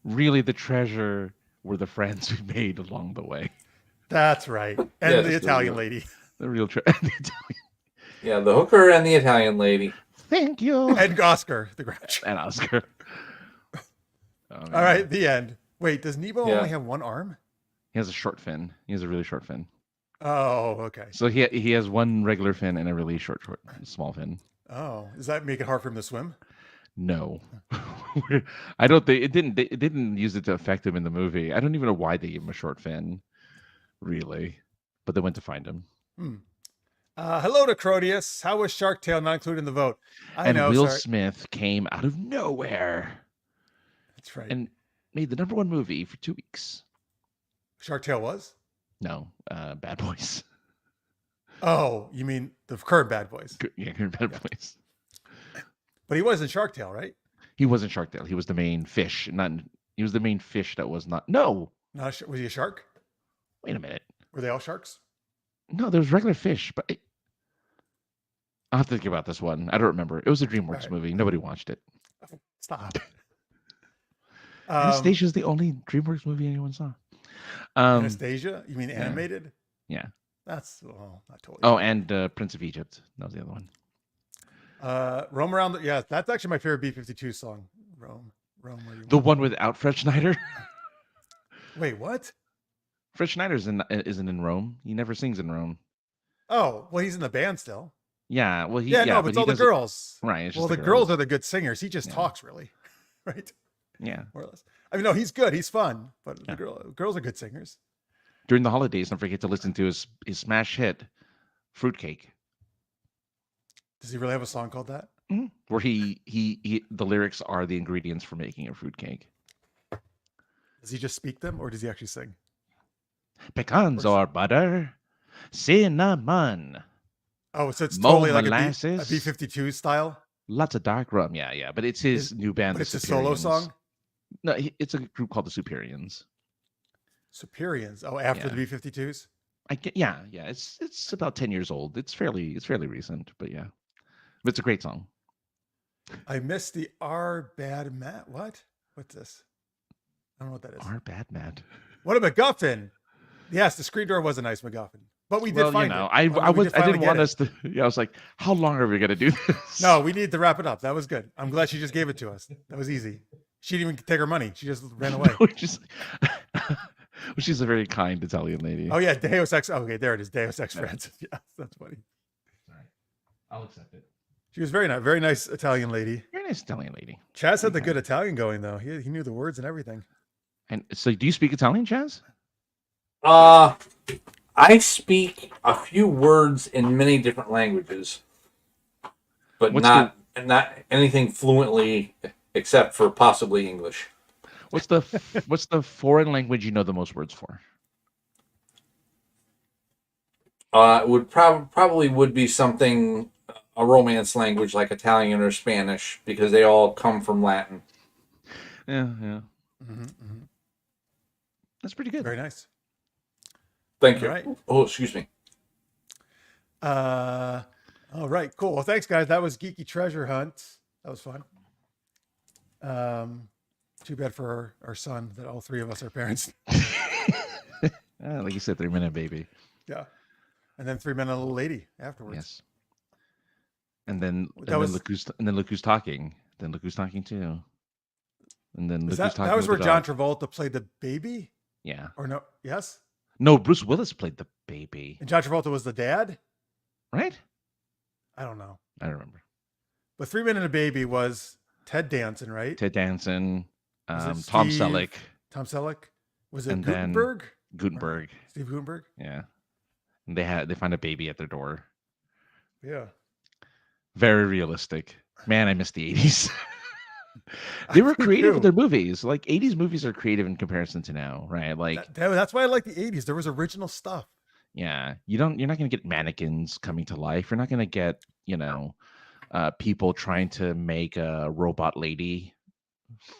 Really, the treasure were the friends we made along the way. That's right. And Yes, the Italian yeah. lady. The real treasure. Yeah, the hooker and the Italian lady. Thank you. And Oscar, the Grouch. And Oscar. All right, the end. Wait, does Nemo Yeah. only have one arm? He has a short fin. He has a really short fin. Oh, okay. So he has one regular fin and a really small fin. Oh, does that make it hard for him to swim? No, I don't think it didn't. It didn't use it to affect him in the movie. I don't even know why they gave him a short fin, really. But they went to find him. Hello to Crodius. How was Shark Tale not included in the vote? I And know. Will sorry. Smith came out of nowhere That's right. and made the #1 movie for 2 weeks. Shark Tale was? No, Bad Boys. Oh, you mean the current Bad Boys? Yeah, Bad Boys. But he was in Shark Tale, right? He wasn't Shark Tale. He was the main fish. He was the main fish that was not. No, Was he a shark? wait a minute. Were they all sharks? No, there was regular fish, but I'll have to think about this one. I don't remember. It was a DreamWorks right. movie. Nobody watched it. Stop. Anastasia is the only DreamWorks movie anyone saw. Anastasia? You mean animated? Yeah. That's not totally. Oh, and Prince of Egypt. That was the other one. Roam Around. Yeah, that's actually my favorite B-52 song. Roam. Where you The want. one without Fred Schneider. Wait, what? Fred Schneider isn't in Rome. He never sings in Rome. Oh, well, he's in the band still. Yeah, well, But it's all the girls. Right. It's Well, just the girls are the good singers. He just Yeah. talks, really, right? Yeah. More or less. I mean, no, he's good. He's fun, but Yeah. the girls are good singers. During the holidays, don't forget to listen to his smash hit, "Fruitcake," Does he really have a song called that? where he the lyrics are the ingredients for making a fruitcake. Does he just speak them, or does he actually sing? Pecans or butter, cinnamon, Oh, so it's Mo totally like a molasses. B-52 style, lots of dark rum. Yeah. But it's his new band. but the it's a solo Superians. song. No, it's a group called the Superians. Superians. Oh, after the Yeah. B-52s. Yeah. It's about 10 years old. It's fairly recent, but yeah, but it's a great song. I missed the R Bad Matt. What? What's this? I don't know what that is. Our bad Matt. What a MacGuffin! Yes, the screen door was a nice MacGuffin, but we did Well, find it. I We did I finally didn't get want it. us to. Yeah, I was like, how long are we gonna do this? No, we need to wrap it up. That was good. I'm glad she just gave it to us. That was easy. She didn't even take her money. She just ran away. She's a very kind Italian lady. Oh yeah, Deus Ex. Okay, there it is. Deus Ex Francis. Yeah, that's funny. Sorry. I'll accept it. She was very nice Italian lady. Very nice Italian lady. Chaz had the good Italian going though. He knew the words and everything. And so, do you speak Italian, Chaz? I speak a few words in many different languages, but not anything fluently except for possibly English. What's the foreign language you know the most words for? It would probably would be something, a Romance language like Italian or Spanish, because they all come from Latin. Yeah. Mm-hmm, mm-hmm. That's pretty good. Very nice. Thank you. Right. Oh, excuse me. All right, cool. Well, thanks, guys. That was Geeky Treasure Hunt. That was fun. Too bad for our son that all three of us are parents. Like you said, 3-minute baby. Yeah. And then 3 Men and a Little Lady afterwards. Yes. And then That was- look who's talking. Then look who's talking too. And then look who's talking. That was where with the John dog. Travolta played the baby? Yeah. Or no? Yes? No, Bruce Willis played the baby. And John Travolta was the dad? Right? I don't know. I don't remember. But 3 Men and a Baby was Ted Danson, right? Ted Danson, Was it Tom Steve- Selleck, Tom Selleck? Was it And then- Gutenberg? Gutenberg. Steve Gutenberg? Yeah. And they find a baby at their door. Yeah. Very realistic. Man, I miss the 80s. They were creative with their movies. Like 80s movies are creative in comparison to now, right? Like That's why I like the 80s. There was original stuff. yeah, you're not going to get mannequins coming to life. You're not going to get, people trying to make a robot lady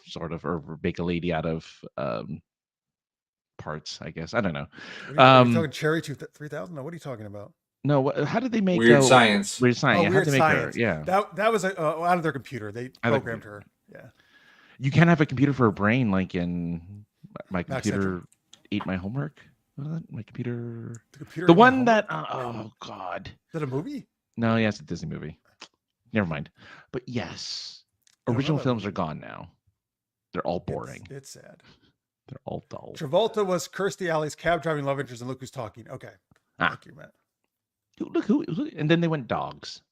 sort of, or make a lady out of parts, I guess. I don't know. Are you talking Cherry 3000? No, what are you talking about? No, how did they make Weird Science? Weird Science. Oh, Yeah, Weird how'd they make Science. her? Yeah. That was out of their computer. They programmed her. Yeah. You can't have a computer for a brain like in my Max computer ate my homework. What was that? My computer. computer The in my one home? that oh god. Is that a movie? No, yeah, it's a Disney movie. Never mind. But yes, I don't know original that films movie. are gone now. They're all boring. It's sad. They're all dull. Travolta was Kirstie Alley's cab driving love interest, and look who's talking. Okay. Ah. Thank you, Matt. Look who, and then they went dogs.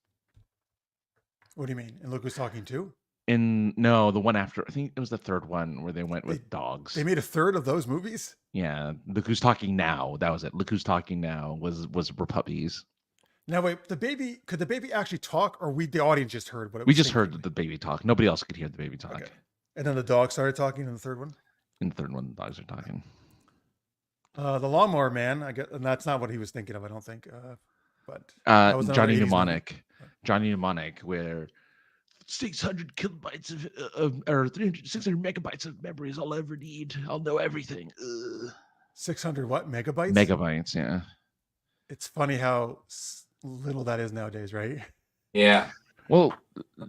What do you mean? And look who's talking too? No, the one after. I think it was the third one where they went with dogs. They made a third of those movies? Yeah, look who's talking now. That was it. Look who's talking now were puppies. Now wait, could the baby actually talk, or the audience just heard what it was? We just thinking? heard the baby talk. Nobody else could hear the baby talk. Okay. And then the dog started talking in the third one? In the third one, the dogs are talking. The Lawnmower Man, I guess, and that's not what he was thinking of, I don't think. But was another Johnny 80s movie. Mnemonic. Johnny Mnemonic, where 600 kilobytes or 600 megabytes of memory is all I ever need. I'll know everything. 600 what? Megabytes? Megabytes, yeah. It's funny how little that is nowadays, right? Yeah. Well,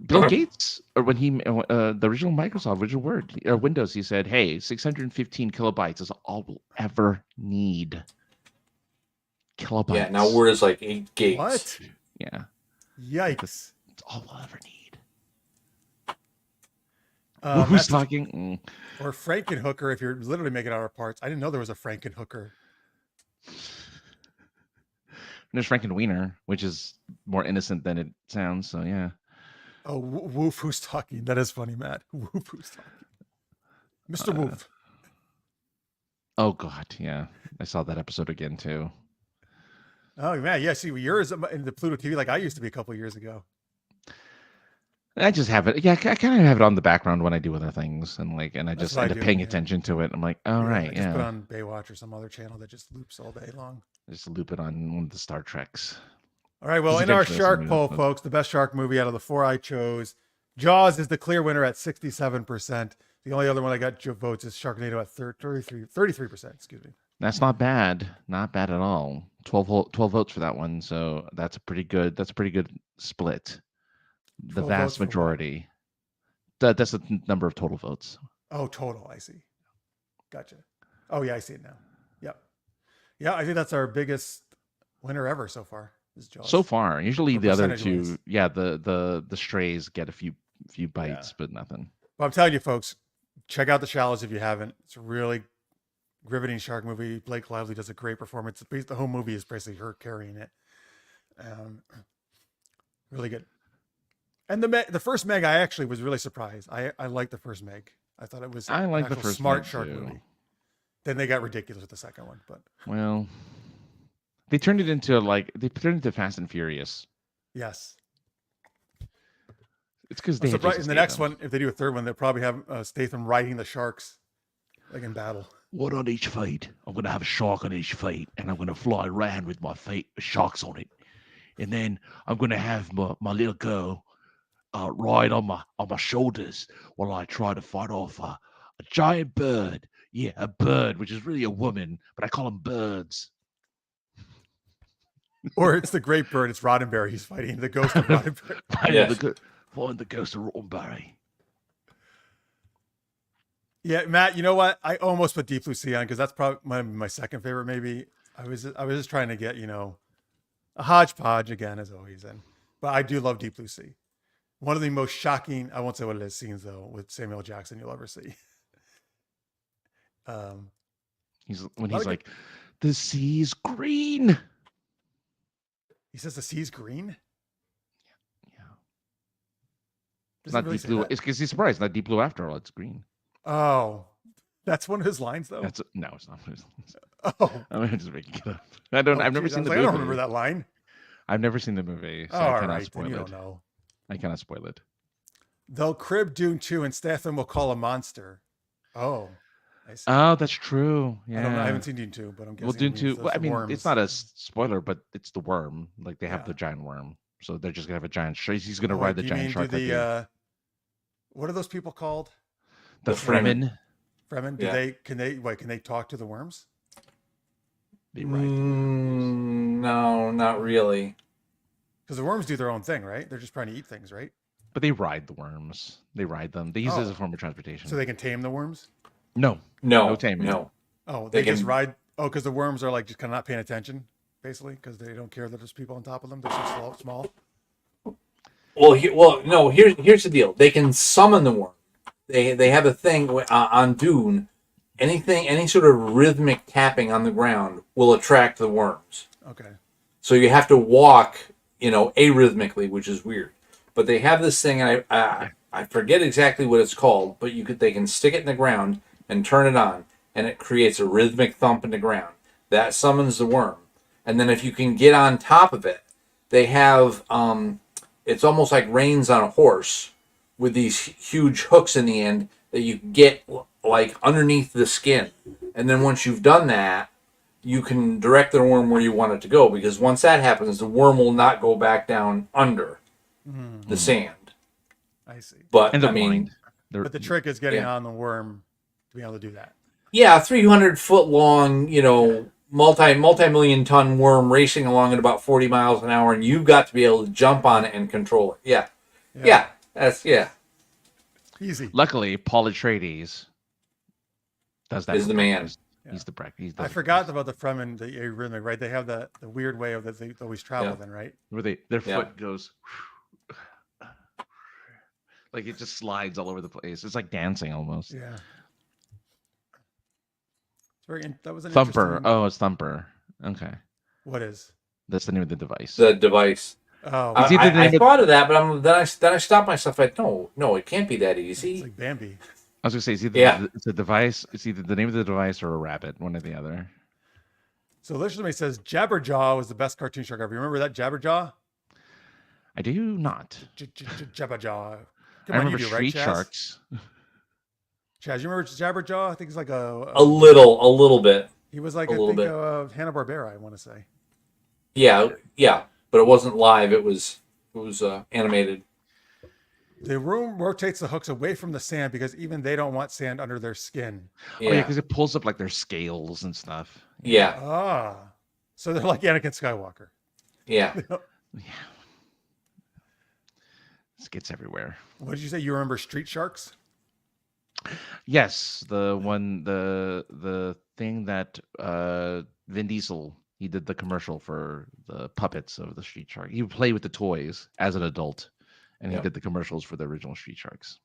Bill Gates, or when he, the original Microsoft, original Word, or Windows, he said, hey, 615 kilobytes is all we'll ever need. Kilobytes. Yeah. Now Word is like 8 gigs. What? Yeah. Yikes. It's all we'll ever need. Who's Matt's- talking? Or Frankenhooker, if you're literally making it out of parts. I didn't know there was a Frankenhooker. There's Frankenwiener, which is more innocent than it sounds. So yeah. Oh, Woof, who's talking? That is funny, Matt. Woof, who's talking? Mr. Woof. Oh God, yeah. I saw that episode again too. Oh, man. Yeah, see, yours in the Pluto TV like I used to be a couple years ago. I just have it. Yeah, I kind of have it on the background when I do other things, and I That's just what I end up do, paying yeah. attention to it. I'm like, all right, I just put yeah. on Baywatch or some other channel that just loops all day long. Just loop it on one of the Star Treks. All right. Well, Just in our eventually shark something poll, else. folks, the best shark movie out of the four I chose, Jaws is the clear winner at 67%. The only other one I got votes is Sharknado at 33%. Excuse me. That's not bad. Not bad at all. 12 votes for that one. So that's a pretty good split. The 12 votes vast for what? majority. That's the number of total votes. Oh, total. I see. Gotcha. Oh, yeah, I see it now. Yep. Yeah, I think that's our biggest winner ever so far. Is Jaws. So far, usually Or the other percentage-wise. two, yeah, the strays get a few bites, but nothing. Well, I'm telling you, folks, check out The Shallows if you haven't. It's a really riveting shark movie. Blake Lively does a great performance. The whole movie is basically her carrying it. Really good. And the first Meg, I actually was really surprised. I liked the first Meg. I thought it was I like the actual first smart Meg, shark too. movie. Then they got ridiculous with the second one, but Well, they turned it into Fast and Furious. yes. It's because I'm they had surprised Jason in the next Statham. one, if they do a third one, they'll probably have Statham riding the sharks, like in battle. One on each feet. I'm going to have a shark on each feet, and I'm going to fly around with my feet with sharks on it. And then I'm going to have my little girl ride on my shoulders while I try to fight off a giant bird. Yeah, a bird, which is really a woman, but I call them birds. Or it's the great bird. It's Roddenberry. He's fighting the ghost of Roddenberry. Find the ghost of Roddenberry. Yeah, Matt. You know what? I almost put Deep Blue Sea on because that's probably my second favorite. Maybe I was just trying to get a hodgepodge again as always. But I do love Deep Blue Sea. One of the most shocking, I won't say what it is, scenes though with Samuel Jackson you'll ever see. He's like, the sea's green. He says the sea's green. Yeah. Does It's he not really deep say blue. that? It's because he's surprised. It's not deep blue after all. It's green. Oh, that's one of his lines though. No, it's not. Oh, I'm just making it up. I've never seen the movie. I don't remember that line. I've never seen the movie, so Oh, I all cannot right, then spoil you it. don't know. I cannot spoil it. They'll crib Dune 2 and Statham will call a monster. Oh, I see. Oh, that's true. Yeah. I don't know. I haven't seen Dune 2, but I'm guessing. Well, Dune it 2. means Well, I mean, worms. it's not a spoiler, but it's the worm. Like they have Yeah. the giant worm, so they're just gonna have a giant shark. He's gonna Oh, ride the do you giant mean shark. what are those people called? The Fremen. Fremen? Yeah. Can they talk to the worms? They ride the worms. No, not really. Because the worms do their own thing, right? They're just trying to eat things, right? But they ride the worms. They ride them. They use it as a form of transportation. So they can tame the worms? No taming. No. Oh, They they just can- ride. Oh, because the worms are like just kind of not paying attention, basically, because they don't care that there's people on top of them. They're so small. Well, here's the deal. They can summon the worm. They have a thing on Dune. Any sort of rhythmic tapping on the ground will attract the worms. Okay. So you have to walk, arrhythmically, which is weird. But they have this thing, and I forget exactly what it's called, but they can stick it in the ground and turn it on, and it creates a rhythmic thump in the ground. That summons the worm. And then if you can get on top of it, they have, it's almost like reins on a horse with these huge hooks in the end that you get like underneath the skin. And then once you've done that, you can direct the worm where you want it to go, because once that happens, the worm will not go back down under the sand. I see. But And they're I mean, blind. But the trick is getting Yeah. on the worm to be able to do that. yeah, 300-foot long, multi-million ton worm racing along at about 40 miles an hour, and you've got to be able to jump on it and control it. Yeah. That's Easy. Luckily, Paul Atreides does that. Is for the man. breakfast. He's the breakfast. I forgot about the Fremen, the arrhythmic, right? They have the weird way of that they always travel then, right? where their Yeah. foot goes like it just slides all over the place. It's like dancing almost. Yeah. It's that was an Thumper. interesting- Oh, it's Thumper. Okay, What is? that's the name of the device. the device. Oh, It's either the I name of- thought of that, but then I stopped myself. No, it can't be that it's easy. like Bambi. I was gonna say it's either Yeah. it's a device. It's either the name of the device or a rabbit, one or the other. So literally says Jabberjaw was the best cartoon shark ever. You remember that Jabberjaw? I do not. Jabberjaw. I remember you do, street Chaz? sharks. Chaz, you remember Jabberjaw? I think he's like A little bit. he was like a I little think bit. Hanna-Barbera, I want to say. Yeah, but it wasn't live. It was animated. The worm rotates the hooks away from the sand because even they don't want sand under their skin. Oh yeah, Yeah, because it pulls up like their scales and stuff. yeah, Ah. So they're like Anakin Skywalker. yeah. Yeah. This gets everywhere. What did you say? You remember Street Sharks? Yes, the thing that Vin Diesel, he did the commercial for the puppets of the Street Shark. He would play with the toys as an adult, and he Yep. did the commercials for the original Street Sharks.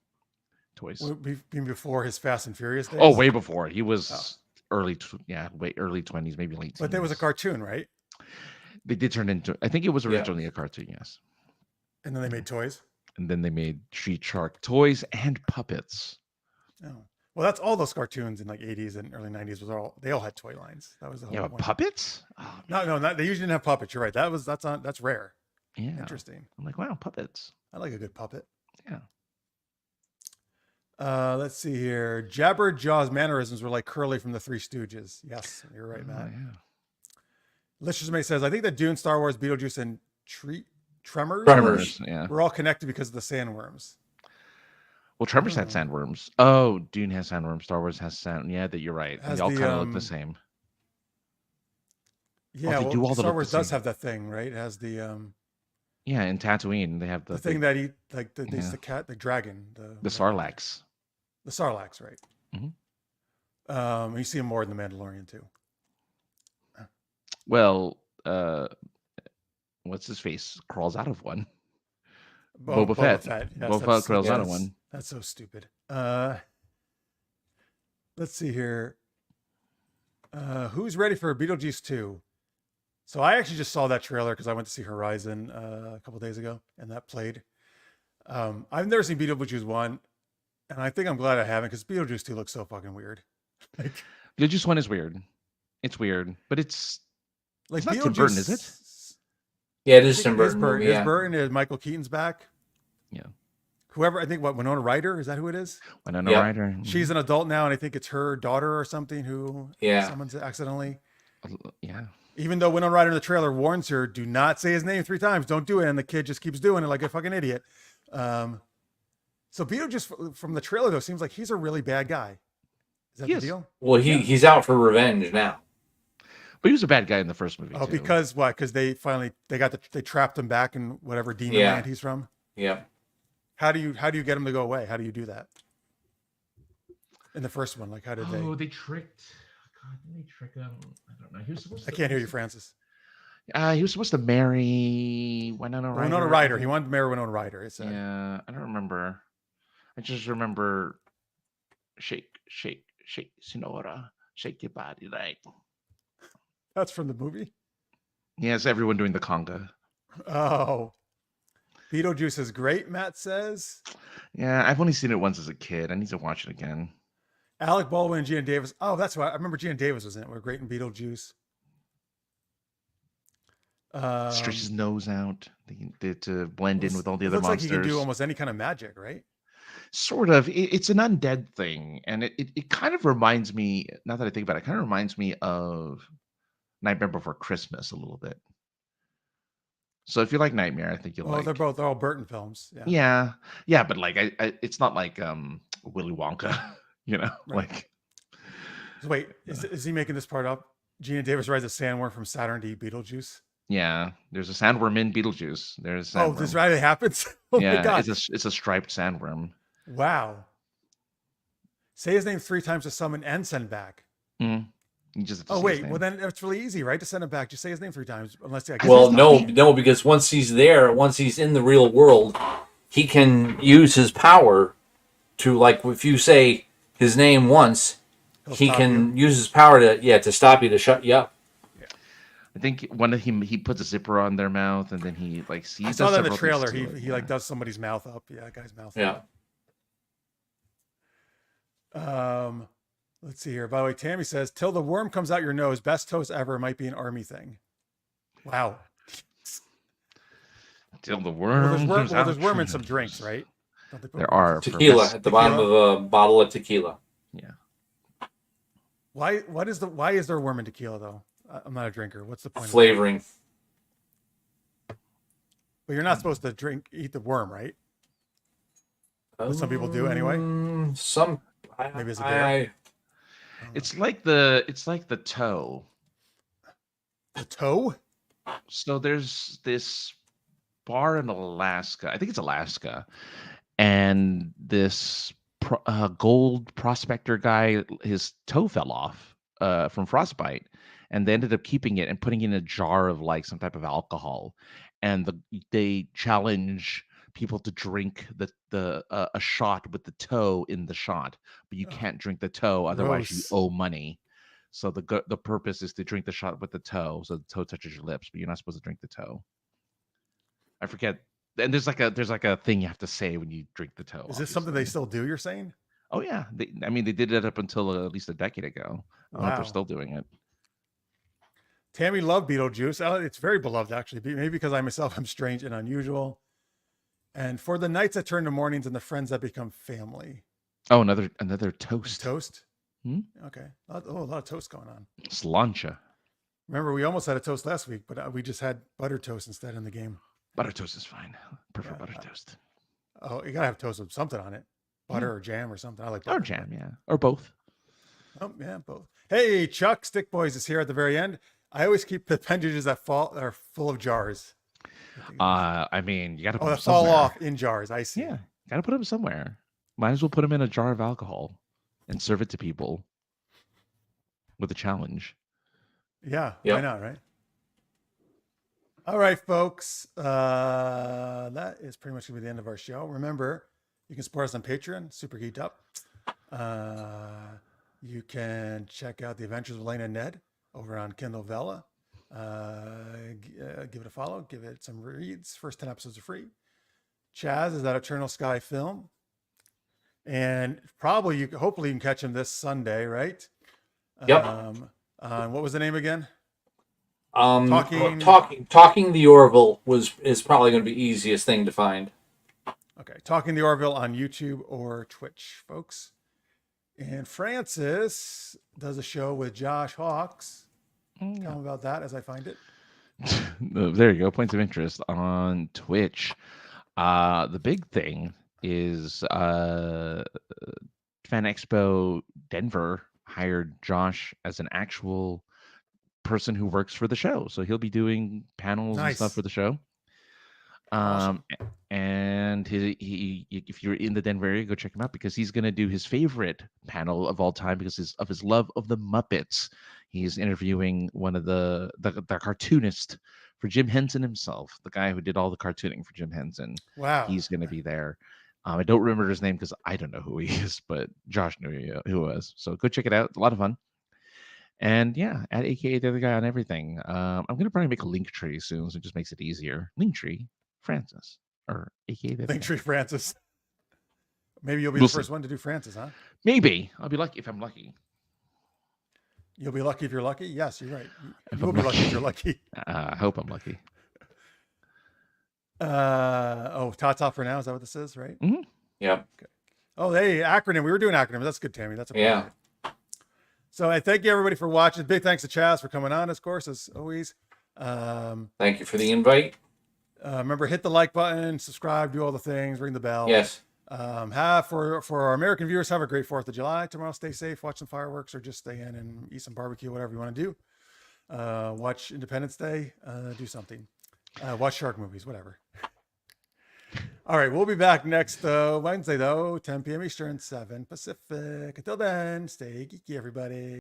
toys. Before his Fast and Furious days. Oh, way before. He was early 20s, maybe late teens. But there was a cartoon, right? They did turn into. I think it was originally a cartoon, yes. And then they made toys. And then they made Street Shark toys and puppets. Oh. Well, that's all those cartoons in like 80s and early 90s they all had toy lines. That was the whole Yeah, point. puppets? Oh, No, they usually didn't have puppets. You're right. That's rare. yeah. Interesting. I'm like, wow, puppets. I like a good puppet. Yeah. Let's see here. Jabber Jaw's mannerisms were like Curly from the Three Stooges. Yes, you're right, Matt. Yeah. Licious May says, I think that Dune, Star Wars, Beetlejuice, and Tremors. Yeah. We're all connected because of the sandworms. Well, Tremors had sandworms. Oh, Dune has sandworms. Star Wars has sand. Yeah, that you're right. They all kind of look the same. Yeah, they do all Star look Wars the does same. have that thing, right? It has the Yeah, in Tatooine they have the thing that eat like the cat, the dragon, the Sarlacc. The Sarlacc, right? Mm-hmm. You see him more in the Mandalorian too. Well, what's his face crawls out of one. Boba Fett. Yes, Boba Fett crawls out of one. That's so stupid. Let's see here. Who's ready for Beetlejuice 2? So I actually just saw that trailer because I went to see Horizon a couple days ago, and that played. I've never seen Beetlejuice 1, and I think I'm glad I haven't because Beetlejuice 2 looks so fucking weird. Beetlejuice 1 is weird. It's weird, but it's like not Tim Burton, is it? Yeah, it is Tim Burton. His Burton is Michael Keaton's back. Yeah. Whoever, I think, Winona Ryder, is that who it is? Winona Ryder. She's an adult now, and I think it's her daughter or something who someone's accidentally. Yeah. Even though Winona Ryder in the trailer warns her, do not say his name 3 times. Don't do it. And the kid just keeps doing it like a fucking idiot. So Beetlejuice from the trailer, though, seems like he's a really bad guy. Is that the deal? Well, he's out for revenge now. But he was a bad guy in the first movie, too. Because what? Because they trapped him back in whatever demon land he's from? Yeah. How do you get him to go away? How do you do that? In the first one, like how did they? Oh, they tricked. God, did they trick him? I don't know. He was supposed to. I can't hear you, Francis. He was supposed to marry Winona Ryder. Winona Ryder. He wanted to marry Winona Ryder. It said. Yeah, I don't remember. I just remember, shake, Sonora, shake your body, right? That's from the movie. Yes, everyone doing the conga. Oh. Beetlejuice is great, Matt says. Yeah, I've only seen it once as a kid. I need to watch it again. Alec Baldwin and Gian Davis. Oh, that's why I remember Gian Davis was in it. We're great in Beetlejuice. Stretch his nose out to blend in with all the other monsters. Looks like he can do almost any kind of magic, right? Sort of. It's an undead thing, and it kind of reminds me. Now that I think about it, it kind of reminds me of Nightmare Before Christmas a little bit. So if you like Nightmare, I think you'll like. Well, they're all Burton films. Yeah, but like, it's not like Willy Wonka, right. Like. So wait, is he making this part up? Gina Davis rides a sandworm from Saturn to eat Beetlejuice. Yeah, there's a sandworm in Beetlejuice. There's a sandworm. Oh, this really happens. Oh my God. It's a striped sandworm. Wow. Say his name 3 times to summon and send back. Mm. Well then it's really easy, right? To send him back, just say his name 3 times. Unless no, because once he's in the real world, he can use his power to, like, if you say his name once, he can use his power to stop you, to shut you up. Yeah. I think one of him, he puts a zipper on their mouth, and then he like sees. I saw that in the trailer. He like does somebody's mouth up. Yeah, guy's mouth. Yeah. Up. Let's see here. By the way, Tammy says, till the worm comes out your nose, best toast ever might be an army thing. Wow. Till the worm there's worm in some drinks, right? There are. Tequila at the bottom of a bottle of tequila. Yeah. Why is there a worm in tequila, though? I'm not a drinker. What's the point? Flavoring. But you're not supposed to eat the worm, right? But some people do anyway. Maybe it's a bear. It's like the toe. The toe? So there's this bar in Alaska. I think it's Alaska, and this gold prospector guy, his toe fell off from frostbite, and they ended up keeping it and putting it in a jar of like some type of alcohol, and they challenge people to drink a shot with the toe in the shot, but you Oh, can't drink the toe, otherwise you gross. owe money. So the purpose is to drink the shot with the toe, so the toe touches your lips, but you're not supposed to drink the toe. I forget. And there's like a thing you have to say when you drink the toe. Is this something they obviously. still do? You're saying? Oh yeah, I mean they did it up until at least a decade ago. I don't know if they're Wow. still doing it. Tammy loved Beetlejuice. It's very beloved, actually. Maybe because I myself am strange and unusual. And for the nights that turn to mornings and the friends that become family. Oh, another toast. Toast? Hmm? Okay. A lot of toast going on. Slancha. Remember, we almost had a toast last week, but we just had butter toast instead in the game. Butter toast is fine. Prefer Yeah, butter toast. Oh, you got to have toast with something on it. Butter or jam or something. I like butter. Or jam, yeah. Or both. Oh, yeah, both. Hey, Chuck, Stick Boys is here at the very end. I always keep the appendages that are full of jars. I mean, you got to put them that fall somewhere. off in jars. I see. Yeah, got to put them somewhere. Might as well put them in a jar of alcohol and serve it to people with a challenge. Yeah, Yep. why not, right? All right, folks. That is pretty much going to be the end of our show. Remember, you can support us on Patreon, Super Geeked Up. You can check out The Adventures of Lane and Ned over on Kindle Vella. Give it a follow. Give it some reads. First 10 episodes are free. Chaz is at Eternal Sky Film. And hopefully you can catch him this Sunday, right? Yep. What was the name again? Talking the Orville is probably going to be the easiest thing to find. Okay, Talking the Orville on YouTube or Twitch, folks. And Francis does a show with Josh Hawks. Tell him about that as I find it. There you go. Points of interest on Twitch. The big thing is Fan Expo Denver hired Josh as an actual person who works for the show. So he'll be doing panels and stuff Nice. for the show. Awesome. And he if you're in the Denver area, go check him out because he's going to do his favorite panel of all time because of his love of the Muppets. He's interviewing one of the cartoonist for Jim Henson himself, the guy who did all the cartooning for Jim Henson. Wow. He's going to be there. I don't remember his name because I don't know who he is, but Josh knew who he was. So go check it out. A lot of fun. And yeah, at AKA the other guy on everything. I'm going to probably make a link tree soon, so it just makes it easier. Linktree Francis, or AKA the other guy. Linktree Francis. Maybe you'll be We'll the first one to do Francis, huh? Maybe. I'll be lucky if I'm lucky. You'll be lucky if you're lucky? Yes, you're right. You'll be lucky if you're lucky. I hope I'm lucky. Ta-ta for now. Is that what this is, right? Mm-hmm. Yep. Okay. Oh, hey, acronym. We were doing acronyms. That's good, Tammy. That's appropriate. Yeah. So I thank you, everybody, for watching. Big thanks to Chaz for coming on, of course, as always. Thank you for the invite. Remember, hit the like button, subscribe, do all the things, ring the bell. Yes. For our American viewers, have a great 4th of July tomorrow. Stay safe, watch some fireworks, or just stay in and eat some barbecue, whatever you want to do. Watch Independence Day, do something. Watch shark movies, whatever. All right, we'll be back next Wednesday, though, 10 p.m. Eastern, 7 Pacific. Until then, stay geeky, everybody.